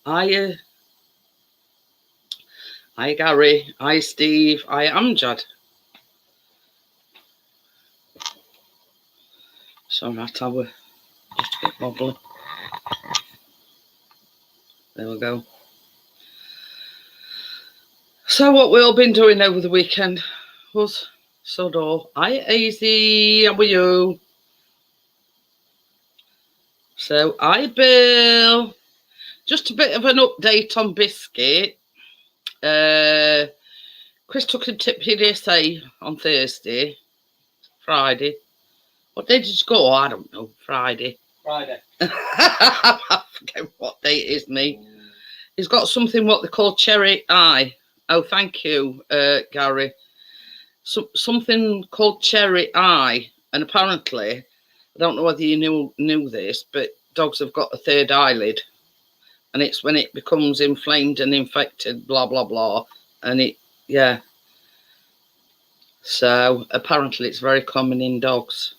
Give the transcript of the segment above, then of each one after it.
Hi, hi Gary. Hi Steve. Hi Amjad. Sorry, my tower just a bit wobbly. There we go. So what we all been doing over the weekend was sod all. Hi Easy, how are you? So hi Bill. Just a bit of an update on Biscuit. Chris took him to PDSA on Thursday, Friday. What day did you go? I don't know. Friday. I forget what day it is, me. He's got something what they call cherry eye. Oh, thank you, Gary. Something called cherry eye, and apparently, I don't know whether you knew this, but dogs have got a third eyelid, and it's when it becomes inflamed and infected, blah blah blah, and yeah. So apparently, it's very common in dogs.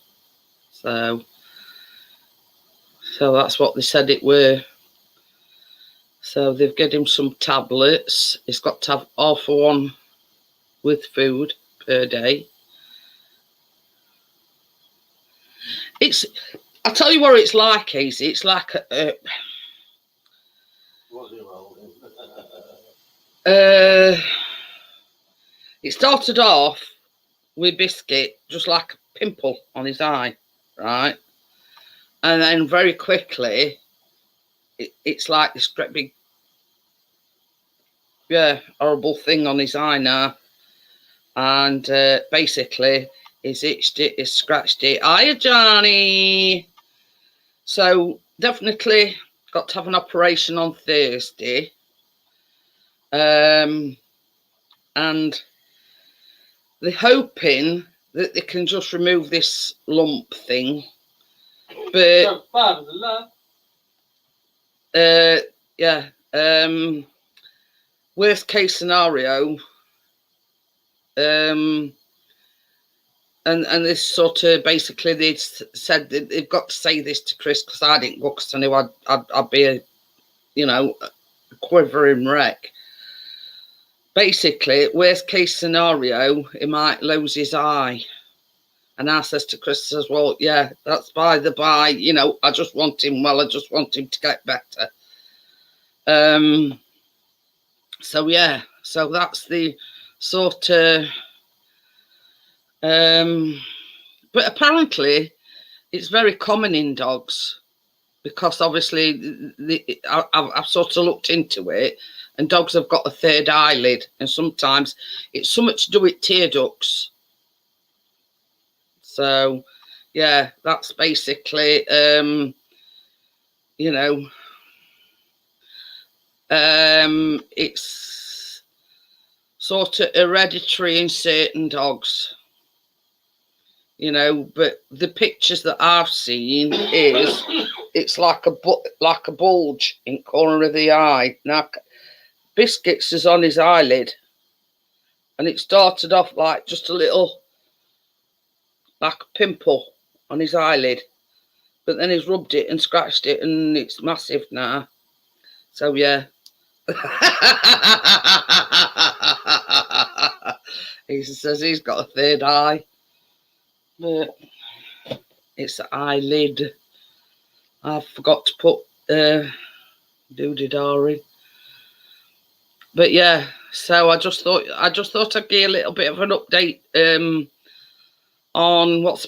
So that's what they said it were. So they've given him some tablets. He's got to have half of one with food per day. I'll tell you what it's like, Easy. It's like it started off with Biscuit, just like a pimple on his eye, right? And then very quickly, it's like this great big, horrible thing on his eye now. And basically, he's itched it, he's scratched it. Hiya, Johnny. So definitely got to have an operation on Thursday. And they're hoping that they can just remove this lump thing. But yeah. Worst case scenario. And this sort of basically they said that they've got to say this to Chris because I didn't go because I knew I'd be a quivering wreck. Basically, worst case scenario, he might lose his eye. And I says to Chris, says, well, yeah, that's by the by, I just want him well, I just want him to get better. So yeah, so that's the sort of but apparently it's very common in dogs because obviously I've sort of looked into it, and dogs have got a third eyelid, and sometimes it's something to do with tear ducts. So yeah, that's basically it's sort of hereditary in certain dogs. But the pictures that I've seen is it's like a bulge in the corner of the eye. Now, Biscuits is on his eyelid, and it started off like just a little, like a pimple on his eyelid, but then he's rubbed it and scratched it, and it's massive now. So yeah. He says he's got a third eye. But it's the eyelid. I forgot to put doody-dari. But yeah, so I just thought I'd give you a little bit of an update on what's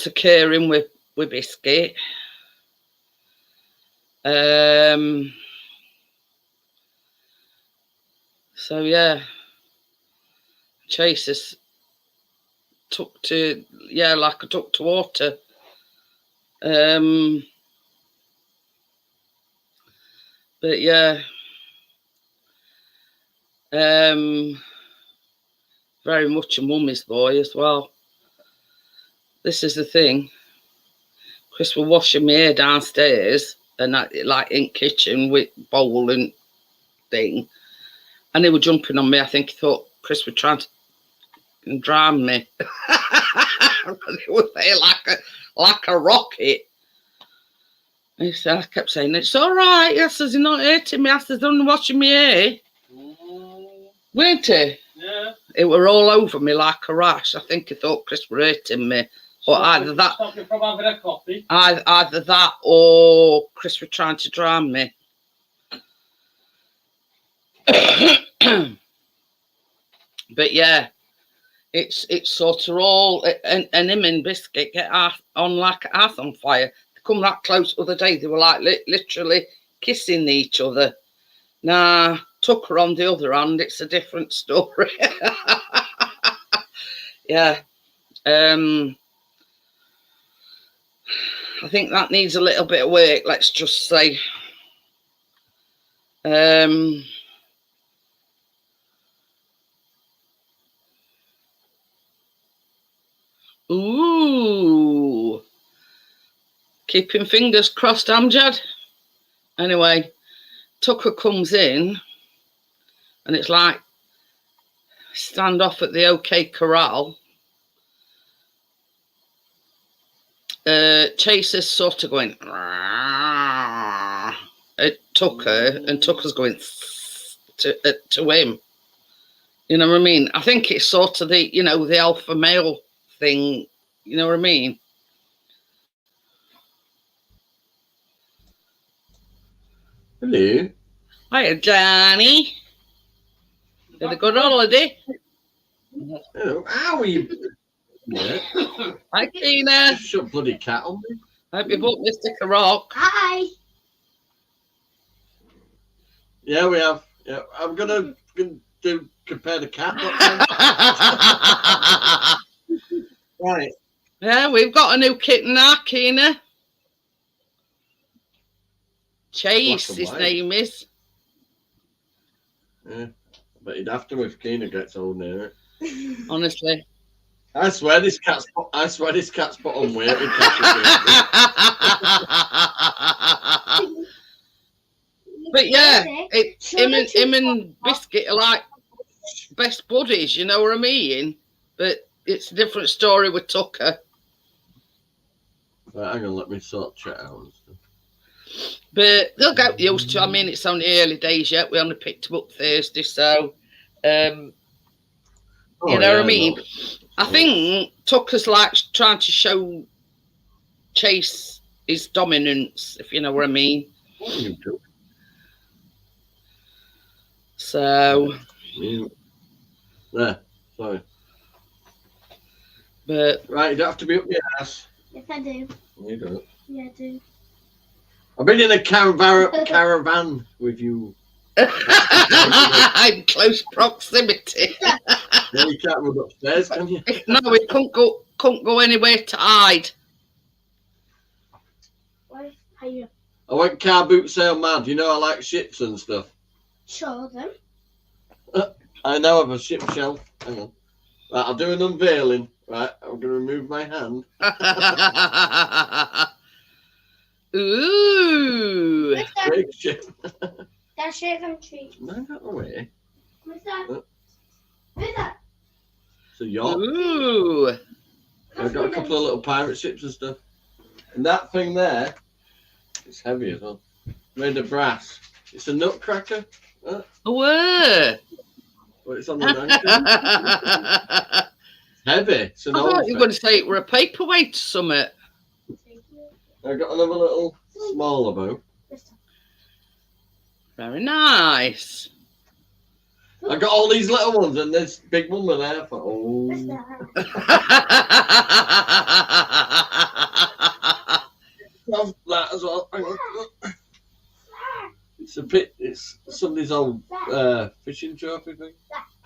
occurring with Biscuit. So yeah, Chase's took to like a duck to water. But yeah, very much a mummy's boy as well. This is the thing. Chris was washing my hair downstairs, and like in kitchen with bowl and thing, and they were jumping on me. I think he thought Chris was trying to drown me. They were there like a rocket. He said, I kept saying, it's all right. I says, you're not hurting me. I says, I'm washing my hair. Weren't he? Yeah. It were all over me like a rash. I think he thought Chris were hurting me. Or either that, Stop you from having a coffee. either that or Chris were trying to drown me. But yeah, it's sort of all, and him and Biscuit get on like a earth on fire. They come that close the other day. They were like literally kissing each other. Nah, Tucker on the other hand, it's a different story. Yeah. I think that needs a little bit of work, let's just say. Ooh. Keeping fingers crossed, Amjad. Anyway, Tucker comes in and it's like stand off at the OK Corral. Chase is sort of going at Tucker, and Tucker's going to him. You know what I mean? I think it's sort of the, the alpha male thing. You know what I mean? Hello. Hiya, Johnny. Had a good holiday? Hello. How are you? Yeah. Hi, Tina. Shut bloody cat on me. Hope you bought Mr. Rock. Hi. Yeah, we have. Yeah, I'm gonna do compare the cat. Right. Yeah, we've got a new kitten now, Kina. Chase, his name is. Yeah, but you'd have to if Keena gets old near it. Honestly. I swear this cat's put on weight. But yeah, him and Biscuit are like best buddies, you know what I mean? But it's a different story with Tucker. Right, hang on, let me sort chat out. But they'll get used to. I mean, it's only early days yet. We only picked him up Thursday, so you know what I mean. No. I think Tucker's like trying to show Chase his dominance, if you know what I mean. So. There, sorry. But right, you don't have to be up your ass. Yes, I do. You don't. Yeah, I do. I've been in a caravan with you. In close proximity. Yeah, you can't run upstairs, can you? No, we couldn't go anywhere to hide. Why are you? I went car boot sale mad. You know I like ships and stuff. Show them. I now have a ship shelf. Hang on. Right, I'll do an unveiling. Right, I'm going to remove my hand. Ooh. Big ship. That's your country. No, not away. What's that? What's that? It's a yacht. Ooh. I've got a couple of little pirate ships and stuff. And that thing there, it's heavy as well. Made of brass. It's a nutcracker. Whoa. Well, it's on the anchor. It's heavy. It's an I thought you were going to say it were a paperweight or something. I've got another little smaller boat. Very nice. I got all these little ones and this big one with there for Love that as well. Hang on. It's a bit. It's somebody's old fishing trophy thing.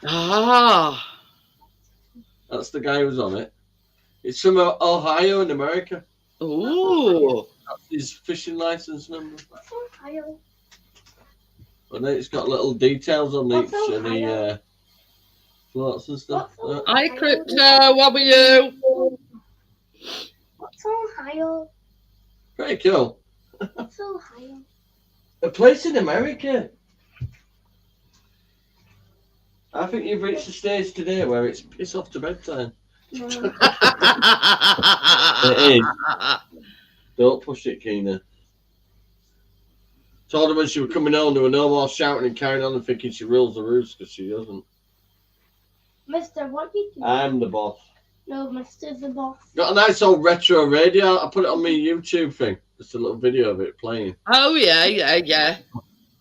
Ah. That's the guy who's on it. It's from Ohio in America. Ooh. That's his fishing license number. Ohio. And then it's got little details on each of the floats and stuff. Hi, Crypto. What were you? What's Ohio? Pretty cool. What's Ohio? A place in America. I think you've reached the stage today where it's piss off to bedtime. No. It is. Don't push it, Keena. Told her when she was coming home there were no more shouting and carrying on and thinking she rules the roost because she doesn't. Mister, what did you do? I'm the boss. No, Mister's the boss. Got a nice old retro radio. I put it on my YouTube thing. Just a little video of it playing. Oh yeah, yeah, yeah.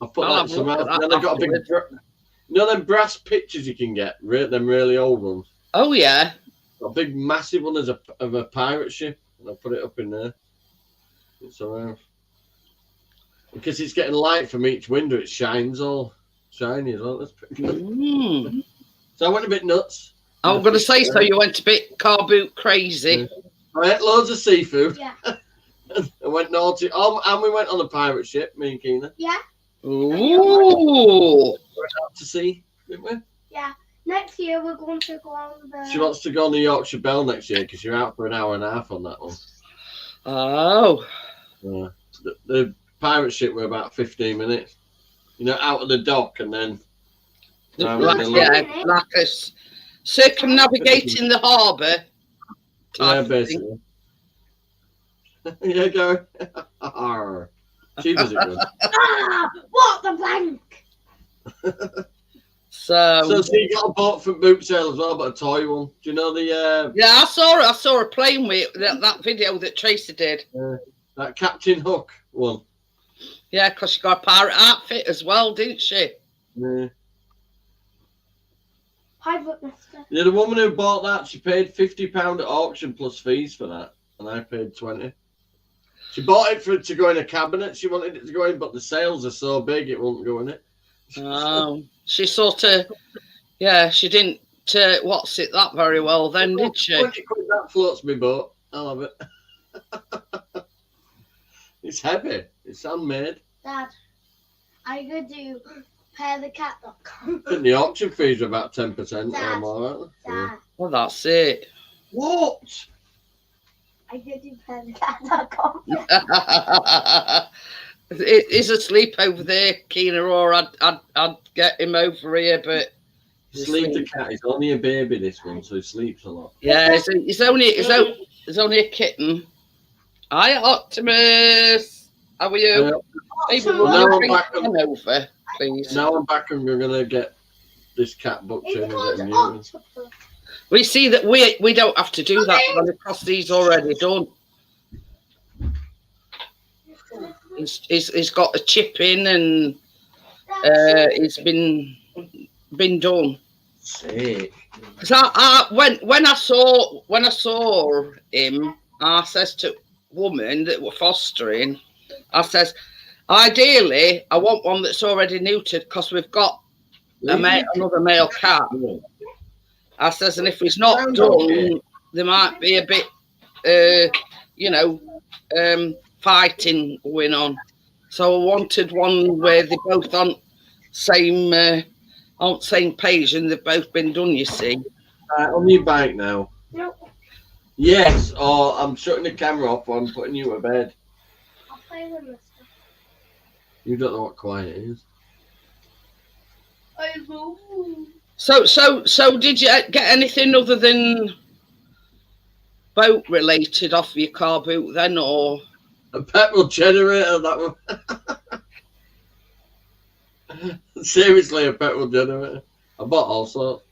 I put I'll that have a look somewhere. at that Then I got a big, afterwards. you know them brass pictures you can get, them really old ones. Oh yeah. A big massive one of a pirate ship, and I put it up in there. It's around. Because it's getting light from each window, it shines all shiny as well. That's pretty good. Mm. So I went a bit nuts. I was going to say, so you went a bit car boot crazy. I ate loads of seafood. Yeah. I went naughty. Oh, and we went on a pirate ship, me and Keena. Yeah. Ooh. Out to sea, didn't we? Yeah. Next year we're going to go on the. She wants to go on the Yorkshire Bell next year because you're out for an hour and a half on that one. Oh. The pirate ship were about 15 minutes. You know, out of the dock and then. Like a circumnavigating the harbour. Yeah, basically. Yeah, go. She does it good. Ah! What the blank? So she got a boat from boot sale as well, but a toy one. Do you know the yeah, I saw her playing with that video that Tracy did. that Captain Hook one? Yeah, because she got a pirate outfit as well, didn't she? Yeah. Pirate Mister. Yeah, the woman who bought that, she paid £50 at auction plus fees for that, and I paid 20. She bought it to go in a cabinet. She wanted it to go in, but the sales are so big it won't go in it. Oh, she sort of, yeah, she didn't what's it that very well then, did she? 20 quid, that floats me boat. I love it. It's heavy. It's handmade. Dad, I could do pairthecat.com. I think the auction fees are about 10% Dad. or more, aren't they? Dad, Well, that's it. What? I could do pairthecat.com. He's asleep over there, Keena, or I'd get him over here, but Sleep the cat. He's only a baby, this one, so he sleeps a lot. yeah, he's only a kitten. Hi, Optimus. How are you? Maybe Well, we'll now I'm bring back him over, please. Now I'm back and we're going to get this cat booked in It's and called get a new one. octopus. We see that we don't have to do that because he's already done. He's got a chip in and it's been done. Sick. Because when I saw him, I says to woman that were fostering, I says, ideally, I want one that's already neutered because we've got another male cat. I says, and if he's not done, there might be a bit, fighting going on. So I wanted one where they're both on same page and they've both been done, you see. On your bike now. No, Yes, or I'm shutting the camera off or I'm putting you to bed. I'll play with Mister. You don't know what quiet is. I will. So did you get anything other than boat related off your car boot then, or A petrol generator, that one. Seriously, a petrol generator. I bought all sorts.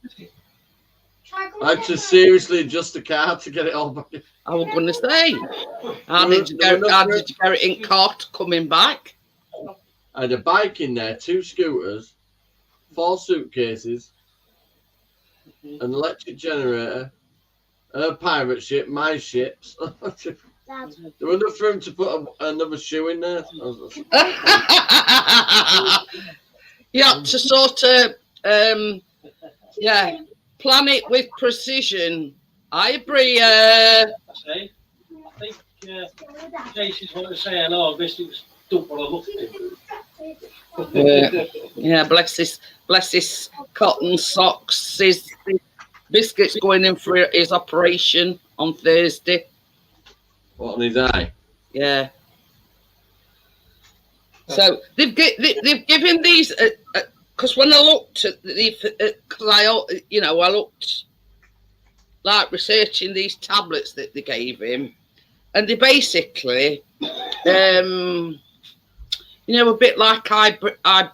I had to seriously adjust the car to get it all back. I was going to say, how did you get it in cart coming back? I had a bike in there, 2 scooters, 4 suitcases, an electric generator, a pirate ship, my ships. Dad. There was enough room to put another shoe in there. You had to sort of, plan it with precision. I agree. I think Jason's what to say, I know, I guess it was double I looked at. Yeah, bless his cotton socks. His biscuit's going in for his operation on Thursday. What, on his eye? Yeah. So they've given these because when I looked at because I looked like researching these tablets that they gave him, and they basically You know, a bit like ibuprofen,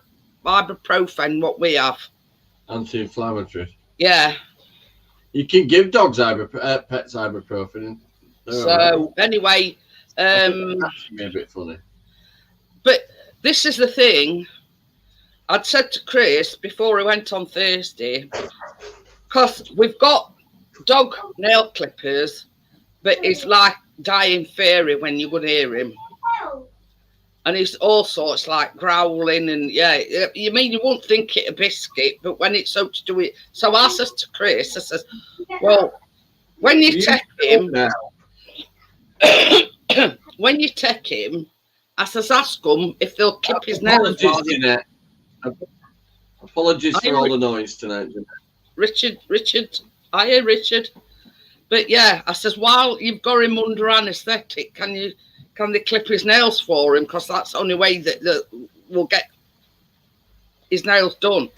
what we have. Anti-inflammatory. Yeah. You can give dogs pets ibuprofen. So anyway, That's a bit funny. but this is the thing. I'd said to Chris before he went on Thursday, because we've got dog nail clippers, but it's like dying fairy when you could hear him. And he's all sorts like growling and you mean you won't think it a biscuit, but when it's so to do it. So I says to Chris, I says, well, when you take him, when you take him, I says, ask them if they'll clip his nails. Apologies for all the noise tonight, Jeanette. Richard, I hear Richard. But yeah, I says, while you've got him under anaesthetic, can they clip his nails for him? Because that's the only way that we'll get his nails done.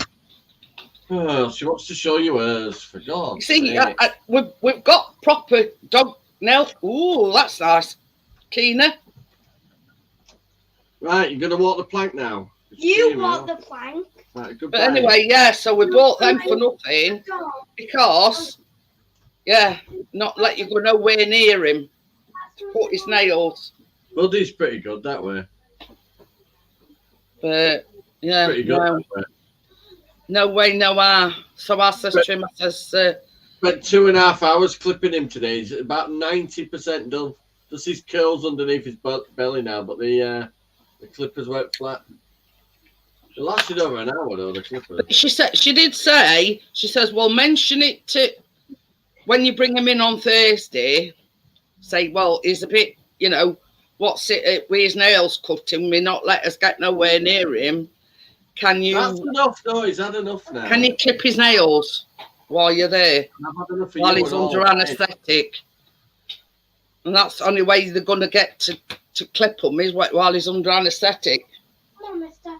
Oh, she wants to show you hers, for God's sake. You see, we've got proper dog nails. Ooh, that's nice. Keena. Right, you're going to walk the plank now. You walk the plank. Right, but anyway, yeah, so we bought them for nothing because, not let you go nowhere near him to put his nails. Buddy's pretty good that way. But, yeah, pretty good no way, no how. So I says to him, I says... spent 2.5 hours clipping him today. He's about 90% done. Just his curls underneath his belly now, but the clippers went flat. It lasted over an hour though, the clippers. She did say, she says, well, mention it to when you bring him in on Thursday. Say, well, he's a bit, what's it with his nails cutting, we not let us get nowhere near him. Can you? That's enough, though. He's had enough now. Can you clip his nails while you're there? While he's under anaesthetic. And that's the only way they're going to get to clip him is while he's under anaesthetic. Come on, mister.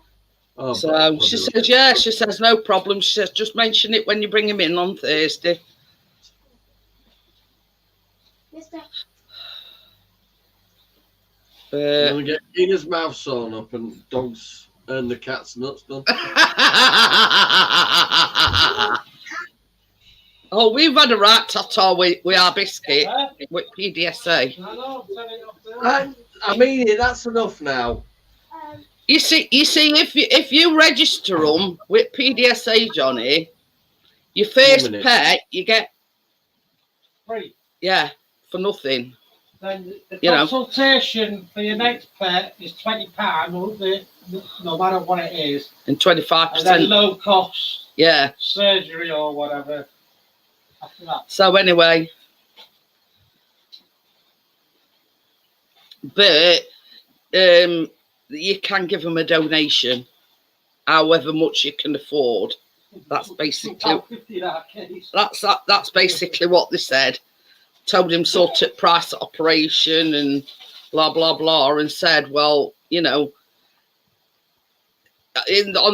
Oh, so she says, yeah, she says, no problem. She says, just mention it when you bring him in on Thursday. Mister. You're going to get Tina's mouth sewn up and dogs and the cat's nuts done. Oh, we've had a right tattoo with our biscuit with PDSA. I mean, that's enough now. You see, if you register them with PDSA, Johnny, your first pet you get free. Yeah, for nothing. Then the consultation for your next pet is £20, no matter what it is. And 25%. And then low cost. Yeah. Surgery or whatever. After that. So anyway. But you can give them a donation, however much you can afford. That's basically that's basically what they said. Told him sort of price of operation and blah blah blah, and said, well, on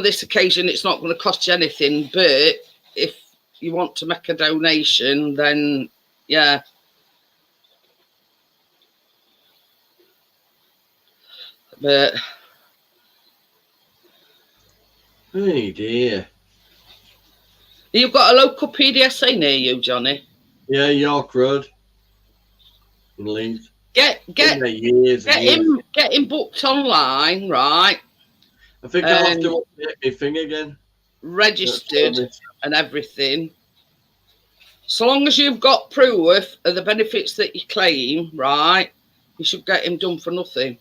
this occasion it's not going to cost you anything, but if you want to make a donation, then yeah. But hey dear. You've got a local PDSA near you, Johnny? Yeah, York Road in Leeds. Get him booked online, right? I think I'll have to update my thing again. Registered and everything. So long as you've got proof of the benefits that you claim, right, you should get him done for nothing.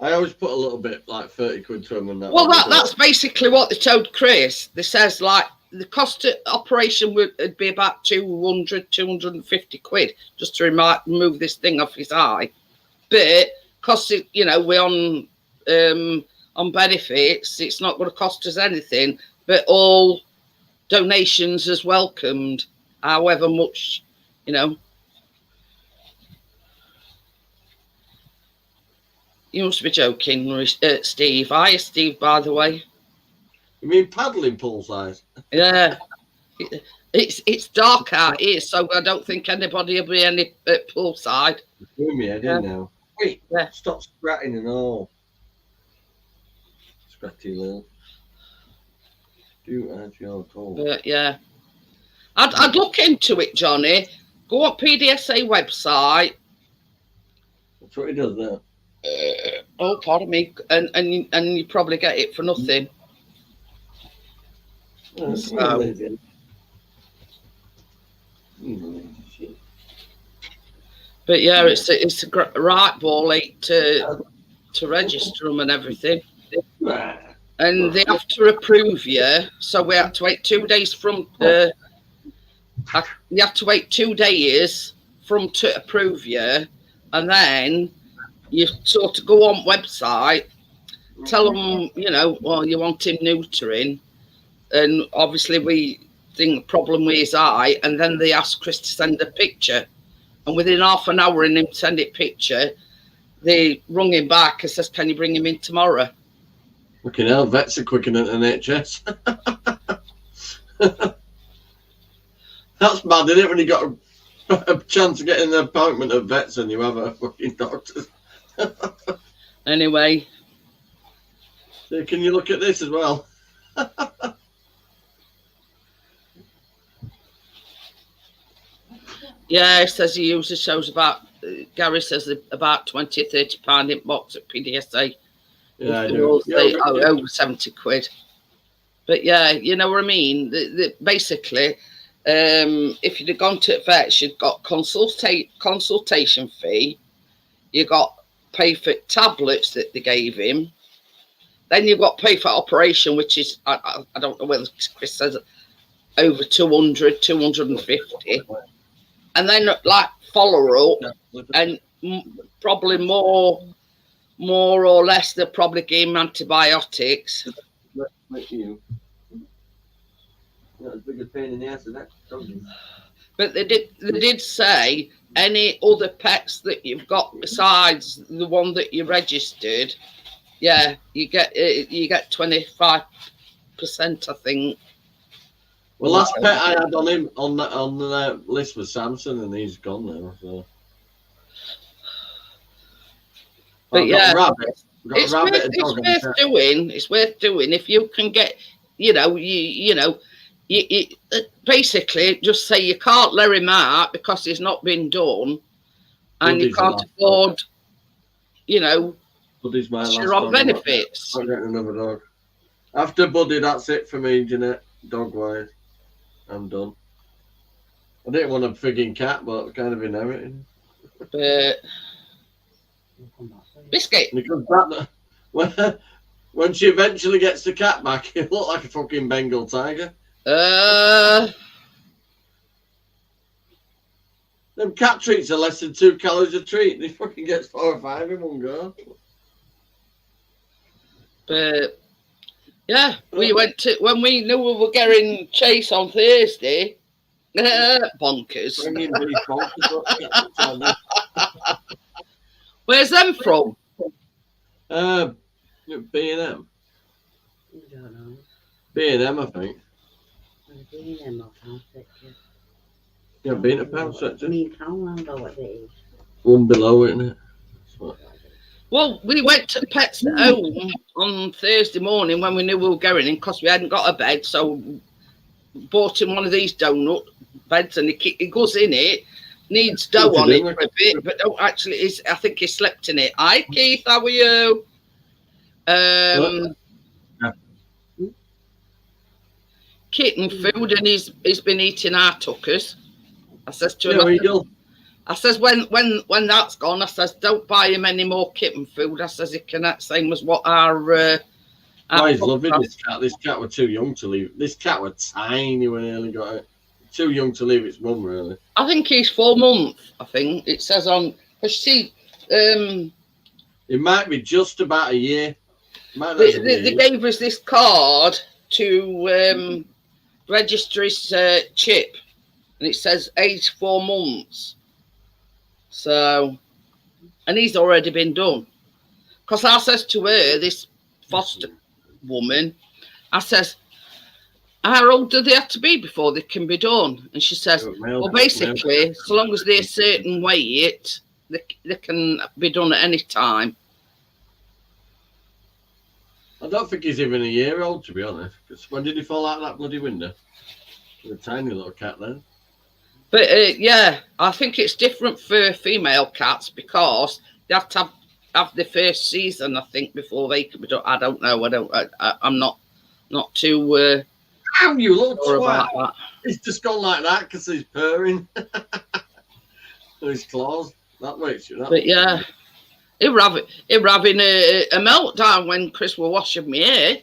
I always put a little bit, like 30 quid to him and that. Well, that's basically what they told Chris. They says, like, the cost of operation would be about 250 quid just to remove this thing off his eye. But, because, we're on benefits, it's not going to cost us anything. But all donations is welcomed, however much, You must be joking, Steve. Hi, Steve, by the way. You mean paddling pool size? Yeah. It's dark out here, so I don't think anybody will be any poolside. Doing me head in now. Quick, Yeah. stop scratching and all. Scratchy little. Do as you're told. But yeah, I'd look into it, Johnny. Go on PDSA website. That's what he does there. Oh, pardon me, and you probably get it for nothing. So, but yeah, it's a right ball ache to register them and everything, and they have to approve you. So we have to wait 2 days from. You have to wait 2 days from to approve you, and then you sort of go on website, tell them well you want him neutering, and obviously we think the problem with his eye, and then they ask Chris to send a picture. And within half an hour in him send it picture, they rung him back and says, "Can you bring him in tomorrow?" Fucking hell, vets are quicker than NHS. That's bad, isn't it? When you got a chance of getting an appointment at vets and you have a fucking doctor. Anyway. So can you look at this as well? Yeah, it says he usually shows about, Gary says about 20 or 30 pound in box at PDSA. Yeah, I do. Over 70 quid. But yeah, you know what I mean? Basically, if you'd have gone to vets, you've got consultation fee, you got pay for tablets that they gave him, then you've got pay for operation, which is, I don't know whether Chris says over 200, 250. And then like follow up, and probably more or less they'll probably give him antibiotics. But they did say any other pets that you've got besides the one that you registered, yeah, you get 25%, I think. Well, last pet I had on him on the list was Samson, and he's gone now. So. But yeah, it's worth doing. It's worth doing if you can get. You basically just say you can't let him out because he's not been done, and you can't afford. Buddy's my you're on benefits. I'm getting another dog. After Buddy, that's it for me, Jeanette. Dog wise. I'm done. I didn't want a frigging cat, but kind of inherited. But Biscuit. When she eventually gets the cat back, it looked like a fucking Bengal tiger. Them cat treats are less than 2 calories a treat. He fucking gets 4 or 5 in one go. But yeah, we went to, when we knew we were getting Chase on Thursday. Bonkers. Where's them from? B&M. I don't know. B&M, I think. B&M or Pound Sector. Yeah, been a Pound Sector. I mean, Poundland or what it is. One below, isn't it? Well, we went to Pets at Home on Thursday morning when we knew we were going in because we hadn't got a bed. So bought him one of these donut beds, and he goes in it, needs dough on it for a bit, but don't actually. I think he slept in it. Hi, Keith, how are you? Kitten food, and he's been eating our tuckers. I says to him, I says when that's gone, I says don't buy him any more kitten food. I says he can act same as what our he's loving this cat. This cat was too young to leave. This cat was tiny when he only got it. Too young to leave its mum, really. I think he's 4 months. I think it says on. She, it might be just about a year. They gave us this card to register his chip, and it says age 4 months. So, and he's already been done. Because I says to her, this foster woman, I says, how old do they have to be before they can be done? And she says, well, basically, so long as they're certain weight, they can be done at any time. I don't think he's even a year old, to be honest. 'Cause when did he fall out of that bloody window? A tiny little cat then. But yeah, I think it's different for female cats because they have to have the first season, I think, before they can be done. I don't know. I'm not too Damn you, little sure twat! about that. He's just gone like that because he's purring. With his claws. That makes you. But yeah, he were having a meltdown when Chris were washing me hair.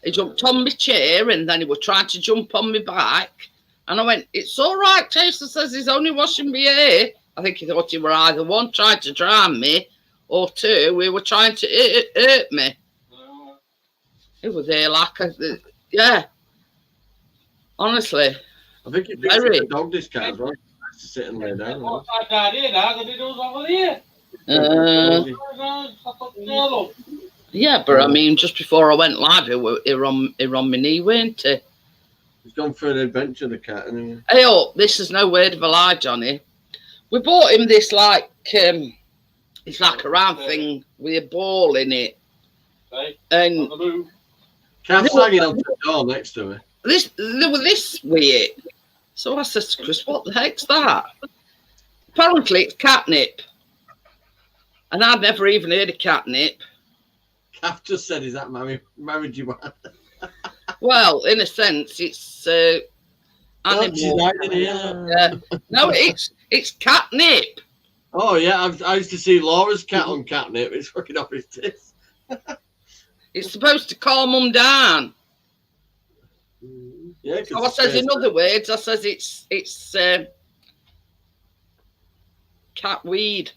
He jumped on my chair and then he was trying to jump on my back. And I went, "It's all right, Jason says he's only washing my hair." I think he thought he were either one, trying to drown me, or two, we were trying to hurt me. It was there like yeah. Honestly. I think he thinks it's a dog, this cat as well. To sit and lay down. Yeah, but I mean, just before I went live, he were on my knee, weren't he? He's gone for an adventure, the cat. Anyway. Hey, oh, this is no word of a lie, Johnny. We bought him this it's like a round thing with a ball in it, and cat's hanging on the door next to me. They were this weird. So I said to Chris, "What the heck's that?" Apparently, it's catnip, and I'd never even heard of catnip. Kath just said, "Is that married you?" Well, in a sense, it's animal. No, it's catnip. Oh yeah, I used to see Laura's cat on catnip. It's fucking off his tits. It's supposed to calm them down. Yeah. So I says, in other words, I says it's cat weed.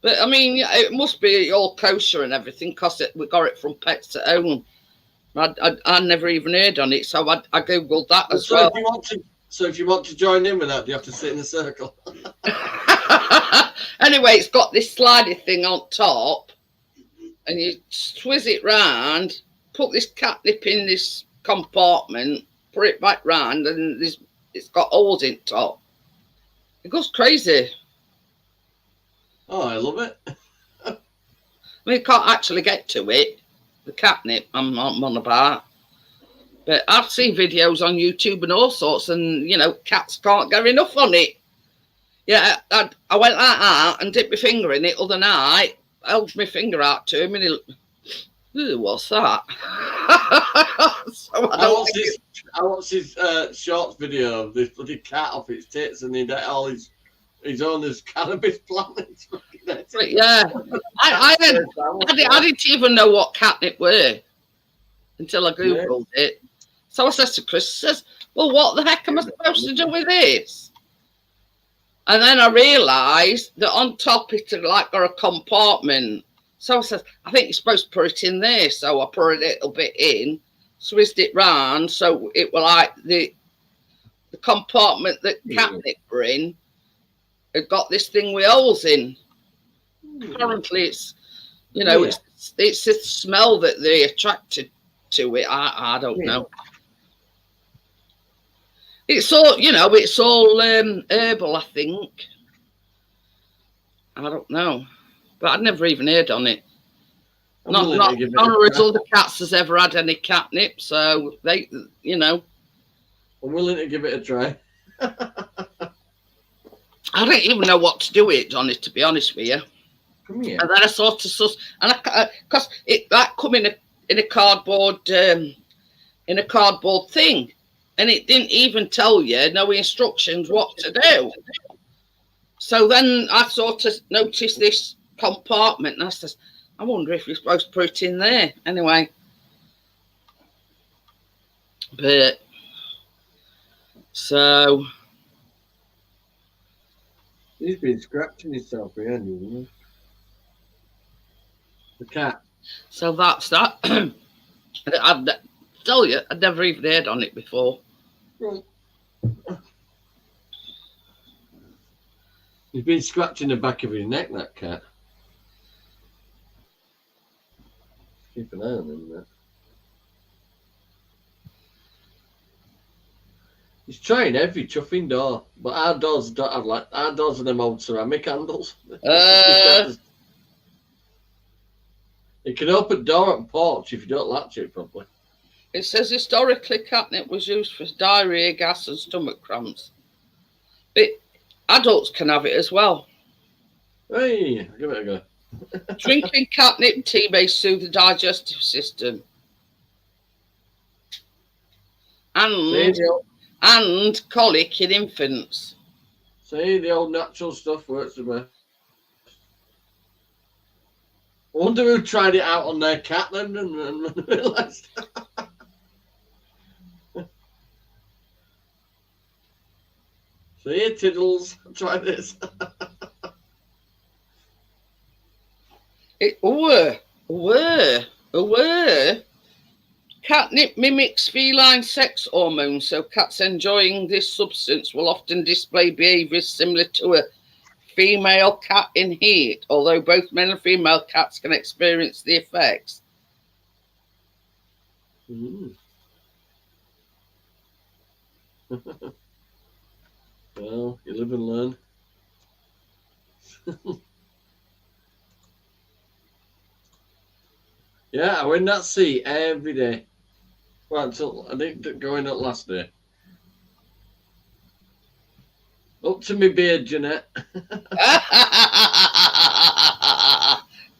But I mean, it must be all kosher and everything because we got it from Pets at Home. I never even heard on it, so I googled that as well. If you want to join in with that, you have to sit in a circle. Anyway, it's got this slidey thing on top, and you twist it round, put this catnip in this compartment, put it back round, and it's got holes in top. It goes crazy. Oh, I love it. I mean, you can't actually get to it. The catnip I'm on about. But I've seen videos on YouTube and all sorts, and, you know, cats can't get enough on it. Yeah, I went like that and dipped my finger in it other night, held my finger out to him, and he looked, "Ooh, what's that?" So I watched his shorts video of this bloody cat off its tits, and he'd all his owner's cannabis plant. But yeah, I didn't even know what catnip were until I googled it. So I says to Chris, says, "Well, what the heck am I supposed to do with this?" And then I realised that on top it had like got a compartment. So I said, "I think you're supposed to put it in there." So I put a little bit in, twisted it round, so it was like the compartment that catnip were in. It got this thing with holes in. Apparently, it's, you know, it's the smell that they attracted to it. I don't know. It's all, you know, it's all herbal, I think. I don't know, but I'd never even heard on it. None of his other cats has ever had any catnip, so they, you know. I'm willing to give it a try. I don't even know what to do with it, Johnny, to be honest with you. Come here. And then I sort of because it that come in a cardboard thing, and it didn't even tell you no instructions what to do. So then I sort of noticed this compartment, and I says, "I wonder if you're supposed to put it in there." Anyway, but so. He's been scratching himself behind you, isn't he? The cat. So that's that. I'd tell you, I'd never even heard on it before. He's been scratching the back of his neck, that cat. Keep an eye on him, that. He's trying every chuffing door, but our doors don't have like our doors are them old ceramic handles. It can open door and porch if you don't latch it properly. It says historically catnip was used for diarrhea, gas, and stomach cramps. But adults can have it as well. Hey, give it a go. Drinking catnip tea may soothe the digestive system. And colic in infants. See, the old natural stuff works the best. I wonder who tried it out on their cat then and realised. See here, Tiddles, try this. Catnip mimics feline sex hormones, so cats enjoying this substance will often display behaviours similar to a female cat in heat, although both male and female cats can experience the effects. Well, you live and learn. Yeah, I win that seat every day. Well, until I didn't go in it last day. Up to me beard, Jeanette.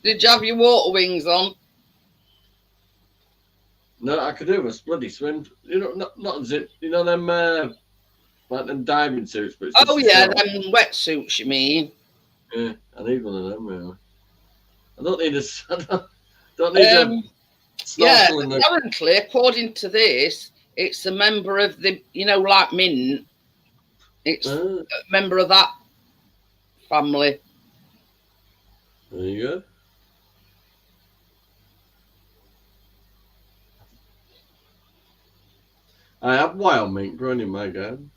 Did you have your water wings on? No, I could do a bloody swim. You know, not zip. You know them like them diving suits, but it's Oh yeah, short. them wetsuits. You mean? Yeah, I need one of them. Really. I don't need a. Don't need a yeah, snorkel in the. apparently, according to this, it's a member of the, like Mint. It's a member of that family. There you go. I have wild mink growing in my garden.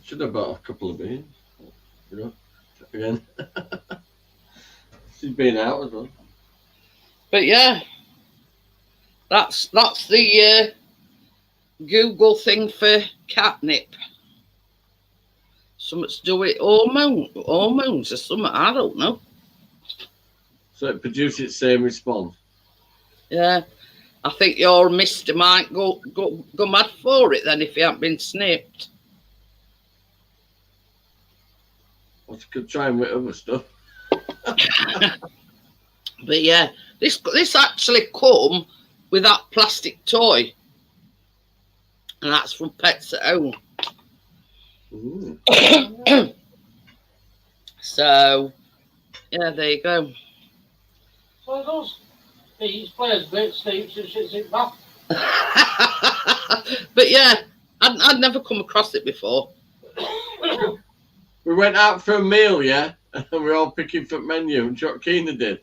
Should have bought a couple of beans. Again. She's been out as well. But yeah, that's the Google thing for catnip. Something to do with hormones or something. I don't know. So it produces its same response. Yeah, I think your mister might go mad for it then if he hadn't been snipped. I could try and with other stuff. But yeah, this actually come with that plastic toy, and that's from Pets at Home. So yeah, there you go. So it does. He plays a bit, sleeps and shits it back. But yeah, I'd never come across it before. We went out for a meal, yeah, and we were all picking for menu, and Chuck Keener did.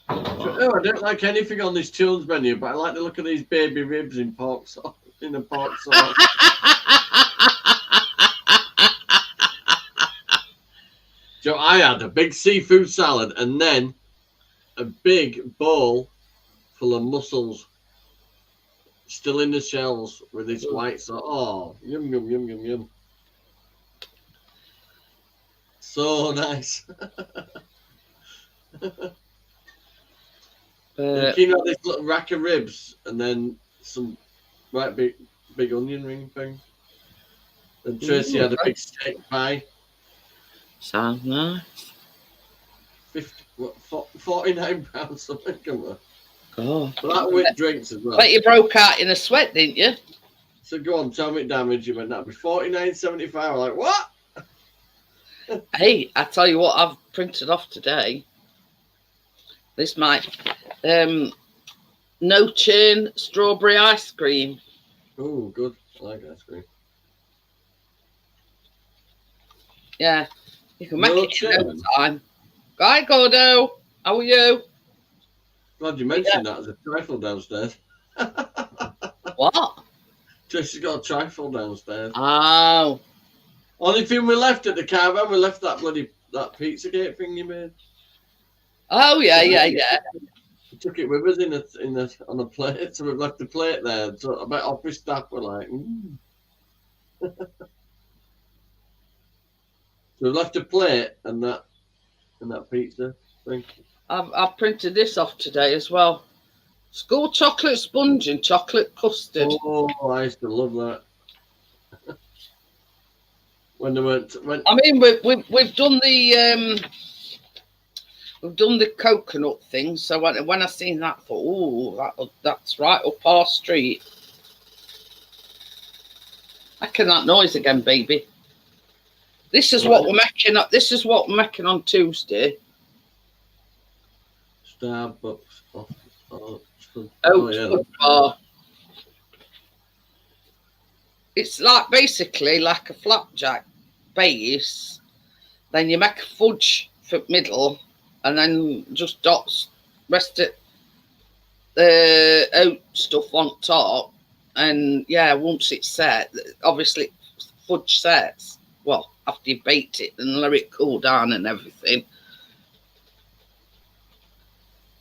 Oh, I don't like anything on this children's menu, but I like the look of these baby ribs in pork sauce. In a pork sauce. So I had a big seafood salad and then a big bowl full of mussels, still in the shells with this white sauce. Oh, yum, yum, yum, yum, yum. So nice. You know this little rack of ribs and then some right big onion ring thing. And Tracy had a big steak pie. Sounds nice. 49 something, come on. God. But that with drinks as well. But you broke out in a sweat, didn't you? So go on, tell me damage. You went that'd be $49.75. I'm like, what? Hey, I tell you what, I've printed off today. This might no chain strawberry ice cream. Oh, good. I like ice cream. Yeah, you can make No it in no chain. time. Hi, Gordo. How are you? Glad you mentioned that. There's a trifle downstairs. What? Tracy's got a trifle downstairs. Oh, Only thing we left at the caravan, we left that that Pizzagate thing you made. Oh yeah. We took it with us on a plate, so we've left the plate there. So I bet office staff were like, So we've left a plate and that pizza thing. I've printed this off today as well. School chocolate sponge and chocolate custard. Oh, I used to love that. When they weren't. I mean, we've done the coconut thing. So when I seen that, I thought, oh, that's right up our street. Making that noise again, baby. This is what we're making. This is what we're making on Tuesday. Starbucks. Bar. It's like basically like a flapjack base. Then you make a fudge for middle, and then just dots rest of the oat stuff on top. And yeah, once it's set, obviously fudge sets. Well, after you baked it and let it cool down and everything.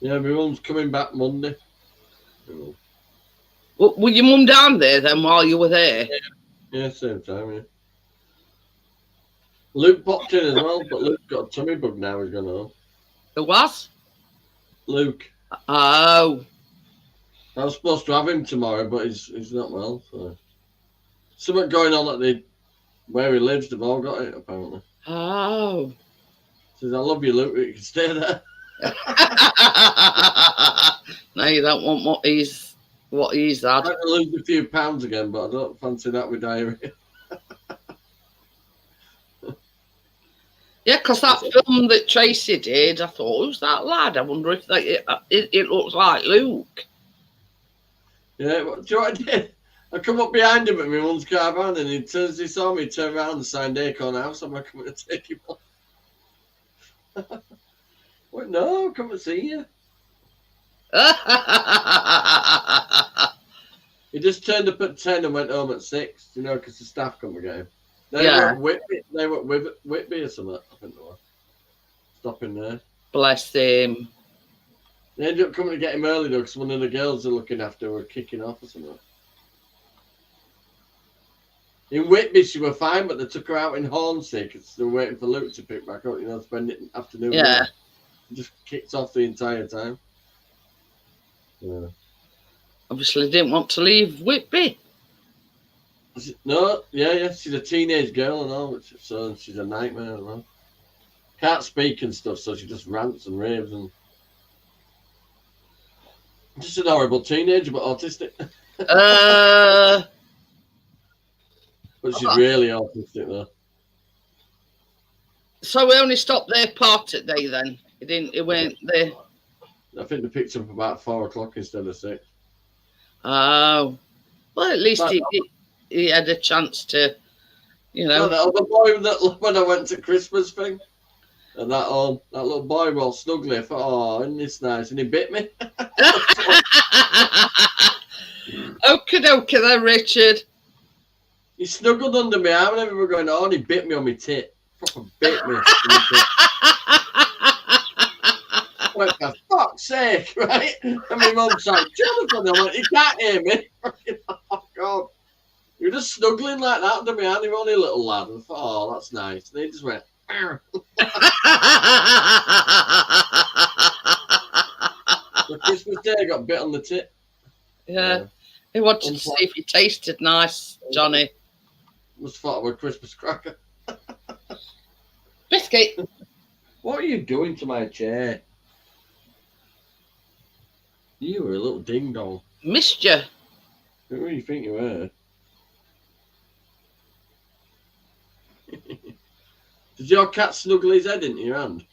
Yeah, my mum's coming back Monday. Well, were your mum down there then while you were there? Yeah, same time, yeah. Luke popped in as well, but Luke's got a tummy bug now, he's gone home. Who was? Luke. Oh. I was supposed to have him tomorrow, but he's not well, so. Something going on at where he lives, they've all got it, apparently. Oh. Says, I love you, Luke, you can stay there. No, you don't want what he's had. I might lose a few pounds again, but I don't fancy that with diarrhea. Yeah, because that film that Tracy did, I thought, who's that lad? I wonder if it looks like Luke. Yeah, do you know what I did? I come up behind him at my mum's caravan, and he saw me, turn around and signed Acorn House. I'm like, coming to take him off. Well, no, come and see you. He just turned up at 10 and went home at 6, you know, because the staff come and get him. They were with Whitby or something, I think they were. Stopping there. Bless him. They ended up coming to get him early though, because one of the girls they're looking after were kicking off or something. In Whitby, she were fine, but they took her out in Hornsey because they were waiting for Luke to pick back up, you know, spend it afternoon. Yeah. Just kicked off the entire time. Yeah. Obviously didn't want to leave Whitby. No, yeah, she's a teenage girl and all, so she's a nightmare as well. Can't speak and stuff, so she just rants and raves and just an horrible teenager, but autistic. But she's really autistic though. So we only stopped there part of the day then. It went there. I think they picked up about 4 o'clock instead of 6. Oh, well, at least he had a chance to, you know. No, that other boy that when I went to Christmas thing, and that little boy was all snuggly. I thought, oh, isn't this nice? And he bit me. Okie dokie then, Richard. He snuggled under my arm and we were going on. He bit me on my tit. Proper bit me. I went, for fuck's sake, right? And my mum's like, Jonathan, I went, he can't hear me. Oh, God. You were just snuggling like that under my hand. You were only a little lad. And I thought, oh, that's nice. And he just went, The Christmas Day, I got bit on the tit. Yeah. He wanted to see if he tasted nice, Johnny. Must have thought I was a Christmas cracker. Biscuit. What are you doing to my chair? You were a little ding dong. Missed you. Who do you think you were? Did your cat snuggle his head into your hand?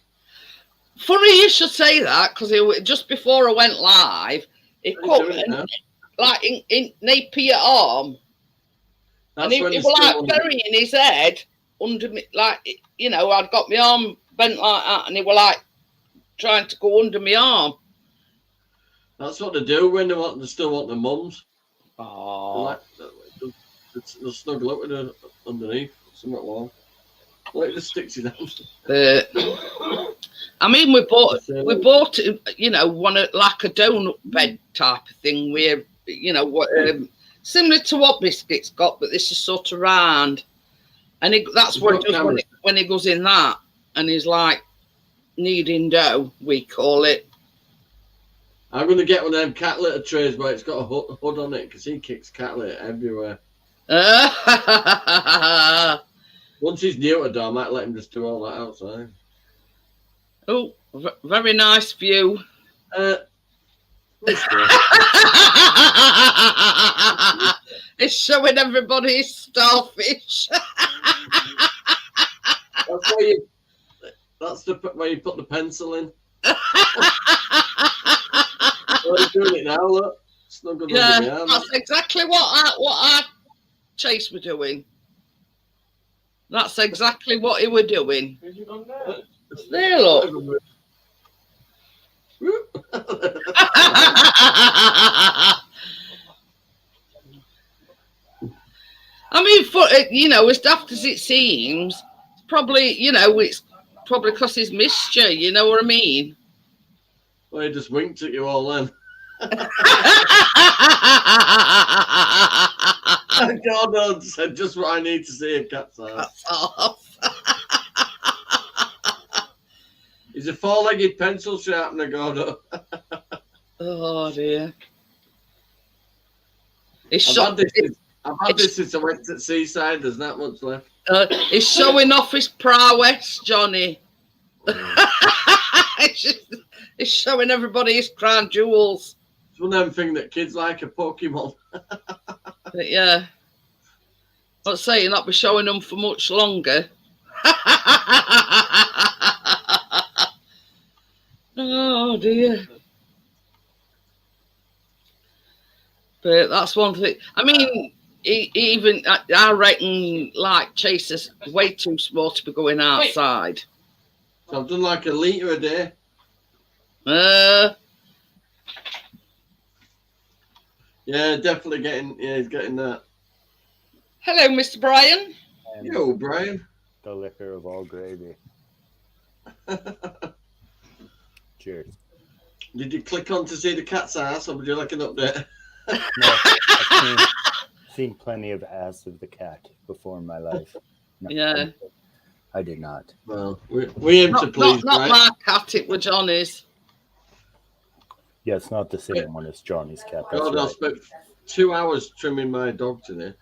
Funny you should say that, because just before I went live, he come and, like in your arm, and he was like burying his head under me, like, you know, I'd got my arm bent like that, and he was like trying to go under my arm. That's what they do when they still want their mums. Oh, They'll snuggle up with her underneath. Something warm. Well, it just sticks in hand. I mean, we bought you know, one like a donut bed type of thing where, you know, what similar to what Biscuit's got, but this is sort of round. And that's what it does when he goes in that, and he's like kneading dough, we call it. I'm going to get one of them cat litter trays where it's got a hood on it because he kicks cat litter everywhere. Once he's neutered, I might let him just do all that outside. Oh, very nice view. It's showing everybody his starfish. That's where you put the pencil in. Oh, he's doing it now, look. Yeah, that's exactly what our Chase were doing. That's exactly what he were doing. There, look. I mean, for you know, as daft as it seems, probably, you know, it's probably because he's missed you. You know what I mean? Well, he just winked at you all then. God, no, said just what I need to see in cat's ass. He's a four-legged pencil sharpener, Gordo. Oh dear. I've had this since I went to Seaside. There's not much left. He's showing off his prowess, Johnny. He's showing everybody his crown jewels. It's one of them things that kids like, a Pokemon. But yeah. I'd say you'll not be showing them for much longer. Oh dear. But that's one thing. I mean, I reckon, like, Chase is way too small to be going outside. So I've done like a litre a day. Yeah, definitely getting. Yeah, he's getting that. Hello, Mr. Brian. Yo, Brian. The liquor of all gravy. Cheers. Did you click on to see the cat's ass, or would you like an update? No, I've seen plenty of ass of the cat before in my life. No, Yeah. I did not. Well, we aim to please, not right? my cat, it was Johnny's. Yeah, it's not the same one as Johnny's cat. That's God, I right. spent 2 hours trimming my dog today.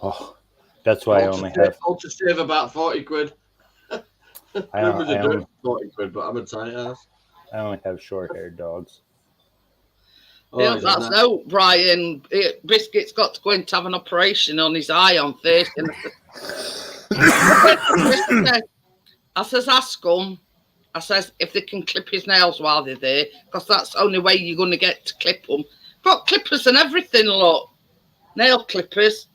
Oh, that's why I only have. All to save about 40 quid. I It a only, 40 quid, but I'm a tight ass. I only have short-haired dogs. Oh, Yeah, is that's that? no, Brian. Biscuit's got to go in to have an operation on his eye on Thursday. I says, ask him. I says, if they can clip his nails while they're there, because that's the only way you're going to get to clip them. Got clippers and everything, look. Nail clippers.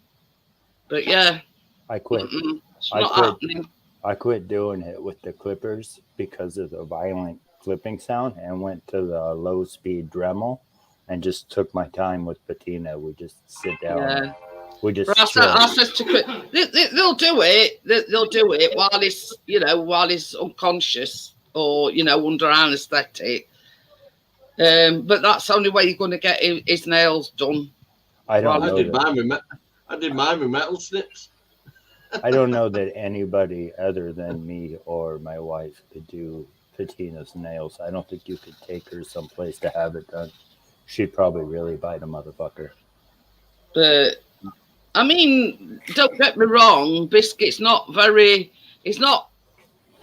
But yeah. I quit. It's not happening. I quit doing it with the clippers because of the violent clipping sound and went to the low-speed Dremel and just took my time with Bettina. We just sit down. Yeah. We just. I says to quit. They'll do it. They'll do it while he's, you know, while he's unconscious or, you know, under anaesthetic. But that's the only way you're going to get his nails done. I don't know. I did mine with metal snips. I don't know that anybody other than me or my wife could do Bettina's nails. I don't think you could take her someplace to have it done. She'd probably really bite a motherfucker. But I mean, don't get me wrong, Biscuit's not very. He's not.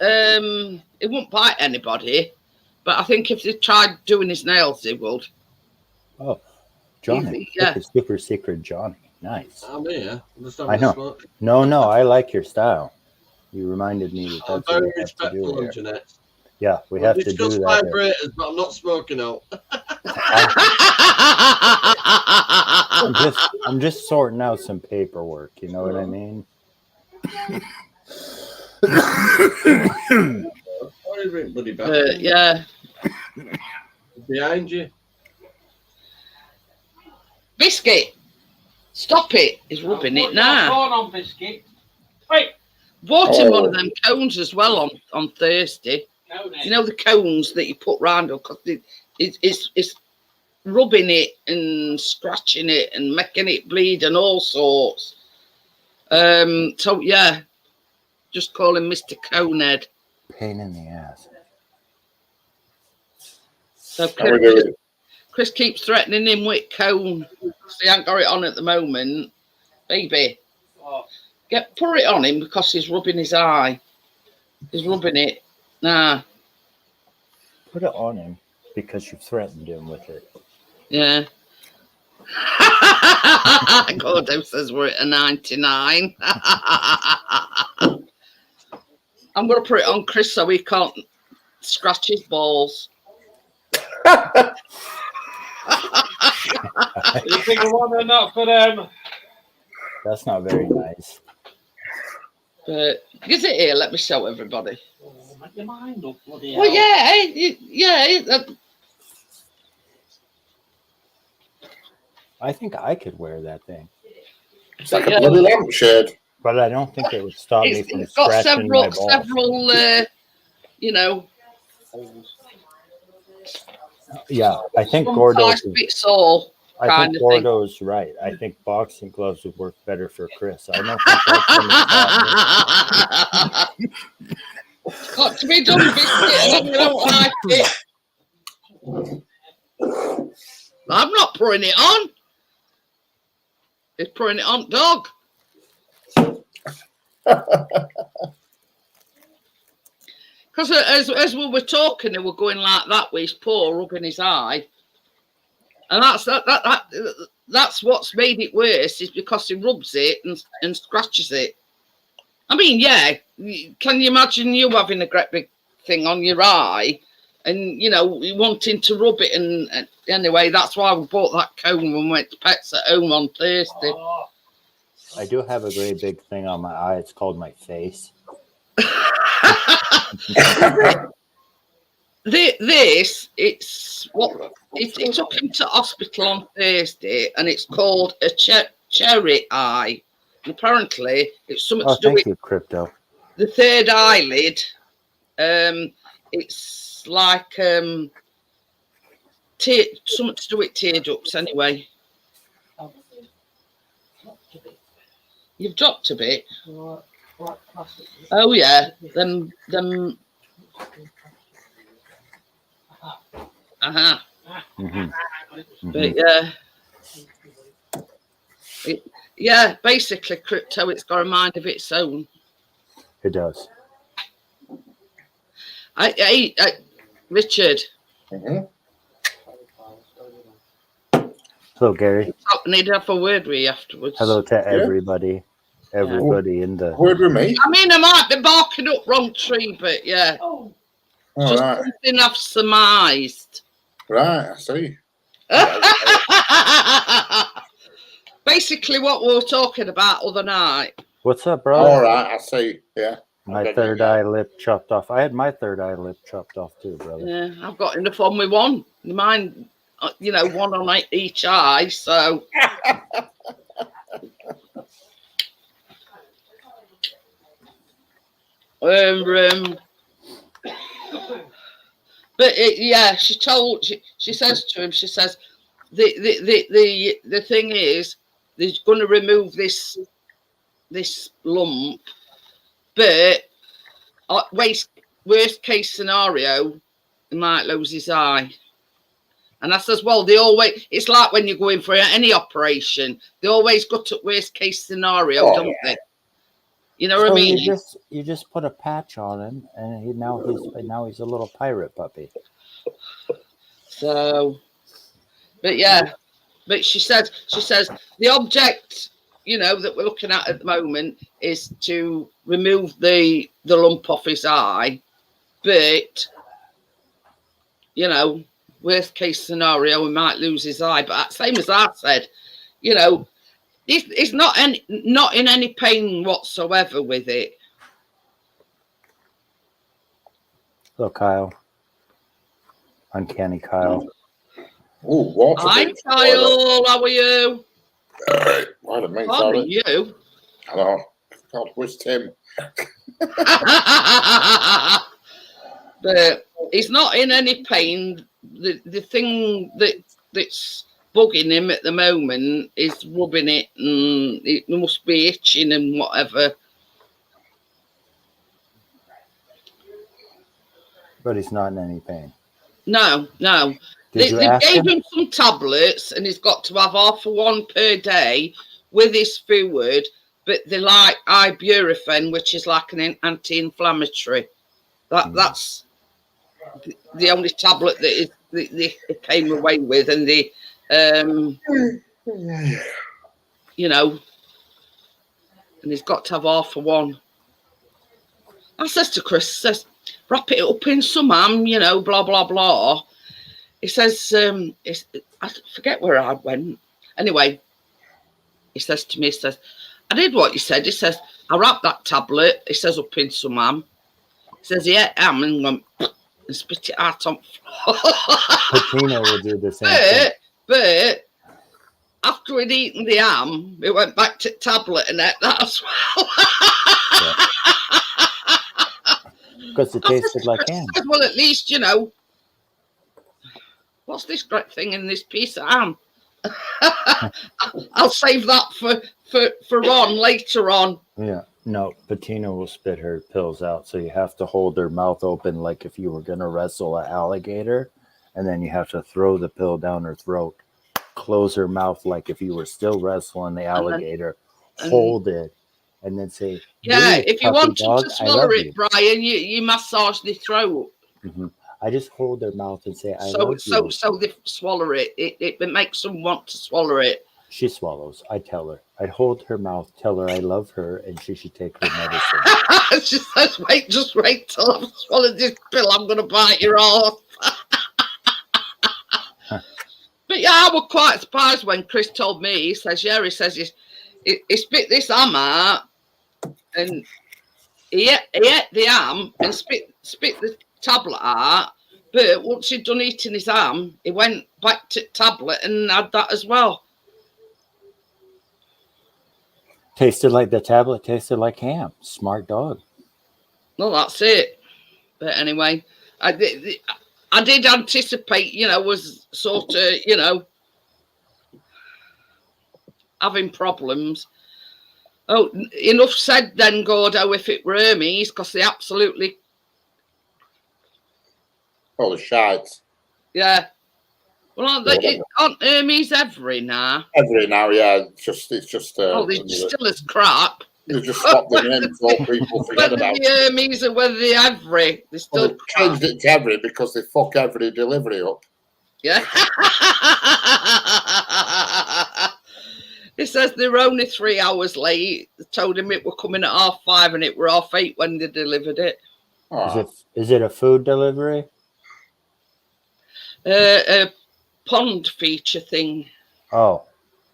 He won't bite anybody, but I think if they tried doing his nails, they would. Oh, Johnny, Yeah, super secret Johnny. Nice. I'm here. I know. No, I like your style. You reminded me that I'm that's what very we have to do respectful here. of Jeanette. Yeah, we have to do Discuss that. vibrators, but I'm not smoking out. I'm just sorting out some paperwork. You know what I mean? yeah. Behind you. Biscuit, stop it! He's rubbing it now. Going on, Biscuit. Wait. Bought him one of them cones as well on Thursday. No, no. You know the cones that you put round because it's rubbing it and scratching it and making it bleed and all sorts. So yeah, just call him Mr. Conehead. Pain in the ass. So How we doing? Chris keeps threatening him with cone. So he ain't got it on at the moment. Baby, Oh, put it on him because he's rubbing his eye. He's rubbing it. Nah. Put it on him because you threatened him with it. Yeah. Gordo says we're at a 99. I'm going to put it on Chris so he can't scratch his balls. you think of one or not for them? That's not very nice. But is it here? Let me show everybody. Oh, make your mind up, bloody Well, hell. yeah. I think I could wear that thing, It's like a bloody lampshade. but I don't think it would stop me from It's got scratching my balls. several, you know, Yeah, I think one Gordo's. size fits all. I kind think of thing. Gordo's right. I think boxing gloves would work better for Chris. I don't think that's going to stop me. Got to be done, biscuit, and I don't like it. I'm not putting it on. He's putting it on, dog. Because as we were talking, they were going like that with his paw rubbing his eye, and that's what's made it worse is because he rubs it and scratches it. I mean, yeah, can you imagine you having a great big thing on your eye and, you know, wanting to rub it? And anyway, that's why we bought that cone when we went to Pets at Home on Thursday. Oh, I do have a great big thing on my eye. It's called my face. It took him to hospital on Thursday, and it's called a cherry eye. And apparently, it's something to do with you, Crypto. the third eyelid. It's like something to do with tear ducts. Anyway, you've dropped a bit. Oh yeah, them. Mm-hmm. But yeah, basically, Crypto, it's got a mind of its own. It does. Richard. Mm-hmm. Hello, Gary. I need to have a word with you afterwards. Hello to everybody. Everybody in the. Word with me. I mean, I might be barking up wrong tree, but yeah. All Just right. something I've surmised. Right, I see. Basically, what we were talking about other night. What's up, bro? All right, I see. Yeah. My third eye lip chopped off. I had my third eye lip chopped off too, brother. Yeah, I've got enough on with one. Mine, you know, one on each eye. So. But yeah, she says to him, she says, the thing is, they're going to remove this lump, but worst case scenario, he might lose his eye. And I says, well, it's like when you're going for any operation, they always go to worst case scenario, don't they? You know what I mean? You just put a patch on him, and now he's a little pirate puppy. So, but yeah, but she says the object, you know, that we're looking at the moment is to remove the lump off his eye, but you know, worst case scenario, we might lose his eye. But same as I said, you know. He's not in any pain whatsoever with it. Hello, Kyle. Uncanny Kyle. Oh, what? Hi, Kyle. How are you? Pardon me, How are sorry. you? I know. God, where's Tim? But he's not in any pain. The thing that's bugging him at the moment is rubbing it, and it must be itching and whatever. But he's not in any pain. No. Did you They ask gave him? him some tablets, and he's got to have half of one per day with his food. But they like ibuprofen, which is like an anti-inflammatory. That's the only tablet that they came away with, and they, you know, and he's got to have half of one. I says to Chris, wrap it up in some ham, you know, blah blah blah. He says, I forget where I went. Anyway, he says to me, he says, I did what you said. He says, I wrapped that tablet. He says, up in some ham. He says, he ate ham and went and spit it out on the floor. Patina will do the same thing. But after we'd eaten the ham, we went back to the tablet and ate that as well. Because it tasted like ham. Well, at least, you know, what's this great thing in this piece of ham? I'll save that for Ron later on. Yeah. No, Patina will spit her pills out, so you have to hold her mouth open like if you were going to wrestle an alligator, and then you have to throw the pill down her throat, close her mouth like if you were still wrestling the alligator, hold it, and then say, yeah, if you want dog, to swallow it, Brian, you massage the throat. Mm-hmm. I just hold their mouth and say, I love you. So they swallow it. It makes them want to swallow it. She swallows. I tell her. I'd hold her mouth, tell her I love her, and she should take her medicine. She says, just wait till I've swallowed this pill. I'm going to bite your arse. But yeah, I was quite surprised when Chris told me. He says, he spit this ham out, and he ate the ham and spit the tablet out. But once he'd done eating his ham, he went back to the tablet and had that as well. Tasted like the tablet, tasted like ham. Smart dog. No, that's it. But anyway, I did anticipate, you know, was sort of, you know, having problems. Oh, enough said then, Gordo, if it were Hermes, because they absolutely... Oh, the shites. Yeah. Well, aren't Hermes every now? Every now, yeah. It's just. Oh, they're still as crap. They just stop them in so people forget Whether about they're Hermes or whether they're every, they're still well, they changed it to every because they fuck every delivery up. Yeah. It says they were only 3 hours late. They told him it were coming at 5:30 and it were 8:30 when they delivered it. Oh. Is it a food delivery? A pond feature thing. Oh,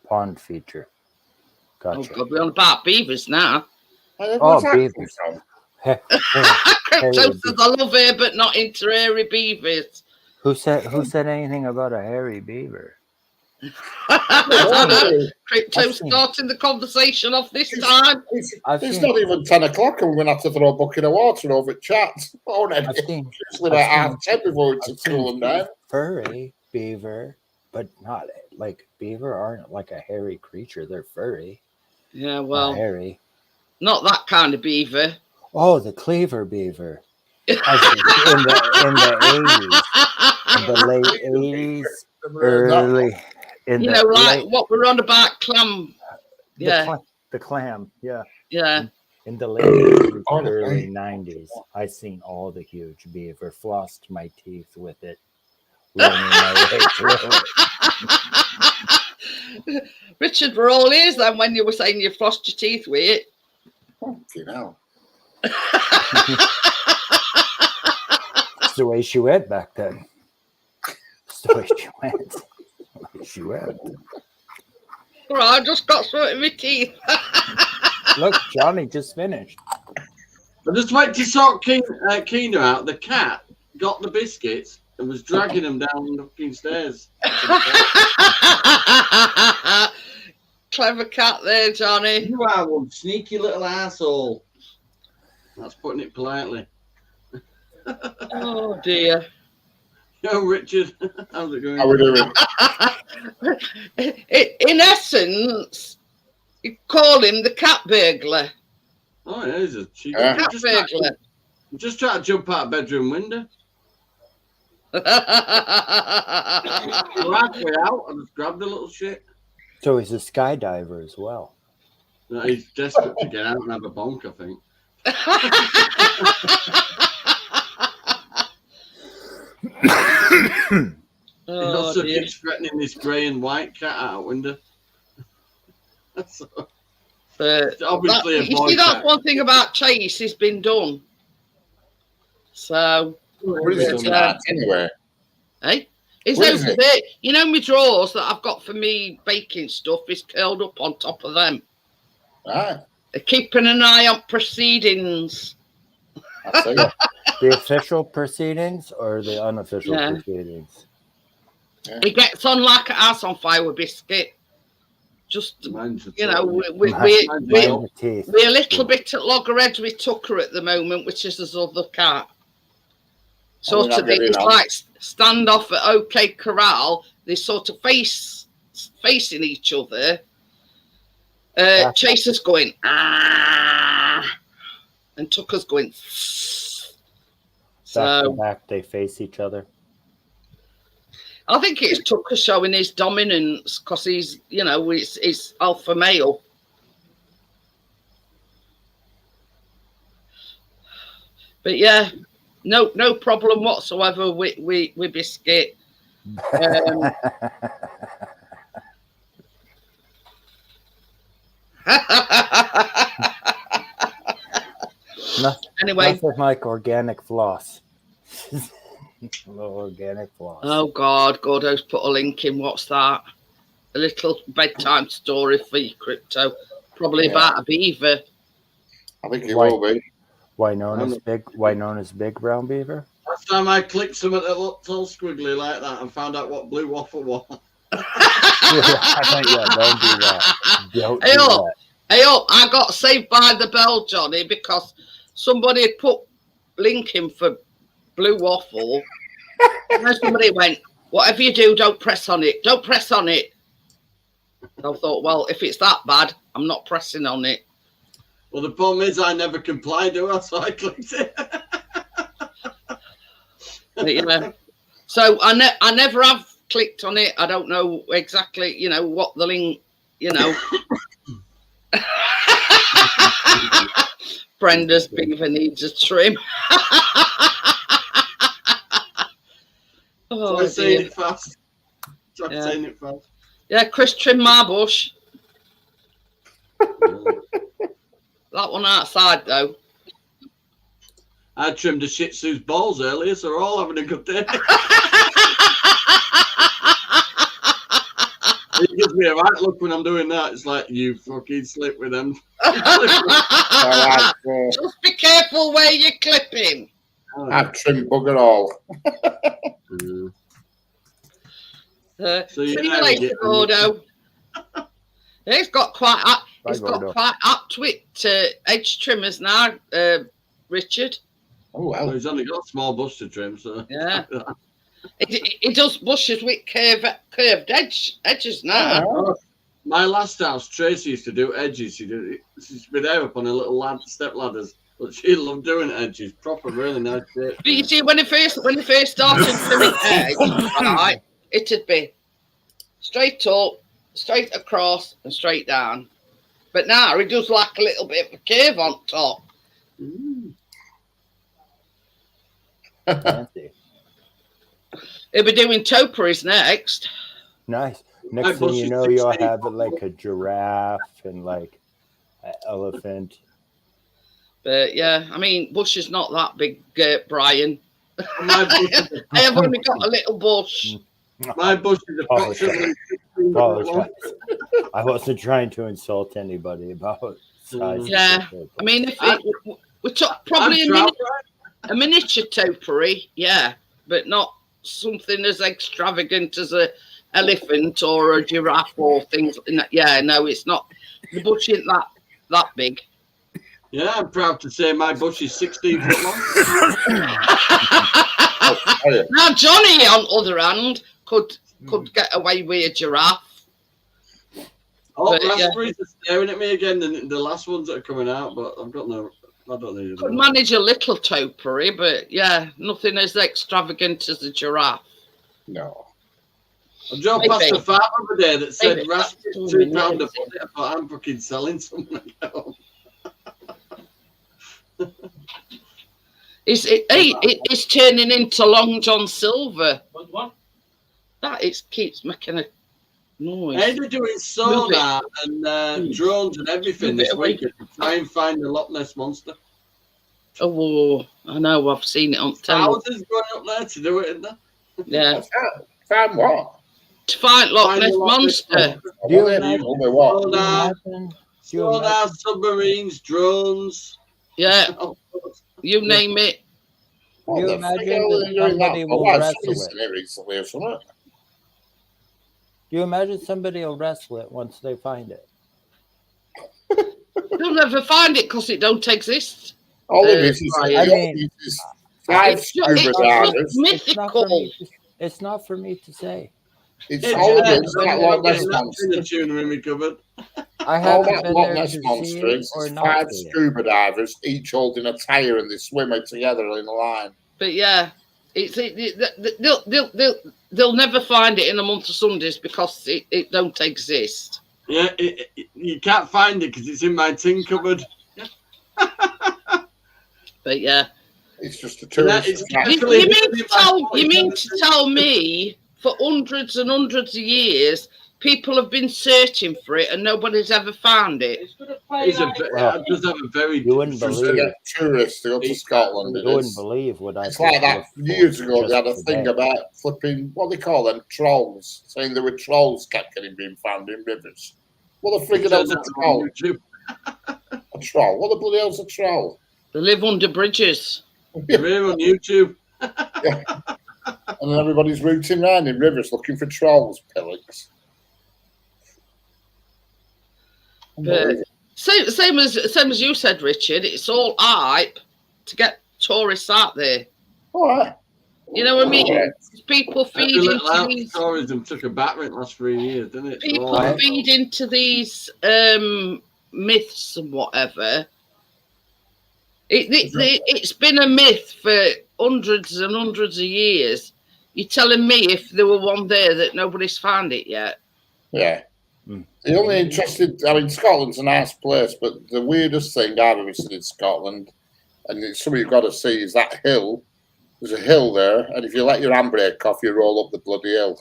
pond feature. Oh Gotcha. God, we're on about beavers now. Oh, beavers. Crypto says I love her, but not into hairy beavers. Who said anything about a hairy beaver? Crypto starting the conversation off this time. It's not even 10 o'clock and we're going to have to throw a bucket of water over at chat. Oh, no. It's usually about 10 before it's cool them down. Furry beaver, but not like beaver aren't like a hairy creature. They're furry. Yeah, well, not hairy. Not that kind of beaver. Oh, the cleaver beaver. In the 80s, in the late 80s, early. You know, like what we're on about clam. Yeah. The clam, yeah. Yeah. In the late 80s, early 90s, I seen all the huge beaver, flossed my teeth with it. Richard, we're all ears then when you were saying you flossed your teeth with it. You know. It's the way she went back then. It's the way she went. She went. Right, I just got something in my teeth. Look, Johnny just finished. I just went to sort Keena out. The cat got the biscuits and was dragging them down the fucking stairs. Clever cat there, Johnny. You are one sneaky little asshole. That's putting it politely. Oh dear. Yo, Richard, how's it going? How we doing? In essence, you call him the cat burglar. Oh, yeah, he's a cheeky Cat just burglar. Just try to jump out of bedroom window. We're halfway out. I just grabbed the little shit. So he's a skydiver as well. No, he's desperate to get out and have a bonk, I think. He Oh, also dear. keeps threatening this grey and white cat out a window. So, But it's obviously a you boy see, that's cat. one thing about Chase, he's been done. So, What is it tonight, anyway? hey, he's What is over it? there. You know, my drawers that I've got for me baking stuff is curled up on top of them. Right. They're keeping an eye on proceedings. I see. The official proceedings or the unofficial Yeah. proceedings? He gets on like a house on fire with biscuit. Just, Mine's a you know, total- we're Mind the teeth. a little bit at loggerheads with Tucker at the moment, which is his other cat. Sort not of, getting it's on. like standoff at OK Corral. They sort of facing each other. Chaser's going, ah, and Tucker's going, Back to so back, they face each other. I think it's Tucker showing his dominance because he's, you know, it's alpha male. But yeah, no problem whatsoever with Biscuit. Anyway, Nothing like organic floss. A little organic floss. oh God, Gordo's put a link in. What's that? A little bedtime story for you, Crypto. Probably about a beaver. I think it Why? will be. Why known as big brown beaver? Last time I clicked something that looked all squiggly like that and found out what blue waffle was. Yeah, don't do that. Don't Hey, do oh, that. hey, oh, I got saved by the bell, Johnny, because somebody had put link in for blue waffle. And then somebody went, whatever you do, don't press on it. Don't press on it. I thought, well, if it's that bad, I'm not pressing on it. Well, the problem is I never complied, do I? So I clicked it. But, you know, so I never have clicked on it. I don't know exactly, you know, what the link, you know. Brenda's beaver needs a trim. Oh, Try saying dear. it fast. Try Yeah. saying it fast. Yeah, Chris trimmed my bush. That one outside, though. I trimmed a Shih Tzu's balls earlier, so we're all having a good day. It gives me a right look when I'm doing that. It's like, you fucking slip with them. Just be careful where you're clipping. I've trimmed bugger all. So See you you know, later, get- Gordo. Yeah, he's got quite up. He's Bye, got Gordo. quite up to it edge trimmers now, Richard. Oh, Well, well. he's only got a small bush to trim, so. Yeah. He does bushes with curved edges now. Oh, My last house, Tracy used to do edges. She's been there up on a little step ladders, but she loved doing edges. Proper, really nice shape. But you see, when he first started trimming edge, right, it'd be straight up, straight across, and straight down. But now he does like a little bit of a curve on top. Fancy. He'll be doing topiaries next. Nice. My Next thing bush you is know, you'll 16. have like a giraffe and like an elephant. But yeah, I mean, bush is not that big, Brian. My bush is I have only got a little bush. approximately 16 Apologize. long. I wasn't trying to insult anybody about size. Yeah. I mean, if we took probably a miniature topiary, yeah, but not something as extravagant as a elephant or a giraffe or things. Yeah, no, it's not. The bush isn't that big. Yeah, I'm proud to say my bush is 16 foot long. Now, Johnny, on the other hand, could get away with a giraffe. Oh, But, yeah. raspberries are staring at me again. The last ones that are coming out, but I've got no. I don't need Could them. manage a little topiary, but yeah, nothing as extravagant as a giraffe. No. I drove past a farm the other day that said Maybe. raspberries £2 a bunny. I thought I'm fucking selling someone else. It's turning into Long John Silver. What? That keeps making a noise. Hey, they're doing sonar and drones and everything this weekend to try and find the Loch Ness monster. Oh, I know. I've seen it on television. Thousands going up there to do it, isn't there? Yeah, Found what? to find Loch Find Ness the Loch Ness monster. Do you What? imagine- What? Sonar, submarines, drones. Yeah, you name it. What You the imagine fuck are that they doing somebody that will for? I've wrestle seen it. it recently or something. Do you imagine somebody will wrestle it once they find it? They'll never find it because it don't exist. All it is is, I all mean, it is 5 It's scuba just divers. It's not for mythical. me. It's not for me to say. It's It's all it there, is. I'm That not Loch Ness getting that in the monster. tuna in my cupboard. I All haven't that been Loch there Ness to see monster it is or 5 not see it. scuba divers, each holding a tire, and they swim it together in a line. But yeah, they'll never find it in a month of Sundays because it don't exist. Yeah, you can't find it because it's in my tin cupboard. But yeah, It's just a That tourist is attraction. you mean to tell me for hundreds and hundreds of years people have been searching for it and nobody's ever found it? It's gonna play It's like it does have a very. You wouldn't Just to believe. get tourists to go to Scotland. You It wouldn't is. believe what I. It's like that years ago. They had a just thing today. about flipping, what they call them, trolls, saying there were trolls kept getting being found in rivers. What the friggin' hell's a troll? A troll? What the bloody hell's a troll? They live under bridges. You're here on YouTube. And then everybody's rooting around in rivers looking for trolls, pillocks. But same as you said, Richard. It's all hype to get tourists out there. All right. You know what I mean? Yeah. People feed Every little into out these. tourism took a battering last 3 years, didn't it? People Right. feed into these myths and whatever. It's been a myth for hundreds and hundreds of years. You're telling me if there were one there that nobody's found it yet? Yeah. The only interested, I mean, Scotland's a nice place, but the weirdest thing I've ever seen in Scotland, and it's something you've got to see, is that hill. There's a hill there, and if you let your handbrake off, you roll up the bloody hill.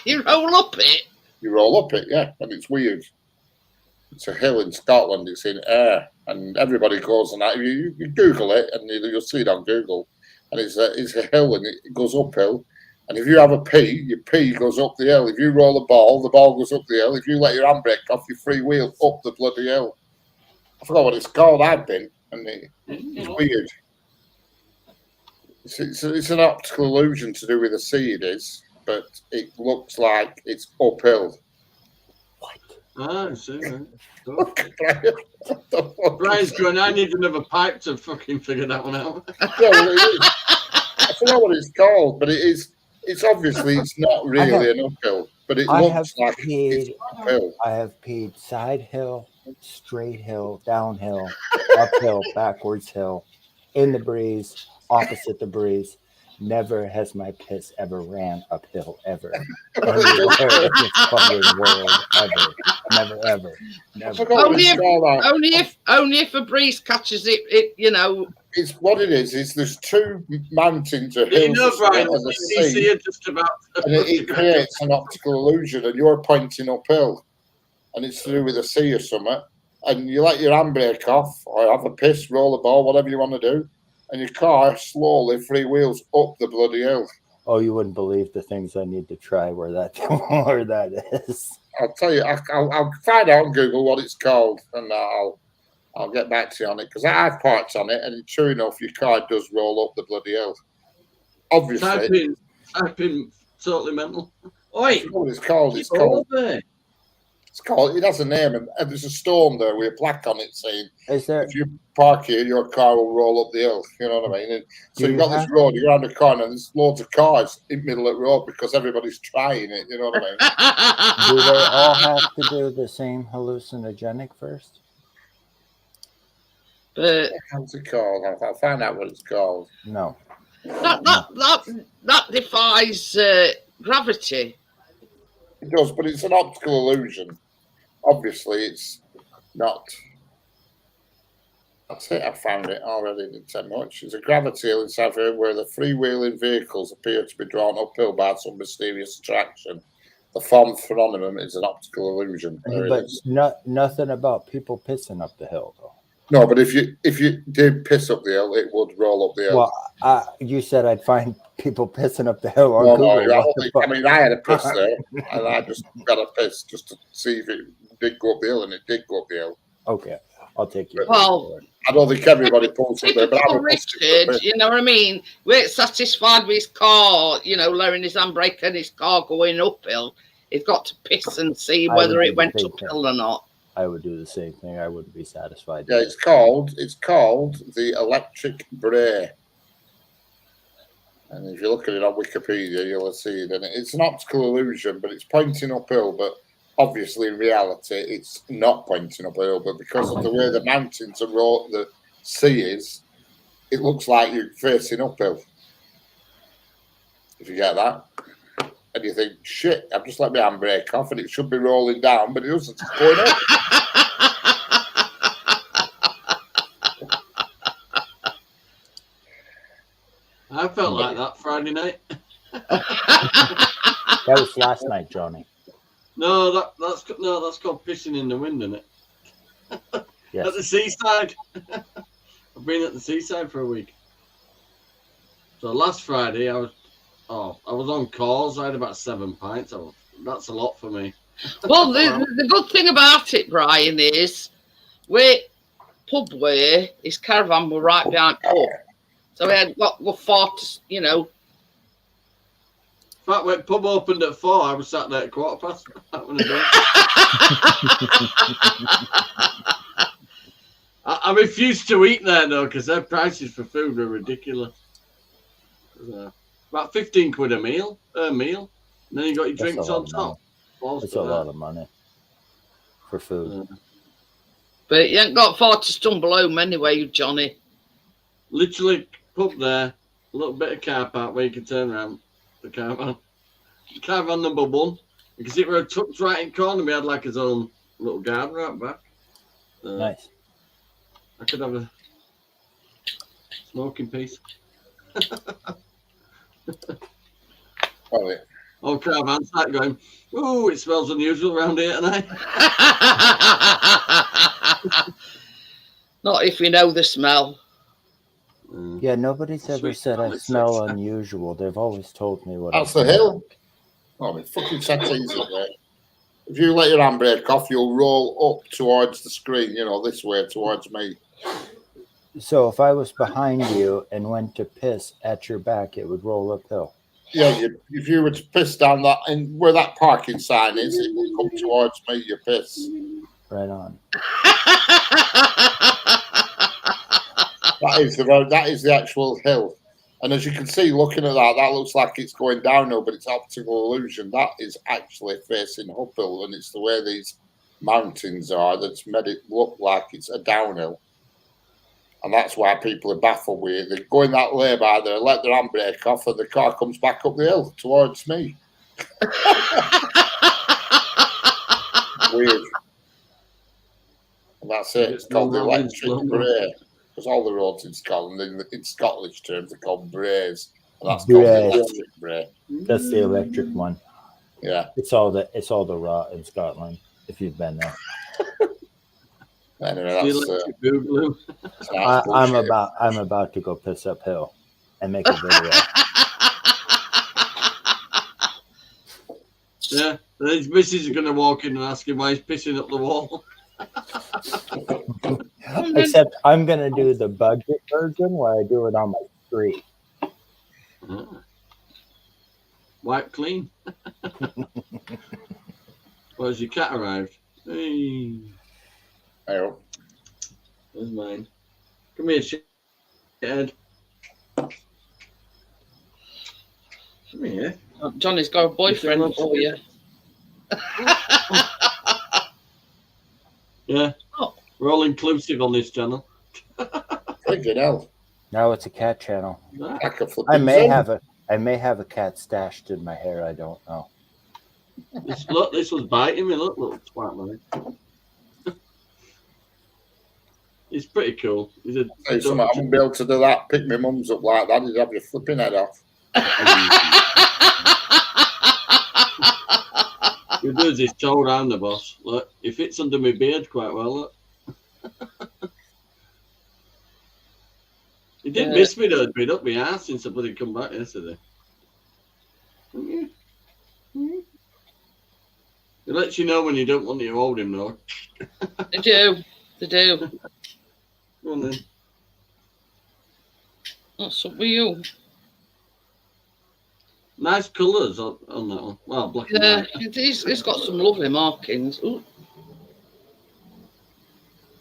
You roll up it. You roll up it, yeah, and it's weird. It's a hill in Scotland. It's in air, and everybody goes on that. You Google it, and you'll see it on Google. And it's a hill, and it goes uphill. And if you have a pee, your pee goes up the hill. If you roll a ball, the ball goes up the hill. If you let your handbrake off, you freewheel up the bloody hill. I forgot what it's called. I've been, and it's weird. It's an optical illusion to do with the sea. It is, but it looks like it's uphill. Ah, I see. Right. Brian. Brian's going, I need another pipe to fucking figure that one out. Yeah, well, it is. I forgot what it's called, but it is. It's obviously it's not really an uphill, but it I have looks like it's peed. uphill. I have peed side hill, straight hill, downhill, uphill, backwards hill, in the breeze, opposite the breeze. Never has my piss ever ran uphill ever. Anywhere in this fucking world ever. Never ever. I Never. forgot what it's called. Only if a breeze catches it, you know. It's what it is. Is there's two mountains or You hills know, Brian, on the you see sea, it just about. and it creates an optical illusion, and you're pointing uphill, and it's to do with the sea or something. And you let your handbrake off, or have a piss, roll a ball, whatever you want to do, and your car slowly freewheels up the bloody hill. Oh, you wouldn't believe the things I need to try where that is. I'll tell you. I'll find out on Google what it's called, and I'll get back to you on it because I've parked on it, and sure enough, your car does roll up the bloody hill. Obviously, typing totally mental. Oi, What it's called? It's called. It's called. It has a name, and there's a stone there with a plaque on it saying, Is there? "If you park here, your car will roll up the hill." You know what I mean? And so you've got this road. You're around the corner, and there's loads of cars in the middle of the road because everybody's trying it. You know what I mean? Do they all have to do the same hallucinogenic first? But What's it called? I'll find out what it's called. No. that defies gravity. It does, but it's an optical illusion. Obviously, it's not. That's it. I found it already. It didn't take much. There's a gravity hill in South Africa where the freewheeling vehicles appear to be drawn uphill by some mysterious attraction. The form phenomenon is an optical illusion. But nothing about people pissing up the hill, though. No, but if you did piss up the hill, it would roll up the hill. Well, you said I'd find people pissing up the hill on No, Google. I mean, I had a piss there, and I just got a piss just to see if it did go up the hill, and it did go up the hill. Okay, I'll take you. Well, I don't think everybody pulls up there, but I'm Richard, you know what I mean? We're satisfied with his car, lowering his handbrake and his car going uphill. He's got to piss and see whether it went uphill or not. I would do the same thing. I wouldn't be satisfied. Yeah, it's called the electric bray. And if you look at it on Wikipedia, you'll see it. And it's an optical illusion, but it's pointing uphill. But obviously, in reality, it's not pointing uphill. But because of the way the mountains and the sea is, it looks like you're facing uphill. If you get that. And you think, shit, I've just let my handbrake off and it should be rolling down, but it doesn't. It's going up. I felt like that Friday night. That was last night, Johnny. No, that's called pissing in the wind, isn't it? Yes. At the seaside. I've been at the seaside for a week. So last Friday, I was on calls. I had about 7 pints. That's a lot for me. Well, the good thing about it, Brian, is pub where his caravan were right behind pub. So we had what far to, In fact, when pub opened at 4, I was sat there at 4:15. I refused to eat there though because their prices for food were ridiculous. About 15 quid a meal, and then you got your drinks on top. That's a lot of money for food. But you ain't got far to stumble home anyway, Johnny. Literally, pub there, a little bit of car park where you can turn around the caravan. Caravan number 1, because it were tucked right in the corner. We had like his own little garden right back. Nice. I could have a smoking piece. Oh, caravan site going, ooh, it smells unusual around here tonight. Not if you know the smell. Yeah, nobody's ever said I smell unusual. They've always told me what. That's the hill. Oh, it's fucking set easy, mate. If you let your handbrake off, you'll roll up towards the screen, this way towards me. So if I was behind you and went to piss at your back, it would roll uphill. Yeah, if you were to piss down that, and where that parking sign is, it will come towards me, your piss. Right on. That is the actual hill. And as you can see, looking at that looks like it's going downhill, but it's optical illusion. That is actually facing uphill, and it's the way these mountains are that's made it look like it's a downhill. And that's why people are baffled with it. They go in that lay-by there, let their handbrake off, and the car comes back up the hill towards me. Weird. And that's it. It's called the electric bray. Because all the roads in Scotland, in Scottish terms, they're called brays. And that's called the electric bray. That's the electric one. Yeah. It's all the raw in Scotland, if you've been there. Anyway, that's I'm about to go piss uphill and make a video. Yeah, his missus is going to walk in and ask him why he's pissing up the wall. Except I'm going to do the budget version where I do it on my street. Wipe clean. Where's your cat arrived? Hey, Hey, there's mine. Come here, shithead. Come here. Johnny's got a boyfriend for you. Yeah. Oh. We're all inclusive on this channel. friggin' hell. Now it's a cat channel. Like a flipping I may zombie. have a cat stashed in my hair. I don't know. Look, this was biting me. Look, little twat, man. He's pretty cool. He's a. Hey, something, I wouldn't be able to do that. Pick my mums up like that. You'd have your flipping head off. He does his toe around the boss. Look, he fits under my beard quite well. Look. He did miss me though. He'd been up my ass since I bloody come back yesterday. It lets you know when you don't want to hold him though. They do. They do. Go on then. What's up with you? Nice colours on that one. Well, black and Yeah, white. it's got some lovely markings. Ooh,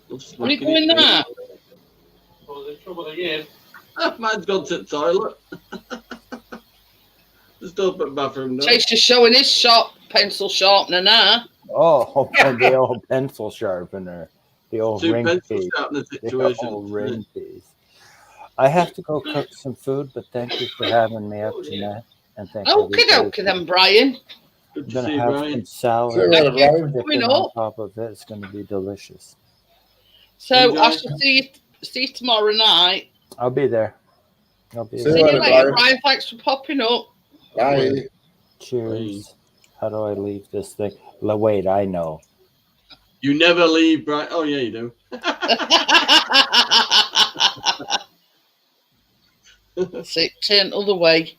Love what are you smacking doing it. there? Well, the trouble again. Mine's gone to the toilet. Just open the bathroom door. Chase is showing his sharp pencil sharpener now. Oh, the old pencil sharpener, the old Two ring pencil piece, sharpener the situation. old ring piece. I have to go cook some food, but thank you for having me up tonight. And thank Okie everybody. dokie then, Brian. Good I'm to gonna see you, have Brian. some salad. See you later, Brian. Dipping Coming on up. top of it. It's gonna be delicious. So I Enjoy. shall see you tomorrow night. I'll be there. I'll be See See there. you later, later, Brian. Brian. Thanks for popping up. Bye. Cheers. How do I leave this thing? Wait, I know. You never leave, Brian. Oh, yeah, you do. See, turn other way.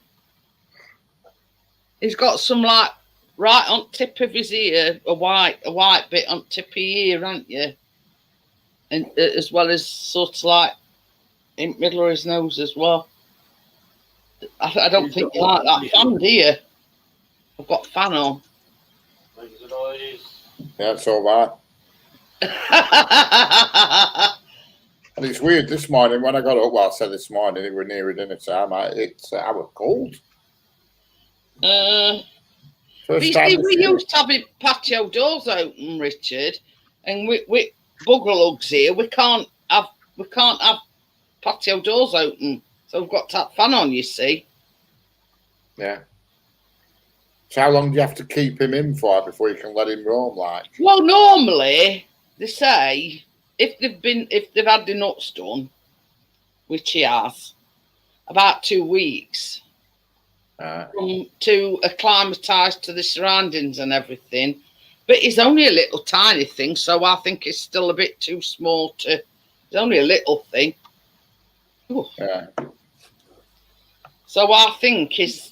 He's got some like right on tip of his ear, a white bit on tip of your ear, haven't you? And as well as sort of like in the middle of his nose as well. I don't He's think got you like that one. fan, do you? I've got fan on. Like the noise. Yeah, so bad. And it's weird this morning when I got up. Well, I said this morning it was near dinner time. I was cold. First You time see, this we year. used to have patio doors open, Richard, and we bugger lugs here. We can't have patio doors open, so we've got to have fan on. You see. Yeah. So how long do you have to keep him in for before you can let him roam? Like, Well, normally they say if they've had the nuts done, which he has, about 2 weeks to acclimatise to the surroundings and everything. But it's only a little tiny thing, so I think it's still a bit too small to. It's only a little thing. Ooh. yeah. So I think it's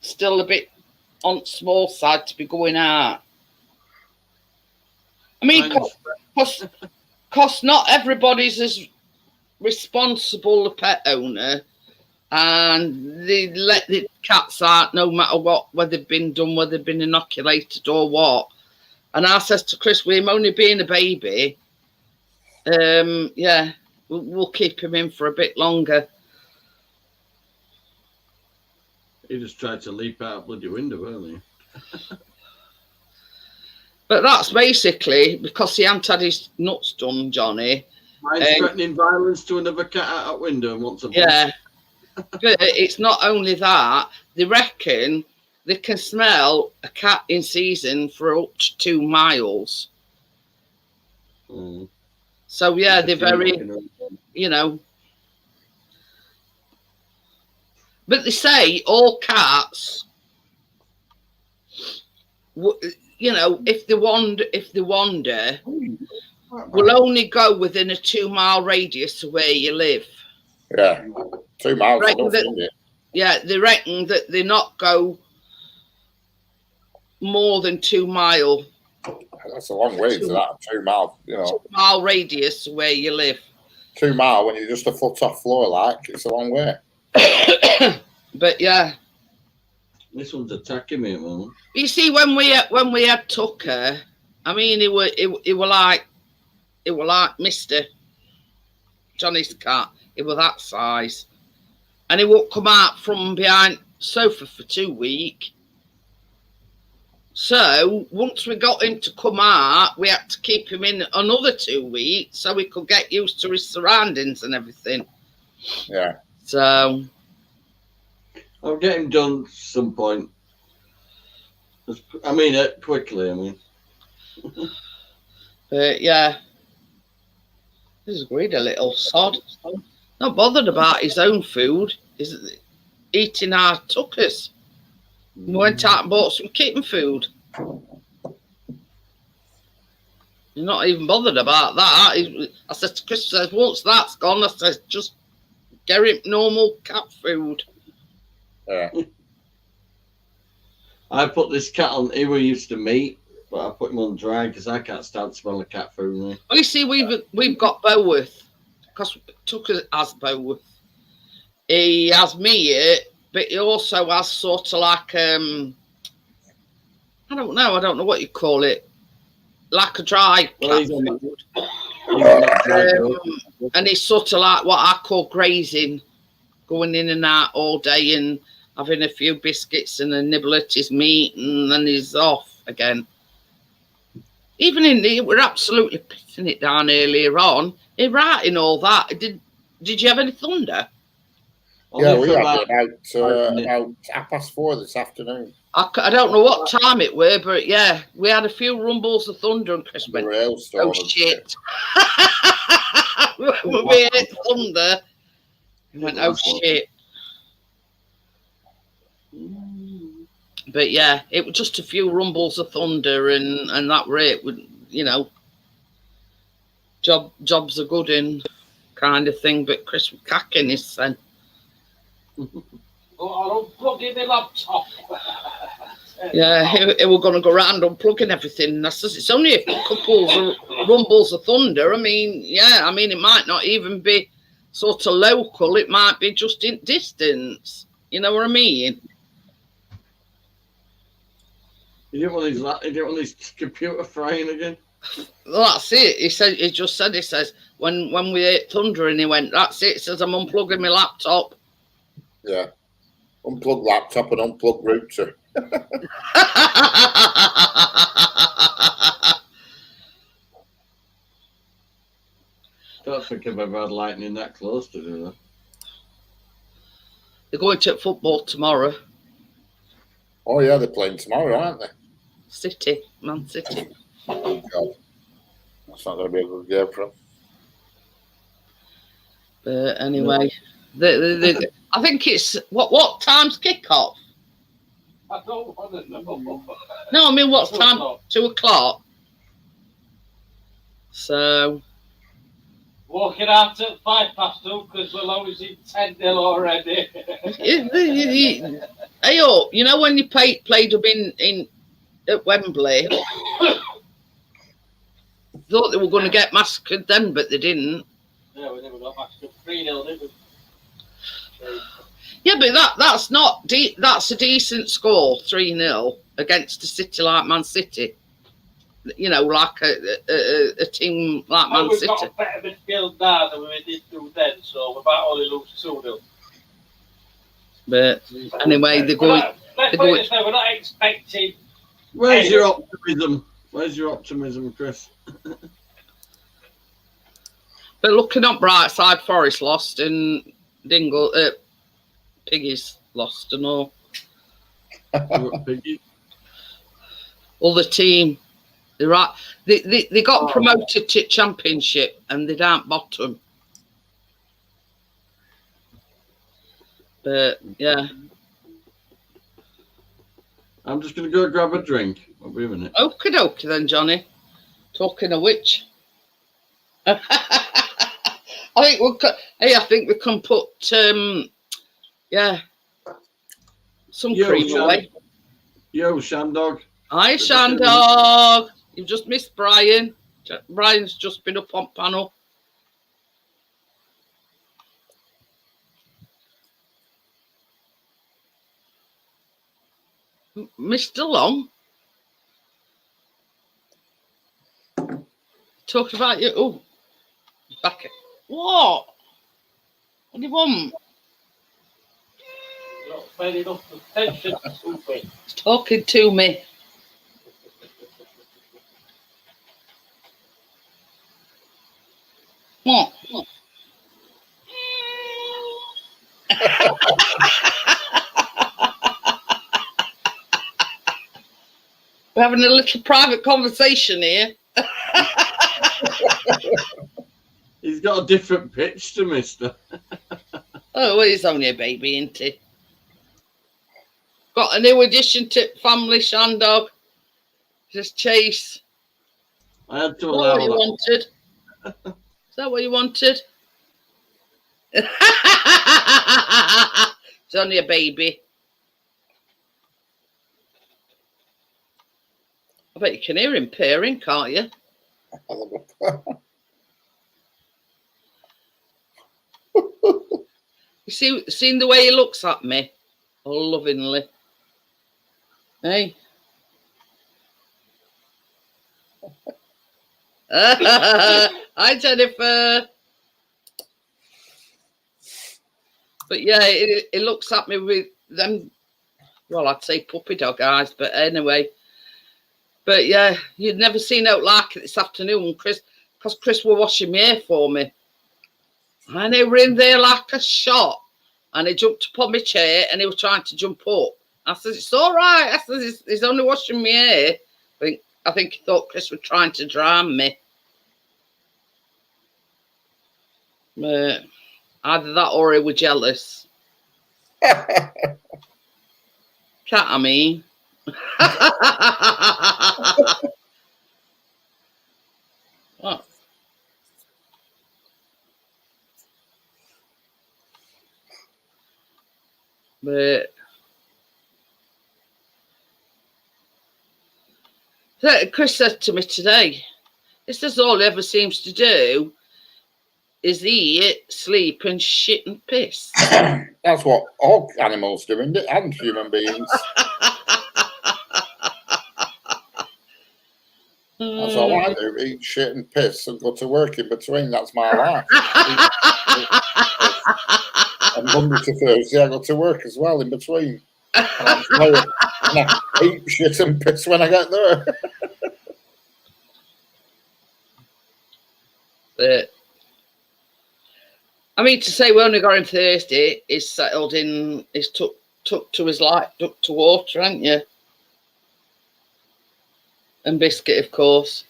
still a bit on the small side to be going out. I mean, because not everybody's as responsible a pet owner, and they let the cats out no matter what, whether they've been done, whether they've been inoculated or what. And I says to Chris, with him only being a baby, yeah, we'll keep him in for a bit longer. He just tried to leap out bloody window earlier. But that's basically because he hadn't had his nuts done, Johnny. Mine's threatening violence to another cat out that window and wants a Yeah. But it's not only that, they reckon they can smell a cat in season for up to 2 miles. Mm. So, yeah, they're very, you know. But they say all cats, you know, if they wander, will only go within a 2 mile radius of where you live. Yeah. 2 miles. Right, Enough, isn't it? Yeah, they reckon that they not go more than 2 mile. That's a long way to that. 2 miles, you know. 2 mile radius of where you live. 2 miles when you're just a foot off floor, like, it's a long way. But yeah, This one's attacking me at the moment. You see, when we had Tucker, I mean, he were like Mister Johnny's cat. He was that size, and he won't come out from behind sofa for 2 weeks. So once we got him to come out, we had to keep him in another 2 weeks so we could get used to his surroundings and everything. Yeah. So I'll get him done some point. I mean, quickly. I mean, but yeah, this is a greedy little sod. Not bothered about his own food. He's eating our Tuckers. We went out and bought some kitten food. You're not even bothered about that. I said to Chris, says, once that's gone, I said, just get him normal cat food. Yeah. I put this cat on. He were used to meat, but I put him on dry because I can't stand the smell of cat food. Really. Well, you see, we've got Boworth because Tucker has Boworth. He has meat, but he also has sort of like I don't know what you call it, like a dry cat food. And he's sort of like what I call grazing, going in and out all day and having a few biscuits and a nibble at his meat, and then he's off again. Even we're absolutely pissing it down earlier on. He's right in all that. Did you have any thunder? Yeah, we had it about 4:30 this afternoon. I don't know what time it were, but yeah, we had a few rumbles of thunder and Chris went, oh shit. When we hit thunder, he went, oh shit. But yeah, it was just a few rumbles of thunder and that rate would, you know, jobs are good in kind of thing, but Chris was cacking his son. I'll unplug in the laptop. Yeah, he were going to go around unplugging everything. And I says, it's only a couple of rumbles of thunder. I mean, yeah, I mean, it might not even be sort of local. It might be just in distance. You know what I mean? You didn't want his computer frying again? Well, that's it. He says, when we hit thunder, and he went, that's it. He says, I'm unplugging my laptop. Yeah. Unplug laptop and unplug router. Don't think I've ever had lightning that close to do that. They're going to football tomorrow. Oh, yeah, they're playing tomorrow, aren't they? Man City. Oh, God. That's not going to be a good game for them. But anyway, I think it's what time's kick-off? I don't want to know. No, I mean what's time? 2:00. So Walking out at 2:05 because we're losing 10-0 already. Hey, you know when you played them in at Wembley, thought they were going to get massacred then, but they didn't. Yeah, we never got massacred. 3-0, did we? Yeah, but that's not that's a decent score, 3-0 against a city like Man City. You know, like a team like Man City. We've got a better midfield now than we did do then, so we might only lose 2-0. But anyway, they're going. Let's put it this way, we're not expecting. Where's your optimism? Where's your optimism, Chris? But looking up bright side, Forest lost and Piggies lost and all. Piggy? Other team, they're right. They got promoted to Championship and they don't bottom. But yeah. I'm just going to go grab a drink. I'll be a minute. Okie dokie then, Johnny. Talking of which, I think we can put some cream away. Yo, Shandog. Hi, Shandog. You've just missed Brian. Brian's just been up on panel. Mr. Long? Talking about you. Oh, back. What? What do you want? Not paying enough attention to something. He's talking to me. What? We're having a little private conversation here. He's got a different pitch to Mister. Oh, well, he's only a baby, isn't he? Got a new addition to family, Shandog. Just Chase. I had to Is that allow what you that. wanted? Is that what you wanted? He's only a baby. I bet you can hear him purring, can't you? You seen the way he looks at me? Oh, lovingly. Hey. Hi, Jennifer. But yeah, it looks at me with them, well, I'd say puppy dog eyes, but anyway. But yeah, you'd never seen out like it this afternoon, Chris, because Chris were washing my hair for me. And he were in there like a shot. And he jumped upon my chair and he was trying to jump up. I said, it's all right. I said, he's only washing my hair. I think he thought Chris was trying to drown me. But either that or he was jealous. Cat, I mean. What? But Chris said to me today, this is all he ever seems to do is eat, sleep, and shit and piss. That's what all animals do, isn't it? And human beings. That's all I do, eat shit and piss and go to work in between. That's my life. And Monday to Thursday, I go to work as well in between. And I'm tired. And I eat shit and piss when I get there. But I mean, to say we only got him Thursday, he's settled in, he's took to his light, duck to water, haven't you? And Biscuit, of course.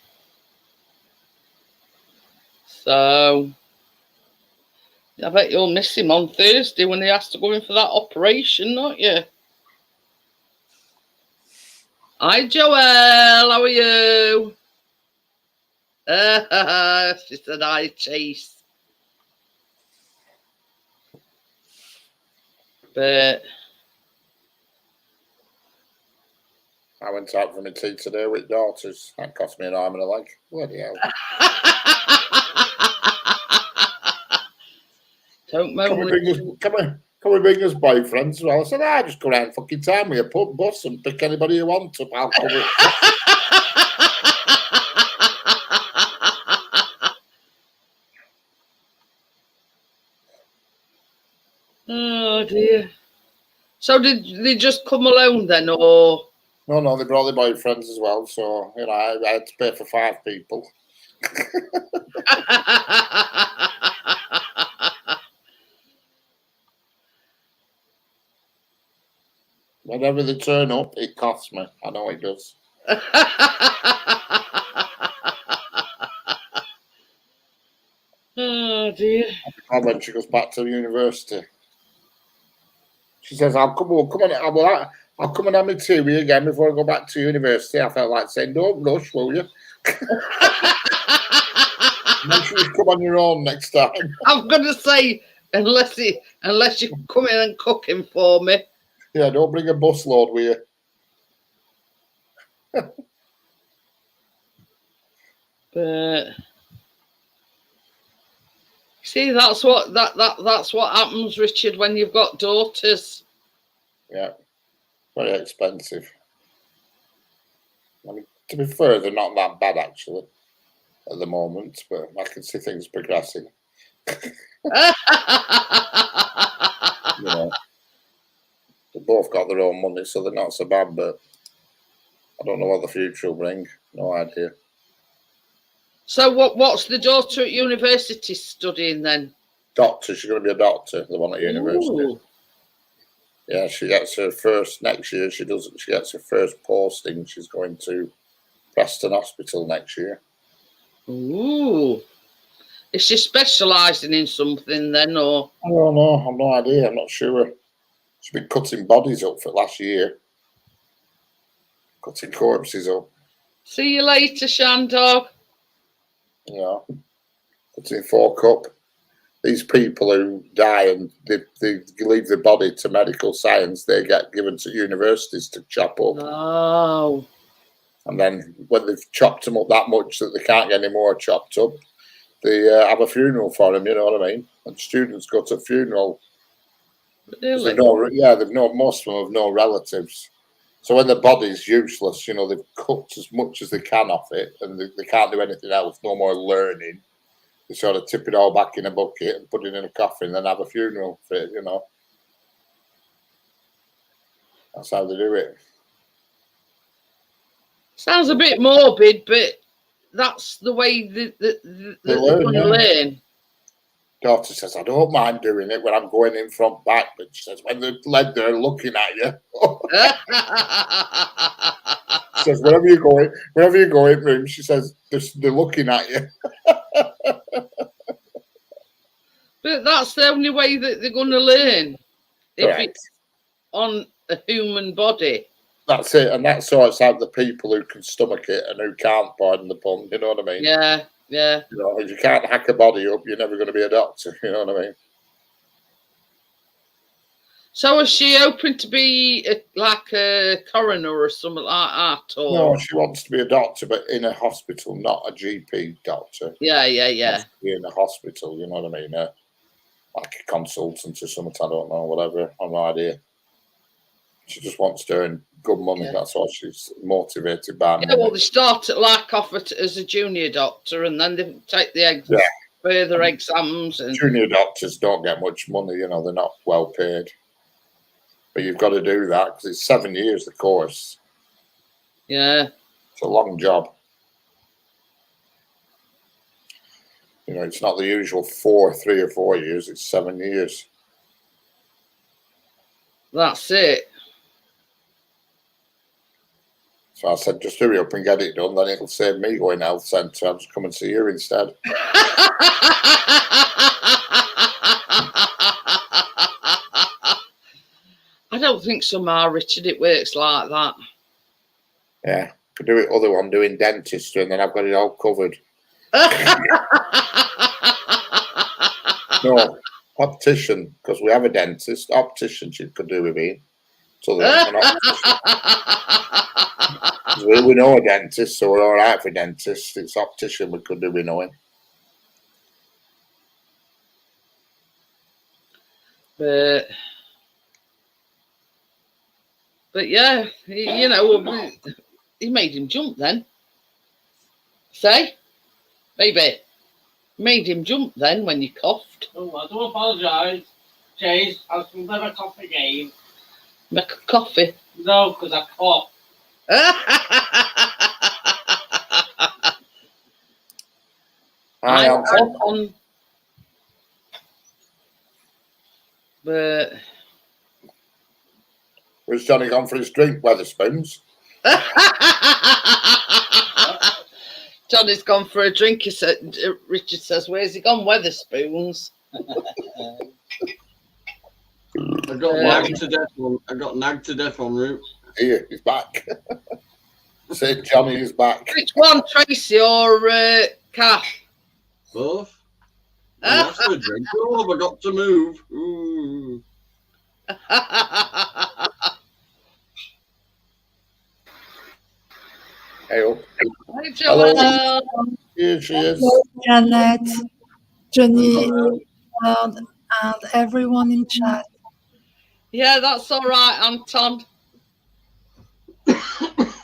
So I bet you'll miss him on Thursday when he has to go in for that operation, don't you? Hi, Joelle. How are you? She said, hi, Chase. But I went out for my tea today with daughters. That cost me an arm and a leg. Bloody hell. Don't Can we bring us boyfriends as well? I said, just go around fucking town with a bus and pick anybody you want up. I'll cover it. Oh dear. So did they just come alone then, or? No, they brought their boyfriends as well. So, I had to pay for 5 people. Whenever they turn up, it costs me. I know it does. Oh dear. And when she goes back to university, she says, I'll come and have my tea with you again before I go back to university. I felt like saying, don't rush, will you? Make sure you come on your own next time. I'm gonna say, unless you come in and cook him for me. Yeah, don't bring a busload with you. But see, that's what happens, Richard, when you've got daughters. Yeah. Very expensive. I mean, to be fair, they're not that bad actually at the moment, but I can see things progressing. You know, they both got their own money, so they're not so bad. But I don't know what the future will bring. No idea. So what's the daughter at university studying then? Doctor. She's going to be a doctor. The one at university. Ooh. Yeah, she gets her first next year. She gets her first posting. She's going to Preston Hospital next year. Ooh. Is she specialising in something then, or? I don't know. I've no idea. I'm not sure. She's been cutting bodies up for last year. Cutting corpses up. See you later, Shandog. You know, cutting fork up. These people who die and they leave the body to medical science, they get given to universities to chop up. Oh. And then when they've chopped them up that much that they can't get any more chopped up, they have a funeral for them, you know what I mean? And students go to a funeral. Really? Most of them have no relatives. So when the body's useless, you know, they've cut as much as they can off it and they can't do anything else, no more learning. They sort of tip it all back in a bucket and put it in a coffin and then have a funeral for it, you know. That's how they do it. Sounds a bit morbid, but that's the way they're going to learn. Daughter says, I don't mind doing it when I'm going in front back, but she says, when they're led there looking at you. She says, wherever you go in room, she says, they're looking at you. But that's the only way that they're going to learn. If Correct. it's on a human body. That's it. And that sorts out the people who can stomach it and who can't, pardon the pun. You know what I mean? Yeah, yeah. You know, if you can't hack a body up, you're never going to be a doctor. You know what I mean? So is she hoping to be like a coroner or something like that? Or? No, she wants to be a doctor, but in a hospital, not a GP doctor. Yeah. Be in a hospital, you know what I mean? Like a consultant or something, I don't know, whatever. I've no idea. She just wants to earn good money. Yeah. That's all she's motivated by. Yeah, well, they start off as a junior doctor, and then they take the further exams. And junior doctors don't get much money, you know, they're not well paid. But you've got to do that because it's 7 years, the course. Yeah. It's a long job. You know, it's not the usual 3 or 4 years, it's 7 years. That's it. So I said, just hurry up and get it done, then it'll save me going to health centre. I'll just come and see you instead. I don't think somehow, Richard, it works like that. Yeah, could do it other one, doing dentistry, and then I've got it all covered. No, optician, because we have a dentist. Optician she could do with me. So we know a dentist, so we're all right for dentists. It's optician we could do with knowing. But yeah, you know, he made him jump then. Say, maybe made him jump then when you coughed. Oh, I do apologise. Chase, I was going to have a coffee again. Make a coffee? No, because I coughed. Hi, Anton. But where's Johnny gone for his drink? Weatherspoons. Johnny's gone for a drink. He said, Richard says, "Where's he gone? Weatherspoons." I got nagged to death. I got nagged to death en route. Here, he's back. Say Johnny is back. Which one, Tracy or Kath? Both. That's a drink. Oh, I got to move. Ooh. Hey, Hi, Joanna. Here she is. Hello, Janet, Johnny, and everyone in chat. Yeah, that's all right, Anton.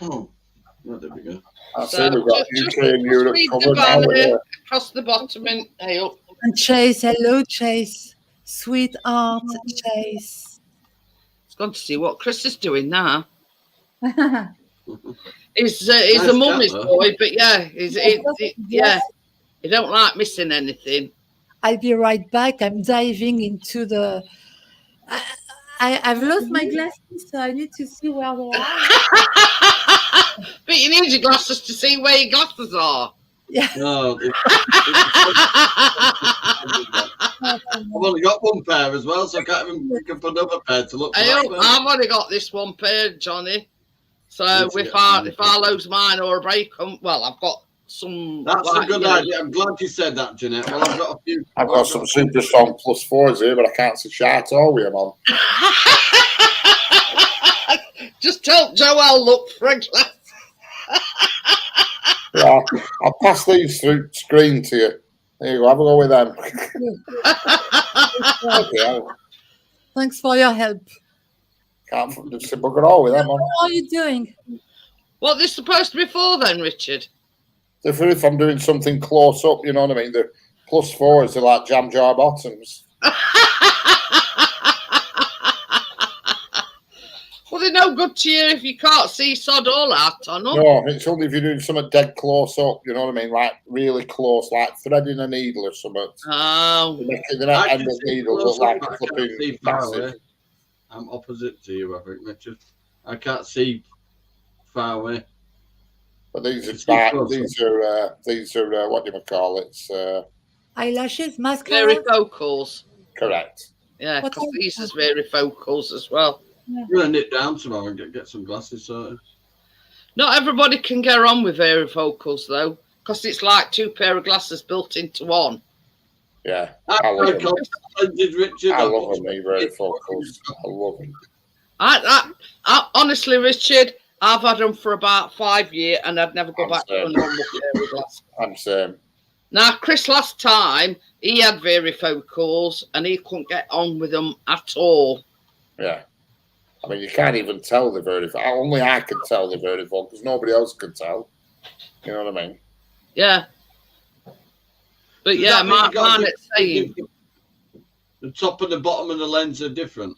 Oh, well, there we go. I So see we've got just UK and Europe read the covered now. banner Yeah. across the bottom and up. And Chase, hello, Chase. Sweetheart, Chase. It's gone to see what Chris is doing now. I'll He's Nice a mummy's cat, though. boy, but yeah, yeah, he don't like missing anything. be right back. I'm diving into the. I've lost my glasses, so I need to see where they are. But you need your glasses to see where your glasses are. Yeah. No, I've only got one pair as well, so I can't even pick up another pair to look for that one. I've only got this one pair, Johnny. So if I lose mine or break them, well, I've got some. That's a good idea. I'm glad you said that, Jeanette. Well, I've got a few. I've got some super strong +4s here, but I can't see shit at all with them on. Just tell Joel look for a glass. Yeah, I'll pass these through screen to you. There you go. Have a go with them. Okay, Thanks for your help. can't just bugger all with them on. How are you doing? What they're supposed to be for then, Richard? If I'm doing something close up, you know what I mean? The +4s are like jam jar bottoms. Well, they're no good to you if you can't see sod all out on them. No, it's only if you're doing something dead close up, you know what I mean? Like really close, like threading a needle or something. Oh. Making the end of the needle look like a flipping massive. I'm opposite to you, I think, Richard. I can't see far away. But these are what do you call it? Eyelashes, mascara. Varifocals. Correct. Yeah, What because are these is varifocals as well. I'm going to nip down tomorrow and get some glasses sorted. Not everybody can get on with varifocals though, because it's like two pair of glasses built into one. Yeah. I love them, Richard. I love them, varifocals. I love them. I honestly, Richard, I've had them for about 5 years and I'd never go back to a normal pair of glasses. I'm same. Now, Chris, last time he had varifocals and he couldn't get on with them at all. Yeah. I mean, you can't even tell the varifocals. Only I can tell the varifocals. Nobody else can tell. You know what I mean? Yeah. But Does yeah, that mean mine it's saying. The top and the bottom of the lens are different.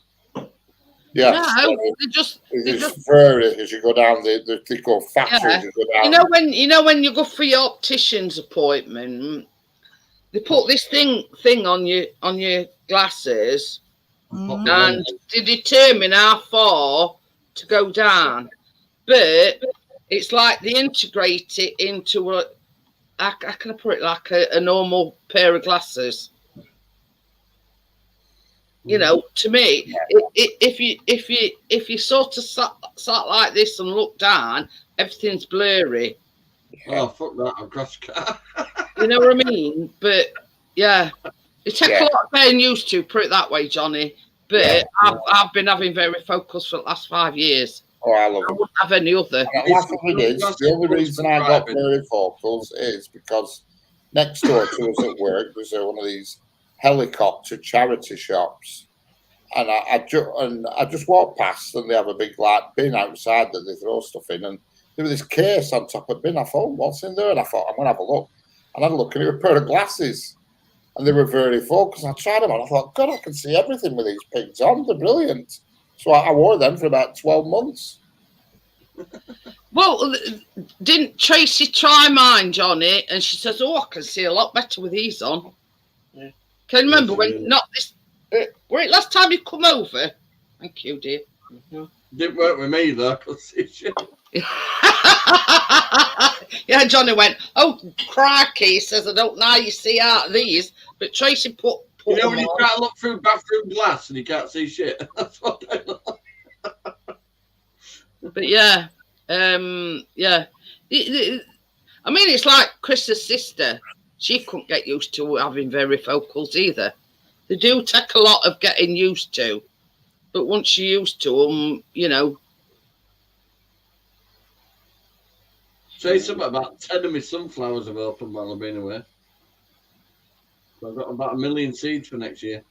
Yeah. No, they just very as you go down, they go faster as you go down. You know when you go for your optician's appointment, they put this thing on your glasses. And to determine how far to go down, but it's like they integrate it into a. I can put it like a normal pair of glasses. You know, to me, if you sort of sat like this and look down, everything's blurry. Oh fuck that! I've crashed car. You know what I mean? But yeah. It takes a lot of getting used to, put it that way, Johnny. But I've been having varifocals for the last 5 years. Oh, I love I them. wouldn't have any other. The only reason I got varifocals is because next door to us at work there's one of these helicopter charity shops, and I just walked past and they have a big like bin outside that they throw stuff in, and there was this case on top of the bin. I thought, what's in there? And I thought, I'm gonna have a look. And I had a look, and it was a pair of glasses. And they were varifocals. I tried them on. I thought, God, I can see everything with these pigs on. They're brilliant. So I wore them for about 12 months. Well, didn't Tracy try mine, Johnny? And she says, "Oh, I can see a lot better with these on." Yeah. Can you remember when? Not this. Were it last time you come over? Thank you, dear. Didn't work with me though. Yeah, Johnny went, "Oh, crikey," he says, "I don't know you see out of these." But Tracy put you know when you can't look through bathroom glass and you can't see shit? That's what I look. But yeah. I mean, it's like Chris's sister. She couldn't get used to having varifocals either. They do take a lot of getting used to. But once you're used to them, you know. Say something about 10 of my sunflowers have opened while I've been away. So I've got about 1 million seeds for next year.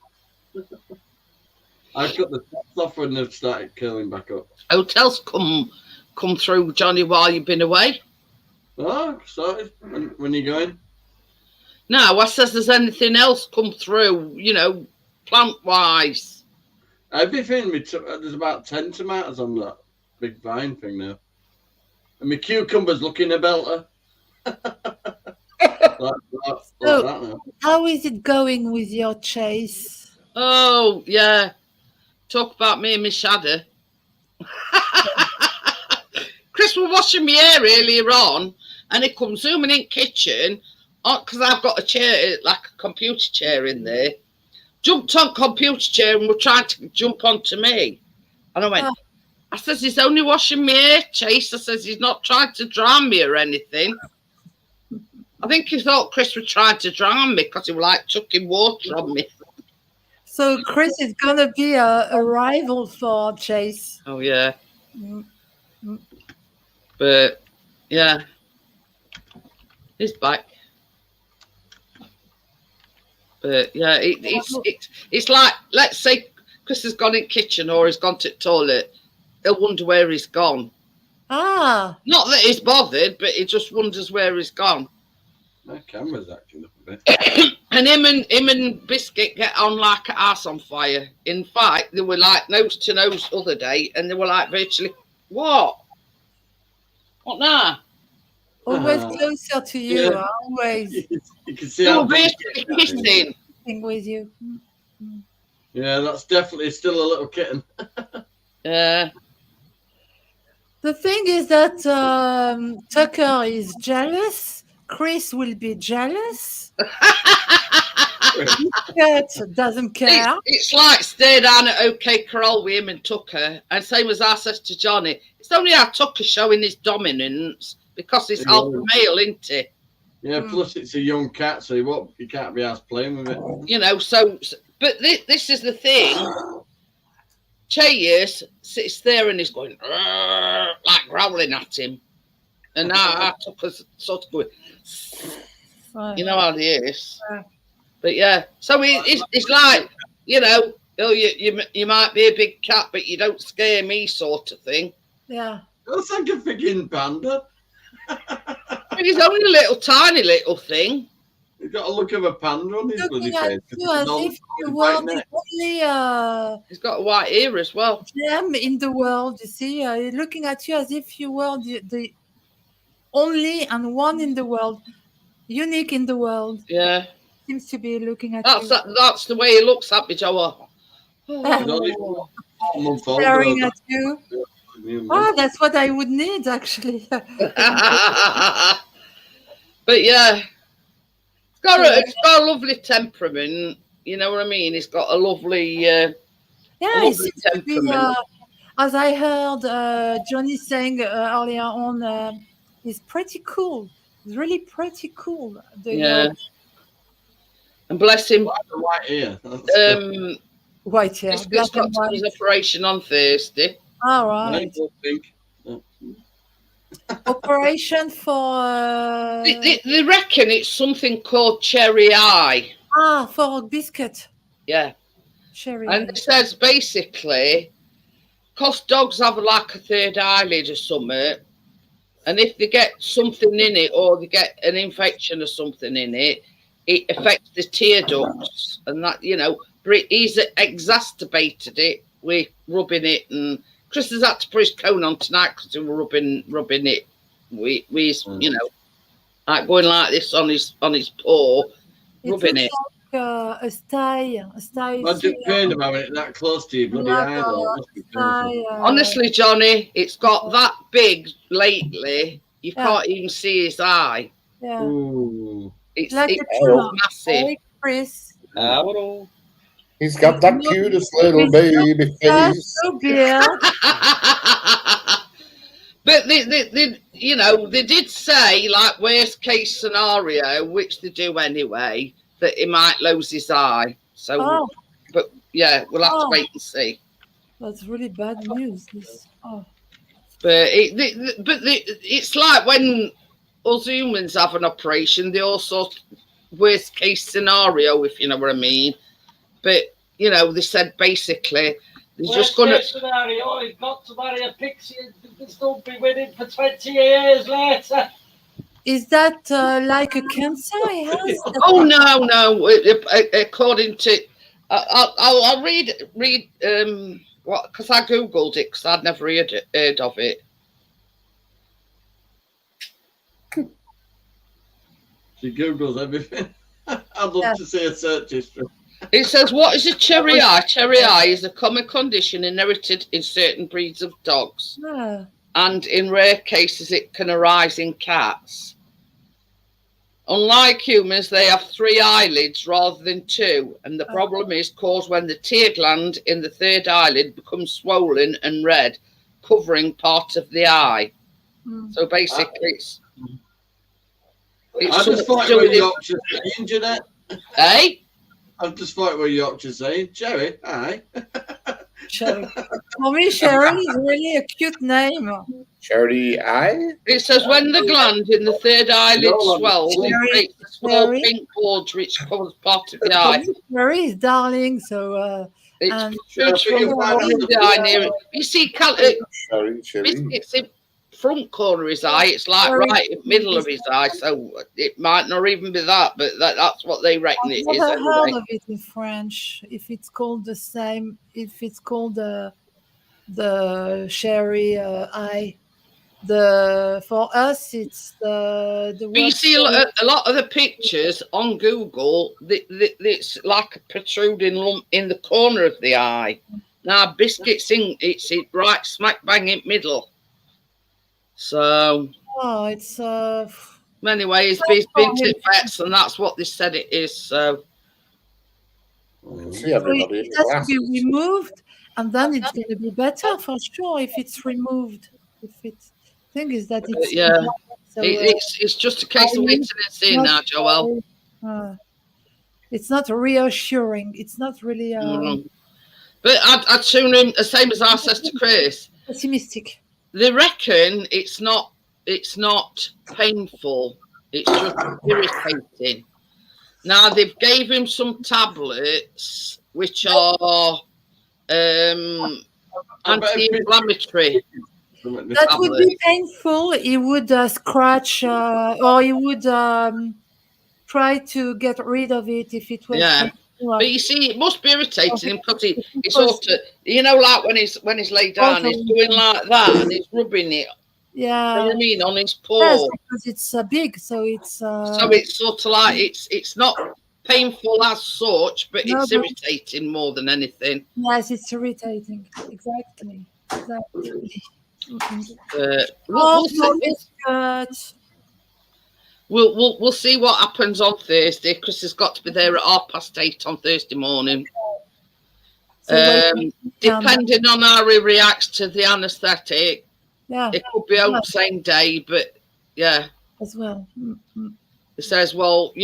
I cut the tops off when they've started curling back up. Hotels come come through, Johnny, while you've been away. Oh, sorry. When you going? No, I says there's anything else come through, you know, plant-wise. Everything. There's about 10 tomatoes on that big vine thing now. And my cucumber's looking a belter. like that now. How is it going with your chase? Oh, yeah. Talk about me and my shadow. Chris was washing my hair earlier on, and he comes zooming in kitchen, because I've got a chair, like a computer chair in there. Jumped on computer chair and were trying to jump onto me. And I went, I says, he's only washing my hair, Chase. I says, he's not trying to drown me or anything. I think he thought Chris was trying to drown me because he was like chucking water on me. So Chris is going to be a rival for Chase. Oh, yeah. Mm-hmm. But, yeah. He's back. But, yeah, it's like, let's say Chris has gone in the kitchen or he's gone to the toilet. He'll wonder where he's gone. Ah. Not that he's bothered, but he just wonders where he's gone. My camera's acting up a bit. And him and Biscuit get on like an ass on fire. In fact, they were like nose to nose the other day, and they were like virtually, what? What now? Always closer to you, Yeah. always. You can see They how were virtually kissing. With you. Yeah, that's definitely still a little kitten. Yeah. The thing is that Tucker is jealous. Chris will be jealous. Biscuit doesn't care. It's like stay down at OK Corral with him and Tucker, and same as I said to Johnny, it's only our Tucker showing his dominance because he's alpha male, isn't he? Yeah, plus it's a young cat, so you can't be asked playing with it. You know, but this is the thing. Chase sits there and he's going like growling at him, and now our Tucker's sort of going, you know how he is. But yeah, so it's like, you know, oh, you might be a big cat, but you don't scare me, sort of thing. Yeah. That's like a freaking panda. But he's only a little tiny little thing. He's got a look of a panda on his bloody Looking at face. you as if you were the only He's got a white ear as well. gem in the world. You see, looking at you as if you were the only and one in the world, unique in the world. Yeah. Seems to be looking at you. That's the way he looks at me, Joe. Staring at you. Oh, that's what I would need, actually. But yeah, it's got a lovely temperament. You know what I mean? It's got a lovely, yeah, it seems to be, as I heard Johnny saying earlier on, he's pretty cool. He's really pretty cool. Yeah. And bless him. White ear. White hair. He's Black got and white. his operation on Thursday. All right. Operation for. They reckon it's something called cherry eye. For Biscuit. Yeah. Cherry. And it says basically, because dogs have like a third eyelid or something, and if they get something in it or they get an infection or something in it, it affects the tear ducts, and that, you know, he's exacerbated it with rubbing it, and Chris has had to put his cone on tonight because he was rubbing it with his, you know, like going like this on his paw, rubbing it. Like a sty. Imagine pain about it that close to your bloody eye. Honestly, Johnny, it's got that big lately. You can't even see his eye. Yeah. Ooh. It's Like massive. Hey, Chris. He's got that cutest little baby face. So good. But they, you know, they did say, like, worst case scenario, which they do anyway, that he might lose his eye. So, but yeah, we'll have to wait and see. That's really bad news. But it's like when us humans have an operation, they all sort of worst case scenario, if you know what I mean. But you know, they said basically they're just gonna. Scenario, he's got to marry a pixie and still be with him for 20 years later. Is that like a cancer he has? Oh no! According to, I'll read what, because I googled it because I'd never heard of it. She Googles everything. I'd love to see a search history. It says, what is a cherry eye? Cherry eye is a common condition inherited in certain breeds of dogs, and in rare cases it can arise in cats. Unlike humans, they have 3 eyelids rather than 2, and the problem is caused when the tear gland in the 3rd eyelid becomes swollen and red, covering part of the eye. So basically, it's I just thought it were Yorkshire saying, Jeanette. Hey? I just thought it were Yorkshire saying, Cherry, aye. Cherry. For me, Cherry is really a cute name. Cherry eye? It says when the gland in the 3rd eyelid swells, it creates a small pink bulge which covers part of the eye. Cherry is darling, so... it's the eye near it. You see, Biscuit's in front corner of his eye. It's like right in the middle of his eye, so it might not even be that, but that's what they reckon it is. I've never heard of it in French. If it's called the same, if it's called the cherry eye. For us, it's the you see a lot of the pictures on Google. It's like a protruding lump in the corner of the eye. Now, Biscuit's it's right smack bang in the middle. So, it's anyway, it's been to vets, and that's what they said it is. So, see everybody. It has to be removed, and then it's going to be better for sure if it's removed. If it's thing is that it's so, it's just a case of waiting and seeing now, Joel. It's not reassuring. It's not really. But I'd sooner, the same as I said to Chris, pessimistic. They reckon it's not painful. It's just irritating. Now they've gave him some tablets which are anti-inflammatory. That would be painful. He would scratch, or he would try to get rid of it if it was. Yeah. But you see, it must be irritating him because it's sort of, like when he's laid down, he's doing like that and he's rubbing it. Yeah. You know what I mean, on his paw. Yes, because it's big, so it's. So it's sort of like it's not painful as such, but it's irritating more than anything. Yes, it's irritating. Exactly. We'll see what happens on Thursday. Chris has got to be there at 8:30 on Thursday morning. Depending on how he reacts to the anaesthetic, it could be out the same day, but as well. It says, well,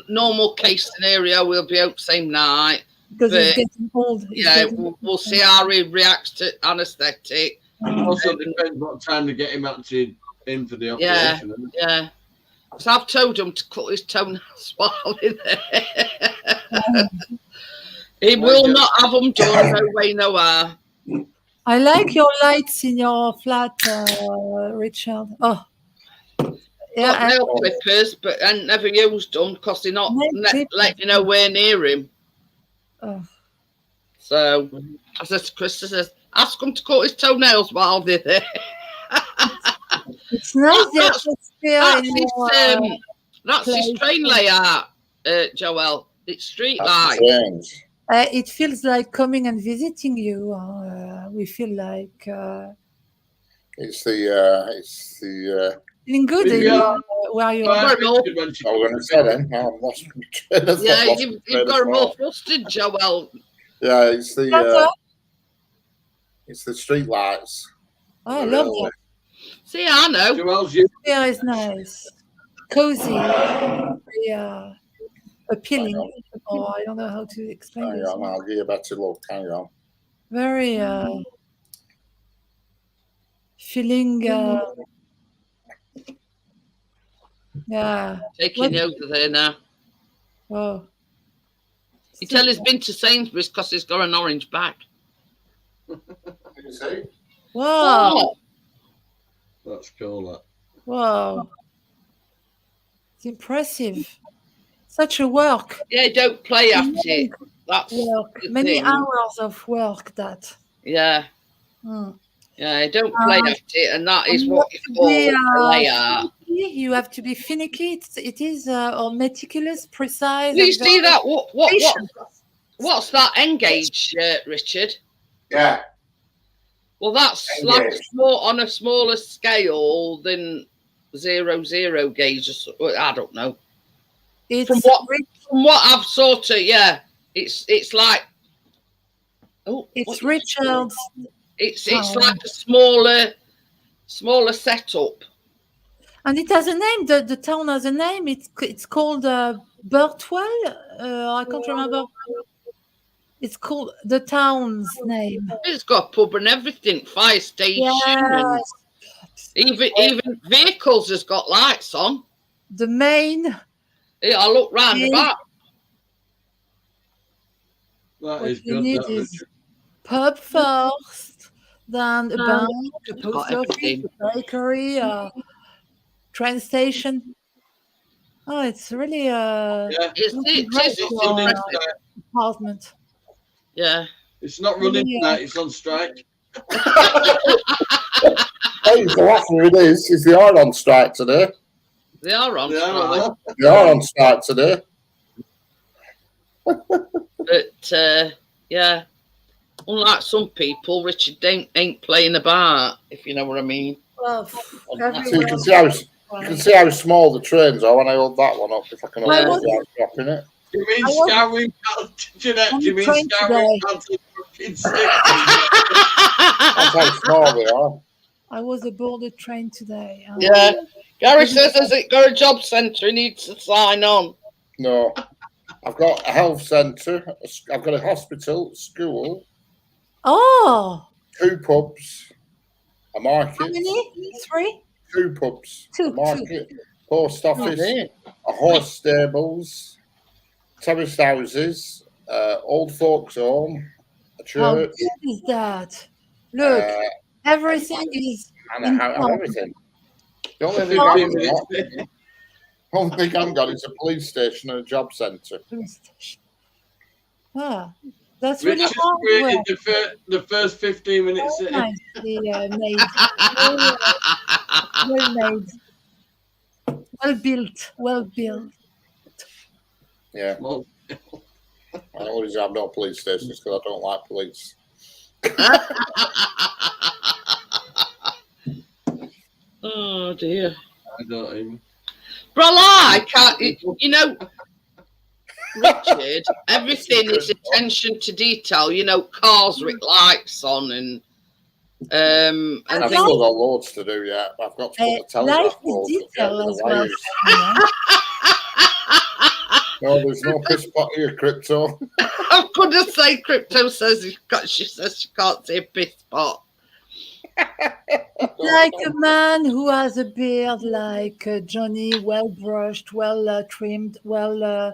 normal case scenario, we'll be out the same night. Because he's getting old. We'll see how he reacts to anaesthetic. Also depends what time to get him actually in for the operation. Yeah. So I've told him to cut his toenails while in there. He will not have them done, no way, no how. I like your lights in your flat, Richard. Oh. Yeah, nail clippers, but I never used them because they're not letting you know we're near him. Oh. So I said to Chris, ask him to cut his toenails while they're there. It's nice. That's his train layout, Joel. It's street lights. It feels like coming and visiting you. We feel like it's the feeling good. Where you are. I'm going to say then. You've got them all flustered, Joel. Yeah, it's the street lights. Oh, I love that. See, I know. Joel's you. Yeah, it's nice, cozy, appealing. Oh, I don't know how to explain Hang this. on, I'll give you a better look. Hang on. Very feeling. Taking you over there now. Oh. You tell he's been to Sainsbury's because he's got an orange bag. Can you see? Wow. That's cool. That. Wow. It's impressive. Such a work. Yeah, don't play at it. That's Work. the Many thing. hours of work that. Yeah, Mm. yeah, don't play at it, and that is You what have you to be, call a layout. finicky. You have to be finicky. It is or meticulous, precise, Do you and see very that? patient. What's that engage, Richard? Yeah. Well, that's like Engage. on a smaller scale than 00 gauge. Or so, I don't know. It's From what I've sort of, yeah, it's like. Oh, it's Richard's it's town. like a smaller setup. And it has a name. The town has a name. It's called Birtwell. I can't remember. It's called the town's name. It's got a pub and everything, fire station, and Yes. even vehicles has got lights on. The main. Yeah, I look round Yeah. about. That What is you good. need That, is Richard. pub first, then a bank, a post office, everything. a bakery, a train station. Oh, it's really Yeah. It's It's running impressive. tonight. apartment. Yeah. It's not running tonight. It's on strike. Hey, the laughing it is they are on strike today. They are on Yeah, I strike. know. They are on strike today. But yeah, unlike some people, Richard ain't playing about, if you know what I mean. Well, So you everywhere. can see how small the trains are when I hold that one up. If I can hold I it was- without dropping it. Do you mean I was- scouring? Jeanette, On do you the mean train scouring? today. That's how small they are. I was aboard a train today. And Yeah. Gary says has it got a job centre he needs to sign on. No, I've got a health centre. I've got a hospital, school, Oh, 2 pubs, a how market, many? 3? 2 pubs, Two, a market, post Oh, office, dear. a horse stables, terraced houses, old folks' home, a How church, good is that? Look, everything is and in and everything. The only thing 15 I've minutes. got, only thing I've got is a police station and a job centre. police station. Ah, that's really Richard's hard created work. the first 15 minutes. Very nicely made. Well made. Well built. Well built. Yeah, Well, I always have no police stations because I don't like police. Oh dear. I don't even. But I like, you know, Richard, everything is attention to detail. You know, cars with lights on and I've things. still got loads to do yet. I've got to put the Life telegraph is poles up detail yet, as the well. wires. Yeah. No, there's no piss pot here, Crypto. I'm gonna say Crypto says she says she can't see a piss pot. Like a man who has a beard like Johnny, well brushed, well trimmed, well,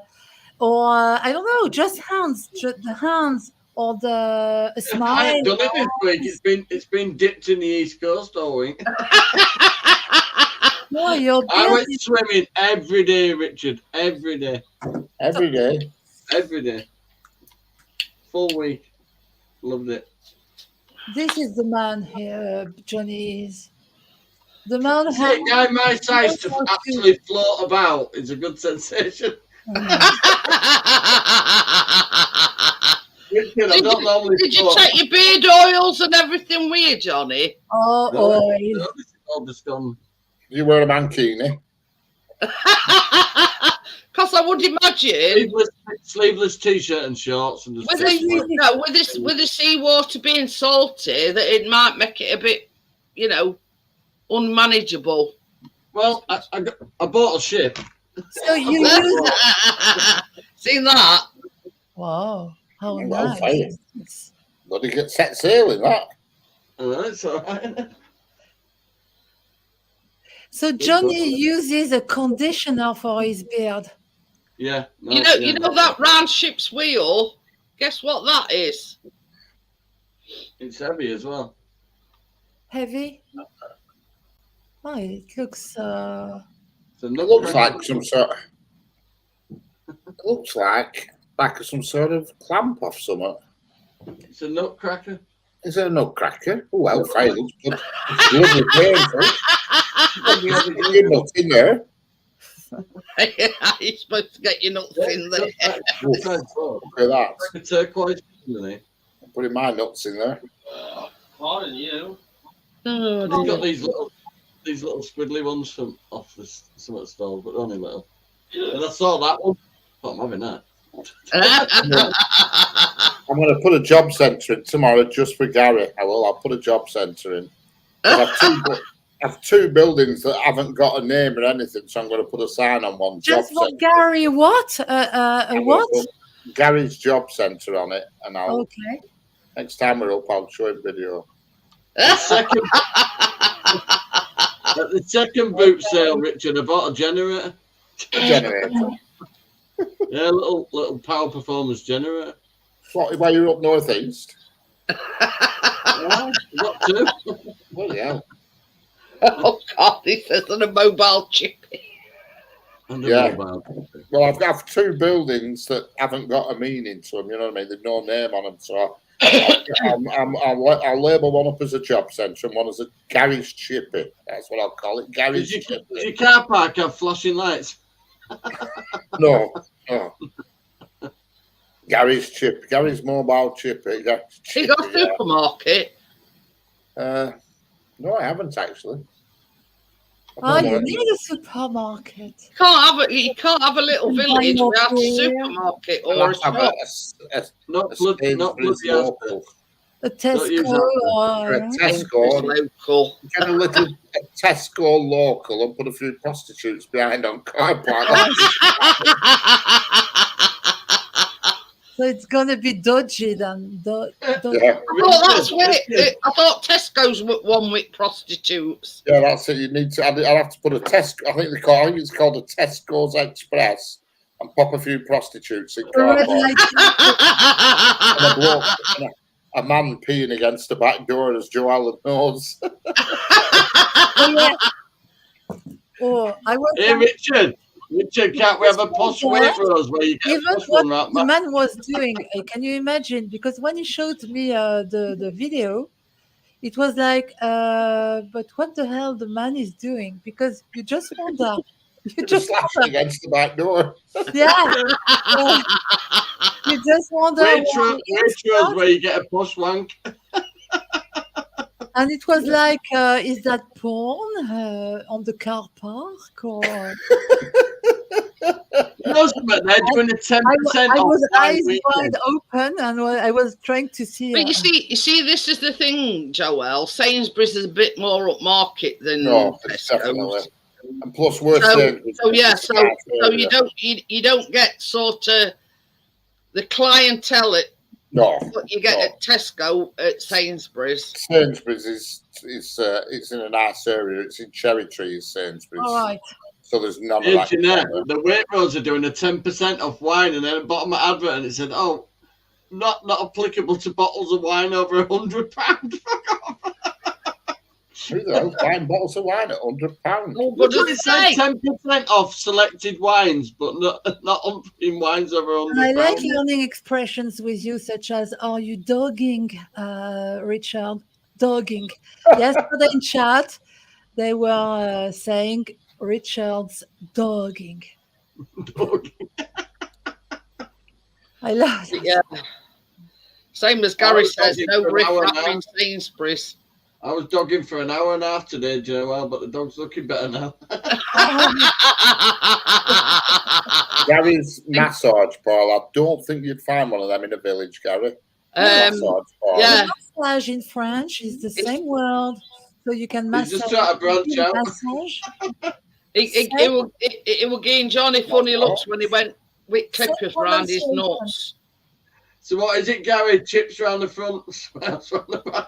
or I don't know, just hands, the hands, or a I smile. haven't done it this week. It's been dipped in the East Coast all week. No, your I beard went is swimming every day, Richard. Every day. Every day. Every day. Full week. Loved it. This is the man here, Johnny is. The man See a guy my size to actually float about is a good sensation. Richard, I don't normally Did you float. take your beard oils and everything with you, Johnny? Oh, No, oil. no, this is all just gone. You wear a mankini. Because I would imagine Sleeveless t-shirt and shorts and just with the seawater being salty, that it might make it a bit, you know, unmanageable. Well, I bought a ship. So you use. Seen that? Wow, how Well, nice. fine. Bloody get set sailing, that. It's all right. So Johnny uses a conditioner for his beard. Yeah. No, You know that round ship's wheel? Guess what that is? It's heavy as well. Heavy. Oh, it looks. It's a It nut looks cracker. like some sort. It looks like some sort of clamp off something. It's a nutcracker. Is it a nutcracker? Oh, well, fine. Looks good. It's lovely painful. There's your nut in there. You're supposed to get your nuts in there. Look Look at that. a turquoise, isn't it? I'm putting my nuts in there. Pardon you. Oh, You've got dear. these little squiddly ones from off the some of the stall, but only little. And I saw that one. Oh, I'm having that. I'm going to put a job centre in tomorrow just for Gary. I'll put a job centre in. I have two buildings that haven't got a name or anything, so I'm going to put a sign on one. Just job for centre. Gary, what? What? Gary's job centre on it, and Okay. next time we're up, I'll show him video. The second, at the second boot sale, Richard, I bought a generator. Generator. Yeah, little power performance generator. While you're up northeast. Yeah, I got two. Well, yeah. Oh, God, he says on a mobile chip. And Yeah. a mobile. Well, I've got two buildings that haven't got a meaning to them. You know what I mean? There's no name on them, so I'll label one up as a job centre and one as a garage chippy. That's what I'll call it. Garage Does chippy. your car park have flashing lights? No. Gary's chip. Gary's mobile chippy. You got a supermarket? No, I haven't actually. Oh, you need a supermarket. You can't have a little village without a supermarket or a have shop. Not bloody local. A use Tesco that. or A Tesco. Local. Get a Tesco local and put a few prostitutes behind on car park. so it's gonna be dodgy then. Yeah. I thought Tesco's one with prostitutes. Yeah, that's it. You need to. I'll have to put a Tesco. I think it's called a Tesco's Express, and pop a few prostitutes in car Red park. light. And a bloke, and a man peeing against the back door as Joe Allen knows. Oh, I was. Hey, Richard, can't we have a posh Waitrose where you get a Even posh what one right the man was doing, can you imagine? Because when he showed me the video, it was like, but what the hell the man is doing? Because you just wonder. You just Slashing against the back door. yeah. You just wonder. Waitrose where you get a posh wank. And it was like, is that porn on the car park or? No, but they're doing a 10% I off. was eyes weekend. wide open, and I was trying to see. But you see, this is the thing, Joel. Sainsbury's is a bit more upmarket than No, definitely. Tesco's. And plus, we're So you don't get sort of the clientele what you get at Tesco at Sainsbury's. Sainsbury's is in a nice area. It's in Cherry Trees, Sainsbury's. All right. So there's none Did of you that. know the Waitrose are doing a 10% off wine, and then at the bottom of the advert, and it said, "Oh, not applicable to bottles of wine over £100." Who the hell's buying bottles of wine at £100? Oh, but It said 10% off selected wines, but not in wines over £100. I like learning expressions with you, such as "Are you dogging, Richard?" Dogging. Yesterday in chat, they were saying Richard's dogging. I love it. Yeah. Same as Gary says, no riff raff in Sainsbury's. I was dogging for an hour and a half today, Joel, but the dog's looking better now. Gary's massage parlour. I don't think you'd find one of them in a village, Gary. Massage parlour. Yeah. Massage in French is the same word, so you can He's massage. just trying to branch out. Massage. It will gain Johnny funny looks when he went with clippers round his nuts. So what is it, Gary? Chips round the front, smells round the back.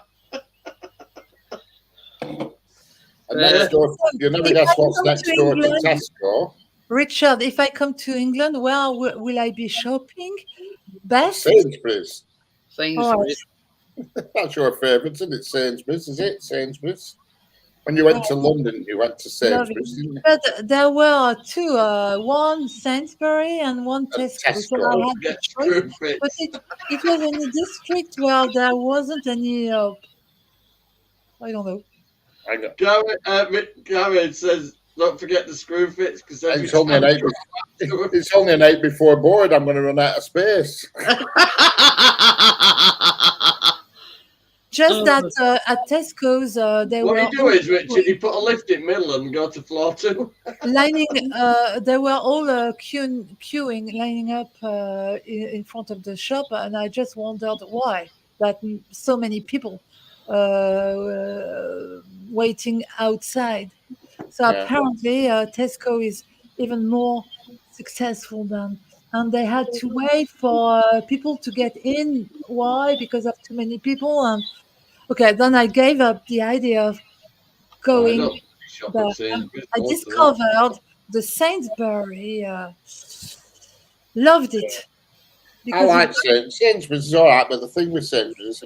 And next door, you never guess what's next door to Tesco. Richard, if I come to England, where will I be shopping? Best? Sainsbury's. Sainsbury's. That's your favourite, isn't it? Sainsbury's, is it? Sainsbury's. When you went to London, you went to Love Sainsbury's, it. didn't you? But there were two, one Sainsbury and one Tesco. So I Tesco. had the Get choice. screw fits. But it was in a district where there wasn't any, I don't know. I got. Gary says, don't forget the screw fits because It's only an 8. It's only an 8 before board. I'm going to run out of space. Just that at Tesco's, they What were you do is, Richard, you put a lift in middle and go to floor 2. lining. They were all queuing, lining up in front of the shop, and I just wondered why that so many people waiting outside. So Yeah. apparently, Tesco is even more successful than, and they had to wait for people to get in. Why? Because of too many people. And okay, then I gave up the idea of I going don't shop there. at Sainsbury's. I most of them. discovered the Sainsbury. Loved it. I like Sainsbury's is all right, but the thing with Sainsbury's,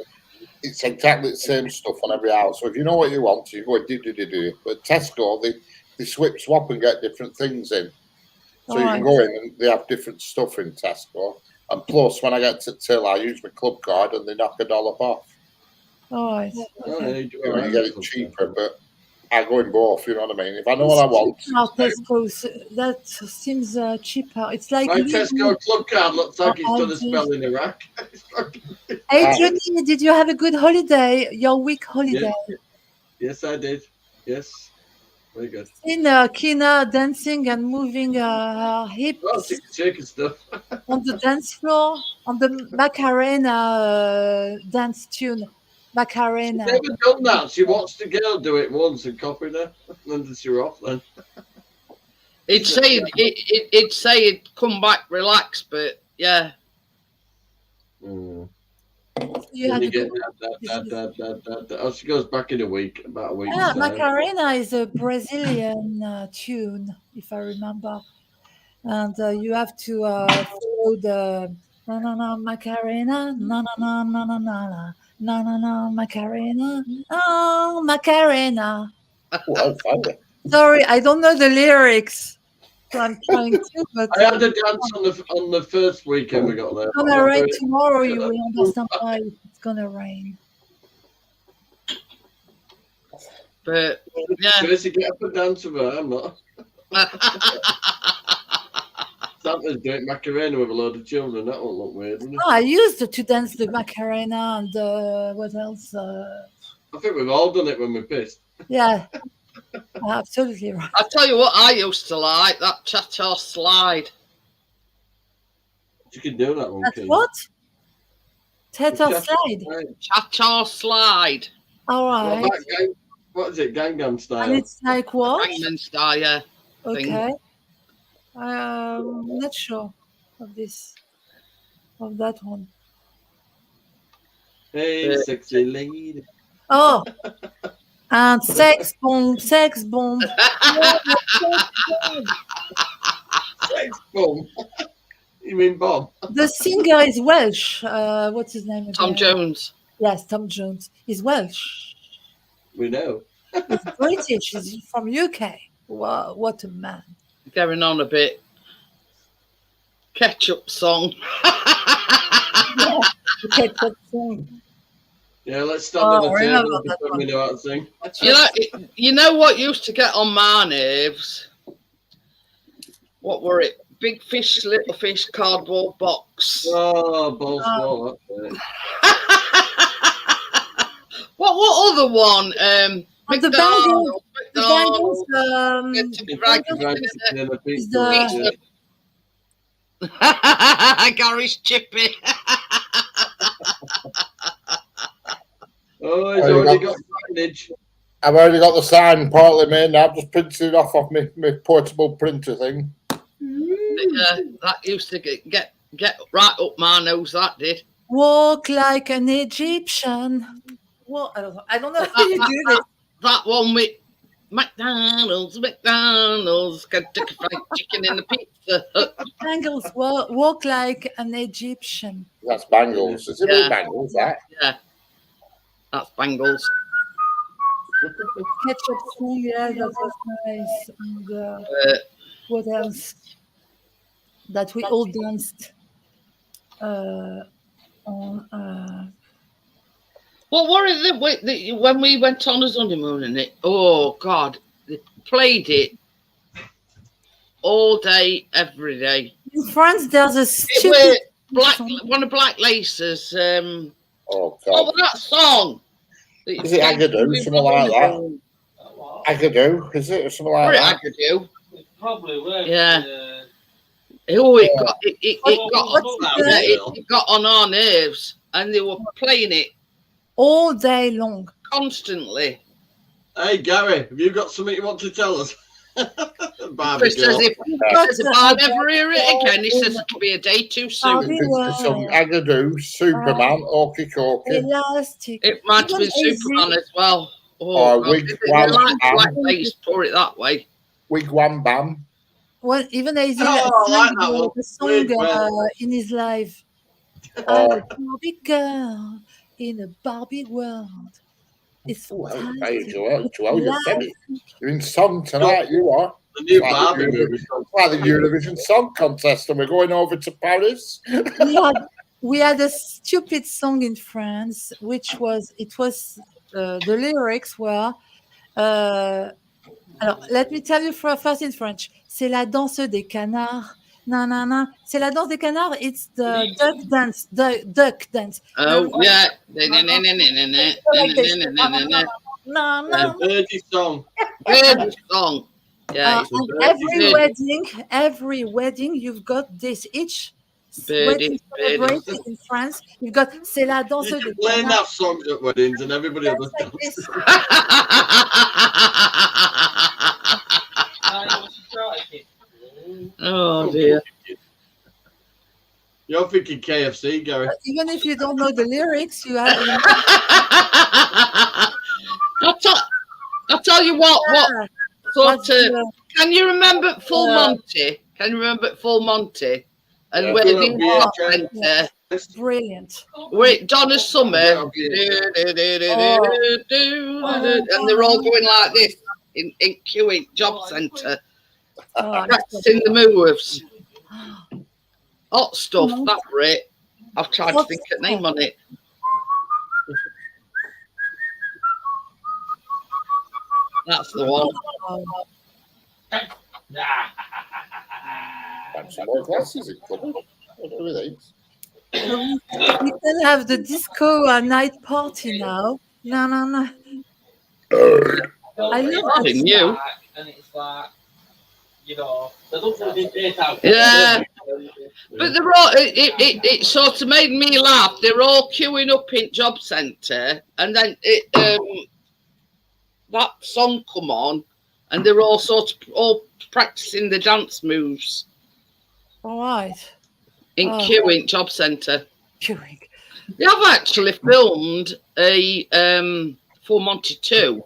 it's exactly the same stuff on every house. So if you know what you want, you go do. But Tesco, they swap and get different things in. So you can go in and they have different stuff in Tesco. And plus, when I get to till, I use my club card and they knock $1 off. All right. Oh, yeah, you do You alright. get it cheaper, but I go in both. You know what I mean? If I know what I want, Tesco's, that seems cheaper. It's like My Tesco club card looks like it's done a spell in Iraq. Hey, Johnny, did you have a good holiday? Your week holiday? Yes, I did. Yes. Very good. In Kina dancing and moving her hips Oh, chicken stuff. on the dance floor, on the Macarena dance tune. Macarena. Never done that. She watched a girl do it once and copied her. And then she was off then. It'd say it'd come back relaxed, but yeah. Mm. You had You to get go- that. Oh, she goes back in about a week. Ah, Macarena is a Brazilian tune, if I remember. And you have to follow the na na na Macarena, na na na na na na na na na Macarena, oh Macarena. well, fine. Sorry, I don't know the lyrics, so I'm trying to. But I had a dance on the first weekend we got there. it's gonna rain tomorrow. You will understand why it's gonna rain. But yeah. Tracy, get up and dance with her. I'm not. Santa's doing Macarena with a load of children. That won't look weird, wouldn't it? Oh, I used to dance the Macarena and what else? I think we've all done it when we're pissed. Yeah, absolutely right. I tell you what, I used to like that cha-cha slide. You can do that one, That's Keith. what? Teta slide. Cha-cha slide. All right. What is it? Gangnam style. And it's like what? Gangnam style, yeah. Okay. I'm not sure of that one. Hey, sexy lady. Oh, and sex bomb. Sex bomb. You mean Bob? The singer is Welsh. What's his name again? Tom Jones. Yes, Tom Jones. He's Welsh. We know. He's British. He's from UK. Wow, what a man. Going on a bit. Ketchup song. Ketchup song. Yeah, let's stand on the remember table that before we know how to sing. You know what used to get on my nerves? What were it? Big fish, little fish, cardboard box. Oh, balls fall. That's it. What other one? And the Bangles. The Bangles. Gary's chippy. Oh, he's already got signage. I've already got the sign partly made now. I've just printed it off my portable printer thing. That used to get right up my nose. That did. Walk like an Egyptian. Well, I don't know how you do this. That one with McDonald's, Kentucky Fried Chicken in the pizza. Bangles, walk like an Egyptian. That's Bangles. Is it Yeah. Bangles? That? Yeah, that's Bangles. Ketchup song, yeah, that was nice. And what else? That we all danced on. What were it when we went on his honeymoon and it? Oh God, they played it all day, every day. In France, there's a It stupid was song. one of Black Lace's. Oh What God. was that song? Is it Agadoo? Something like that. Agadoo, is it? Or something like that. Agadoo. It probably was. Yeah. Uh, Oh, it Yeah. got it got on our nerves, and they were playing it All day long. constantly. Hey, Gary, have you got something you want to tell us? Barbie Chris says girl. if I never hear it again, he says it'll be a day too soon. Barbie It's some Agadoo, Superman, Okie Kokie, Elastic. It might have Even been Easy. Superman as well. or Oh, God. Wig They Wam like Black Bam. Lace, pour it that way. Wigwam Bam. Well, even Easy Oh, I like that one. the song Well. in his life. I'm Oh, a Barbie girl in a Barbie world. It's oh, hey, fantastic. Joel, you're very, you're in song tonight, you are. The new Like Barbie the movie. It's like the Eurovision Song Contest, and we're going over to Paris. We had a stupid song in France, which was the lyrics were. Alors, let me tell you first in French. C'est la danse des canards. Nanana. C'est la danse des canards. It's the duck dance. Duck dance. Oh, yeah. No, no. Birdie song. Good song. Yeah, it's And Birdie. every wedding, you've got this. Each Birdie, wedding Birdie. celebrated in France, you've got c'est la danse You des can play canards. enough songs at weddings and everybody Dance will like dance. this. Oh, dear. You're thinking KFC, Gary. Even if you don't know the lyrics, you have. I'll tell you what What's sort of. the- Can you remember Full Monty? Can you remember Full Monty? And Yeah, where Full the Monty, centre, Brilliant. where Donna Summer, Yeah. and they're all going like this in queuing job centre, Oh, practicing the moves. Hot stuff, that Brit. I've tried to think of a name on it. That's the one. And some more glasses in club. What are these? we can have the disco night party now. No. I love that. Nothing new. And it's like, you know, they don't want to be date out. Yeah. But they're all, it sort of made me laugh. They're all queuing up in job centre, and then that song come on, and they're all sort of all practicing the dance moves All right. in queuing job centre. Queuing. They have actually filmed a Full Monty 2,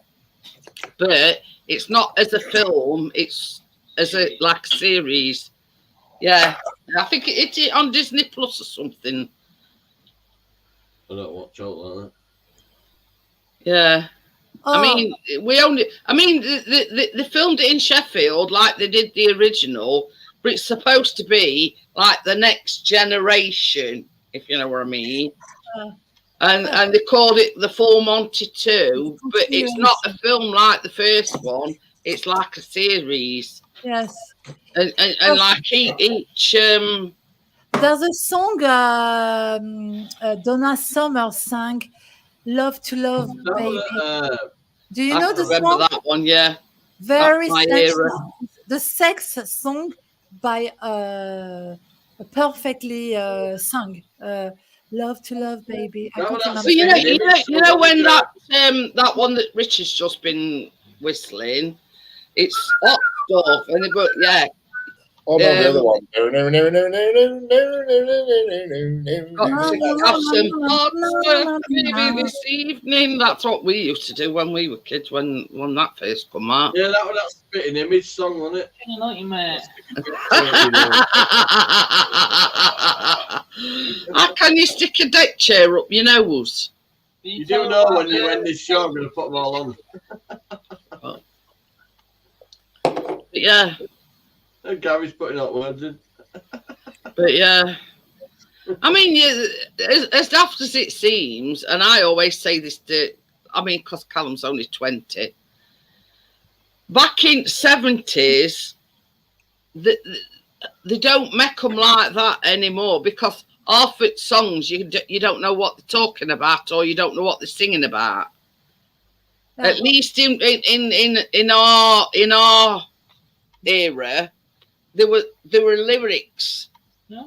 but it's not as a film. It's as a like series. Yeah, I think it's on Disney Plus or something. I don't watch out like that. Yeah. Oh, I mean, they filmed it in Sheffield like they did the original, but it's supposed to be like the next generation, if you know what I mean. And they called it the Full Monty 2, but it's not a film like the first one. It's like a series, yes. and like each There's a song Donna Summer sang, "Love to Love, Baby." Do you I know can the remember song? that one. Yeah. Very That's my era. sexy. The sex song by perfectly sung. "Love to Love, Baby." I No, can't that's- remember. So you know when that one that Richard's just been whistling, it's hot stuff, but yeah. Oh no, the other one. Have some hot stuff, maybe this evening. That's what we used to do when we were kids. When that first come out. Yeah, that's a spitting image song, wasn't it? You know, you mate. How can you stick a deck chair up your nose? You do know when you end this show, I'm going to put them all on. But yeah, And Gary's putting out words in. but yeah. I mean, yeah, as daft as it seems, and I always say this because Callum's only 20. Back in 70s, they don't make them like that anymore because half its songs you don't know what they're talking about or you don't know what they're singing about. Yeah. At least in our era, there were lyrics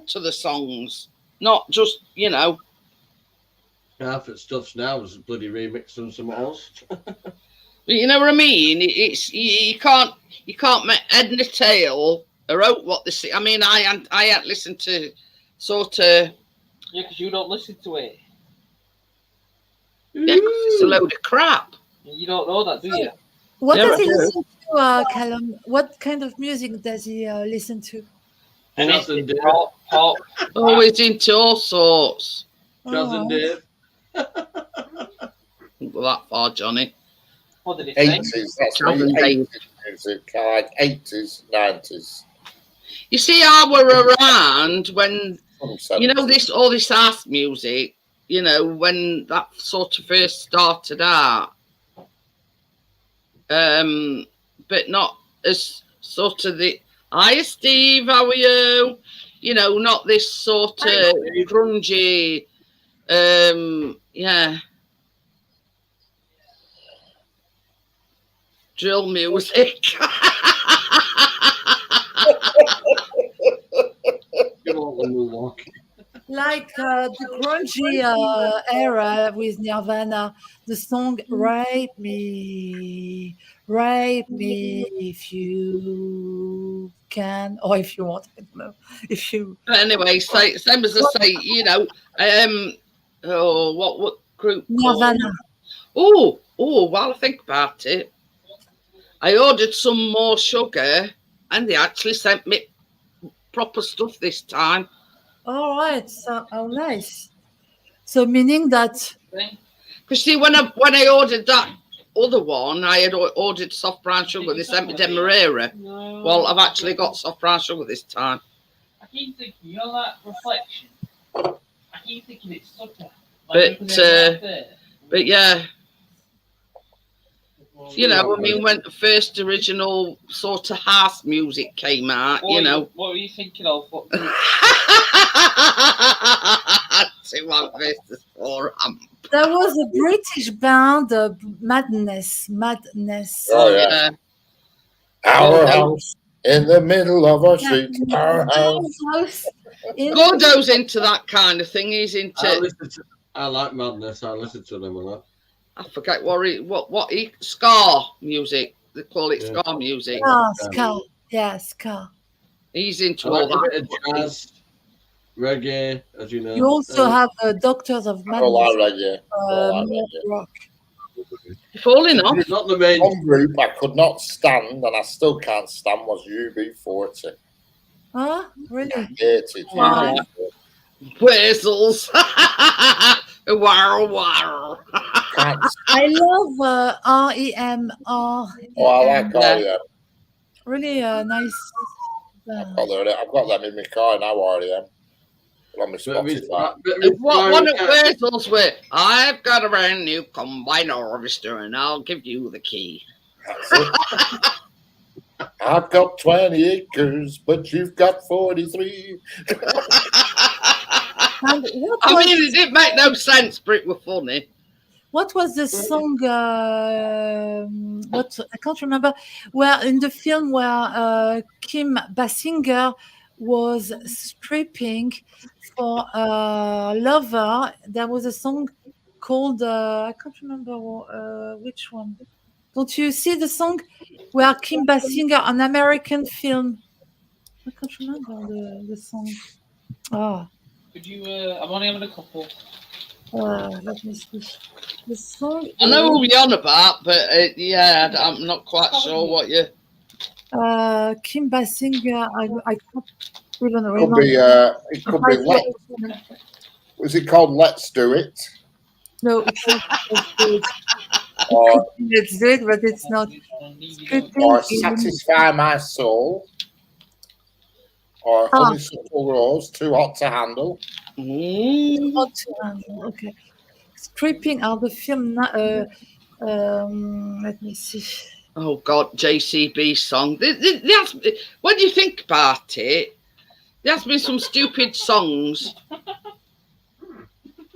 to the songs, not just Half its stuff's now is bloody remix from something else. You know what I mean? It's you can't make Edna Tail wrote what they say. I mean, I hadn't listened to sort of. Yeah, because you don't listen to it. Yeah, 'cause it's a load of crap. You don't know that, do you? What Yeah, does I he do. listen to, Callum? What kind of music does he listen to? Chaz and Dave. Pop. Always into all sorts. Chaz and Oh. Dave. Don't go that far, Johnny. What did he say? 80s, that's Chaz me. and Dave. 80s music, like 80s, 90s. You see, I were around when Some 70s. all this house music. When that sort of first started out. But not as sort of the. Hiya, Steve. How are you? Not this sort of grungy. Yeah. Drill music. Come on, Milwaukee. Like the grungy era with Nirvana, the song "Rape Me If You Can," or if you want, I don't know. If you But anyway, same as I say, what group? Nirvana. Oh, while I think about it, I ordered some more sugar, and they actually sent me proper stuff this time. All right, so nice. So meaning that Because see, when I ordered that other one, I had ordered soft brown sugar. They sent me Demerara. No. Well, I've actually got soft brown sugar this time. I keep thinking, that reflection. I keep thinking it's sucker. But yeah, I mean, when the first original sort of house music came out, What were you thinking of? What group? there was a British band, Madness. Oh, yeah. Our house in the middle of our street. Our house. Gordo's into that kind of thing. He's into. I like Madness. I listen to them a lot. I forget what ska music. They call it ska music. Ska. Yeah, ska. He's into I like all a that. bit of jazz, reggae, as you know. You also have Doctors of I don't like Madness. reggae. Rock. You're falling off. Not the main. One group I could not stand, and I still can't stand, was UB40. Huh? Really? Hated Wow. UB40. Whistles. Wow. Can't I love REM. Oh, I like REM. Really nice. I've got them in my car now, REM. On my Spotify. One of Whistles with, I've got a brand new combine harvester and I'll give you the key. That's it. I've got 20 acres, but you've got 43. And I mean, it didn't make no sense, but it was funny. what was the song? What I can't remember. Where in the film where Kim Basinger was stripping for a lover, there was a song called I can't remember which one. Don't you see the song where Kim Basinger, an American film? I can't remember the song. Ah. Could you? I'm only having a couple. Let me see. The song. I know who you're on about, but I'm not quite sure what you. Kim Basinger. I can't even Could remember. be, it could be, was it called Let's Do It? No, it's not. or Let's do it, but it's not. or Stripping in. satisfy my soul, or Ah. honeysuckle rose, too hot to handle. Hot to handle. Okay. Stripping are the film. Let me see. Oh God, JCB song. When you think about it, there's been some stupid songs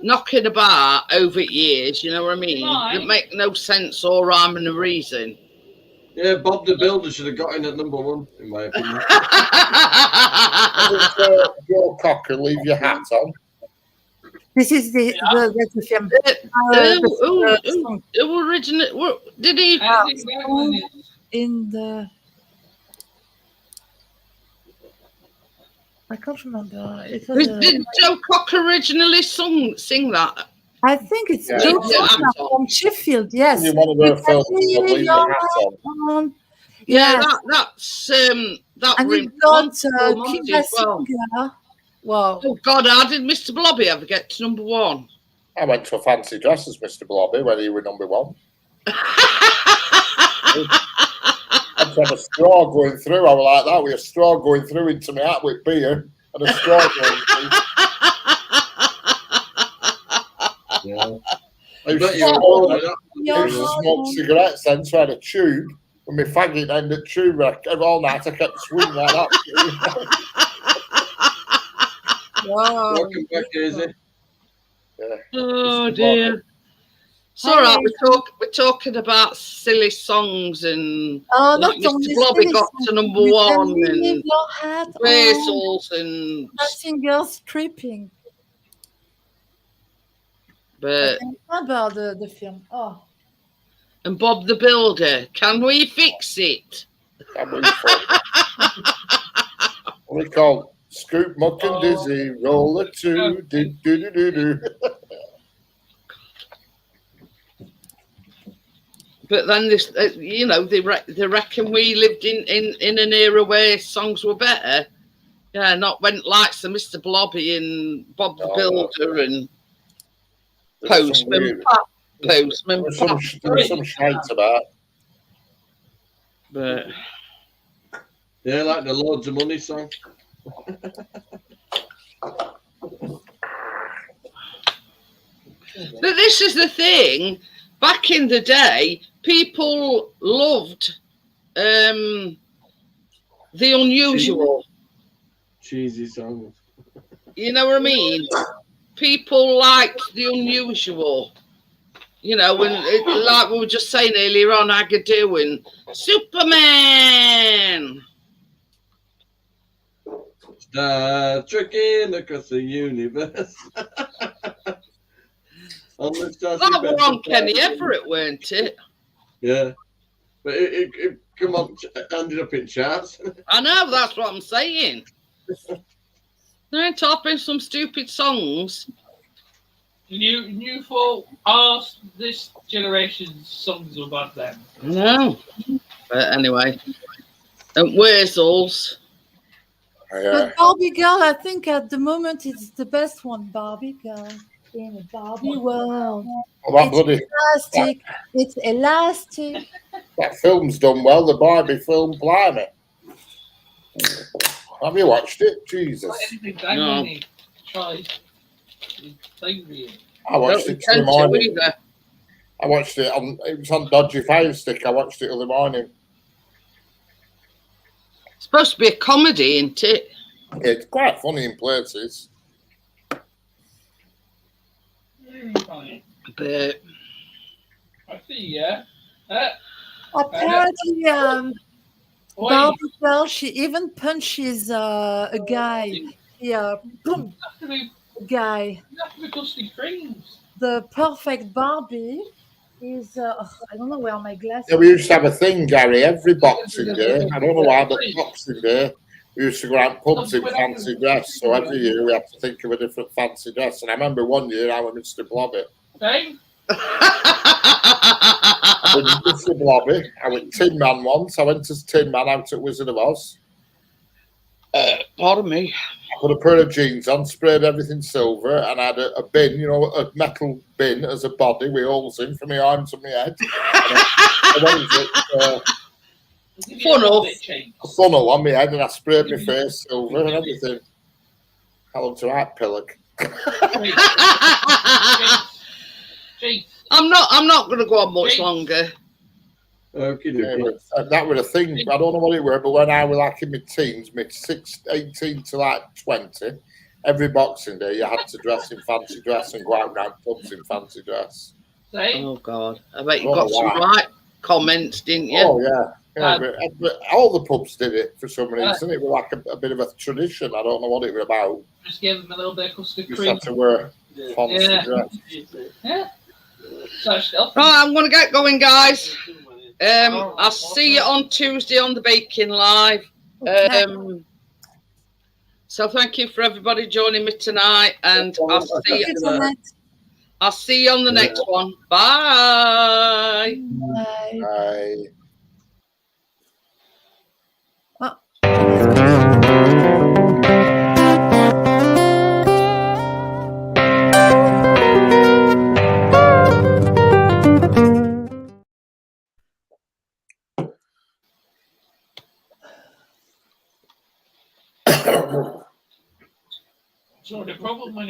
knocking about over years. You know what I mean? That make no sense or rhyme and reason. Yeah, Bob the Builder should have got in at number 1, in my opinion. Joe Cocker, leave your hat on. This is the film. Who originally did he? In the. I can't remember. Did Joe Cocker originally sing that? I think it's Yeah. Joe Cocker from Sheffield. Yes. You want to go film, leave your hat on. Yeah, that's that. And ring you've got Monty as well. Wow. Oh God, how did Mr. Blobby ever get to number 1? I went to a fancy dress as Mr. Blobby when he was number 1. I had to have a straw going through. I was like that with a straw going through into my hat with beer and a straw going through. Yeah. I used to smoke cigarettes then, so I had a tube with my faggot end at tube. All night I kept swinging like that. Wow. Welcome back, Daisy. Yeah. Oh dear. It's all right. We're talking about silly songs and not Mr. only Blobby silly got songs, to number you 1 can and leave your hat on. whistles and. Dancing girls stripping. But About the film. Oh. and Bob the Builder. Can we fix it? What we call Scoop, Muck and Dizzy, Roller 2, do. But then this, they reckon we lived in an era where songs were better. Yeah, not when likes of Mr. Blobby and Bob the Builder and Postman Pat. Postman There's Pat. some shite about. But yeah, like the Loads of Money song. But this is the thing. Back in the day, people loved the unusual. Cheesy songs. You know what I mean? People liked the unusual. You know, when like we were just saying earlier on, Agadoo and Superman. Star trekking across the universe. That were on Kenny Everett, weren't it? Yeah. But it come on, ended up in charts. I know, that's what I'm saying. They're topping some stupid songs. You thought this generation's songs were bad then? No. But anyway. And Weasels. But Barbie Girl, I think at the moment it's the best one. Barbie Girl in a Barbie world. It's elastic. That film's done well. The Barbie film, blimey. Have you watched it? Jesus. No. I watched it this morning. I watched it on. It was on Dodgy Fire Stick. I watched it the other morning. It's supposed to be a comedy, isn't it? It's quite funny in places. But I see, yeah. Apparently, Barbie Girl, she even punches a guy. Yeah, boom, a guy. The perfect Barbie is. I don't know where my glasses. Yeah, we used to have a thing, Gary. Every Boxing Day. I don't know why, but Boxing Day. We used to go out pubs in fancy dress, so every year we had to think of a different fancy dress. And I remember one year I was Mr. Blobby. Hey? I went Mr. Blobby. I went Tin Man once. I went as Tin Man out at Wizard of Oz. Pardon me. I put a pair of jeans on, sprayed everything silver, and I had a bin, you know, a metal bin as a body with holes in for my arms and my head. And what is it? Funnel. A funnel on my head, and I sprayed my face silver and everything. I looked right pillock. I'm not going to go on much longer. Okay, Yeah, that was a thing. I don't know what it were, but when I was like in my teens, 18 to like 20, every Boxing Day you had to dress in fancy dress and go out round pubs in fancy dress. Oh God! I bet you Oh, got some wow. right comments, didn't you? Oh yeah, but all the pubs did it for some reason. It was like a bit of a tradition. I don't know what it was about. Just give them a little bit of custard You just cream. had to wear fancy dress. Yeah. So still. Right, I'm going to get going, guys. I'll see you on Tuesday on the Baking Live. So thank you for everybody joining me tonight, and I'll see you on the next one. Bye. Bye. So the problem when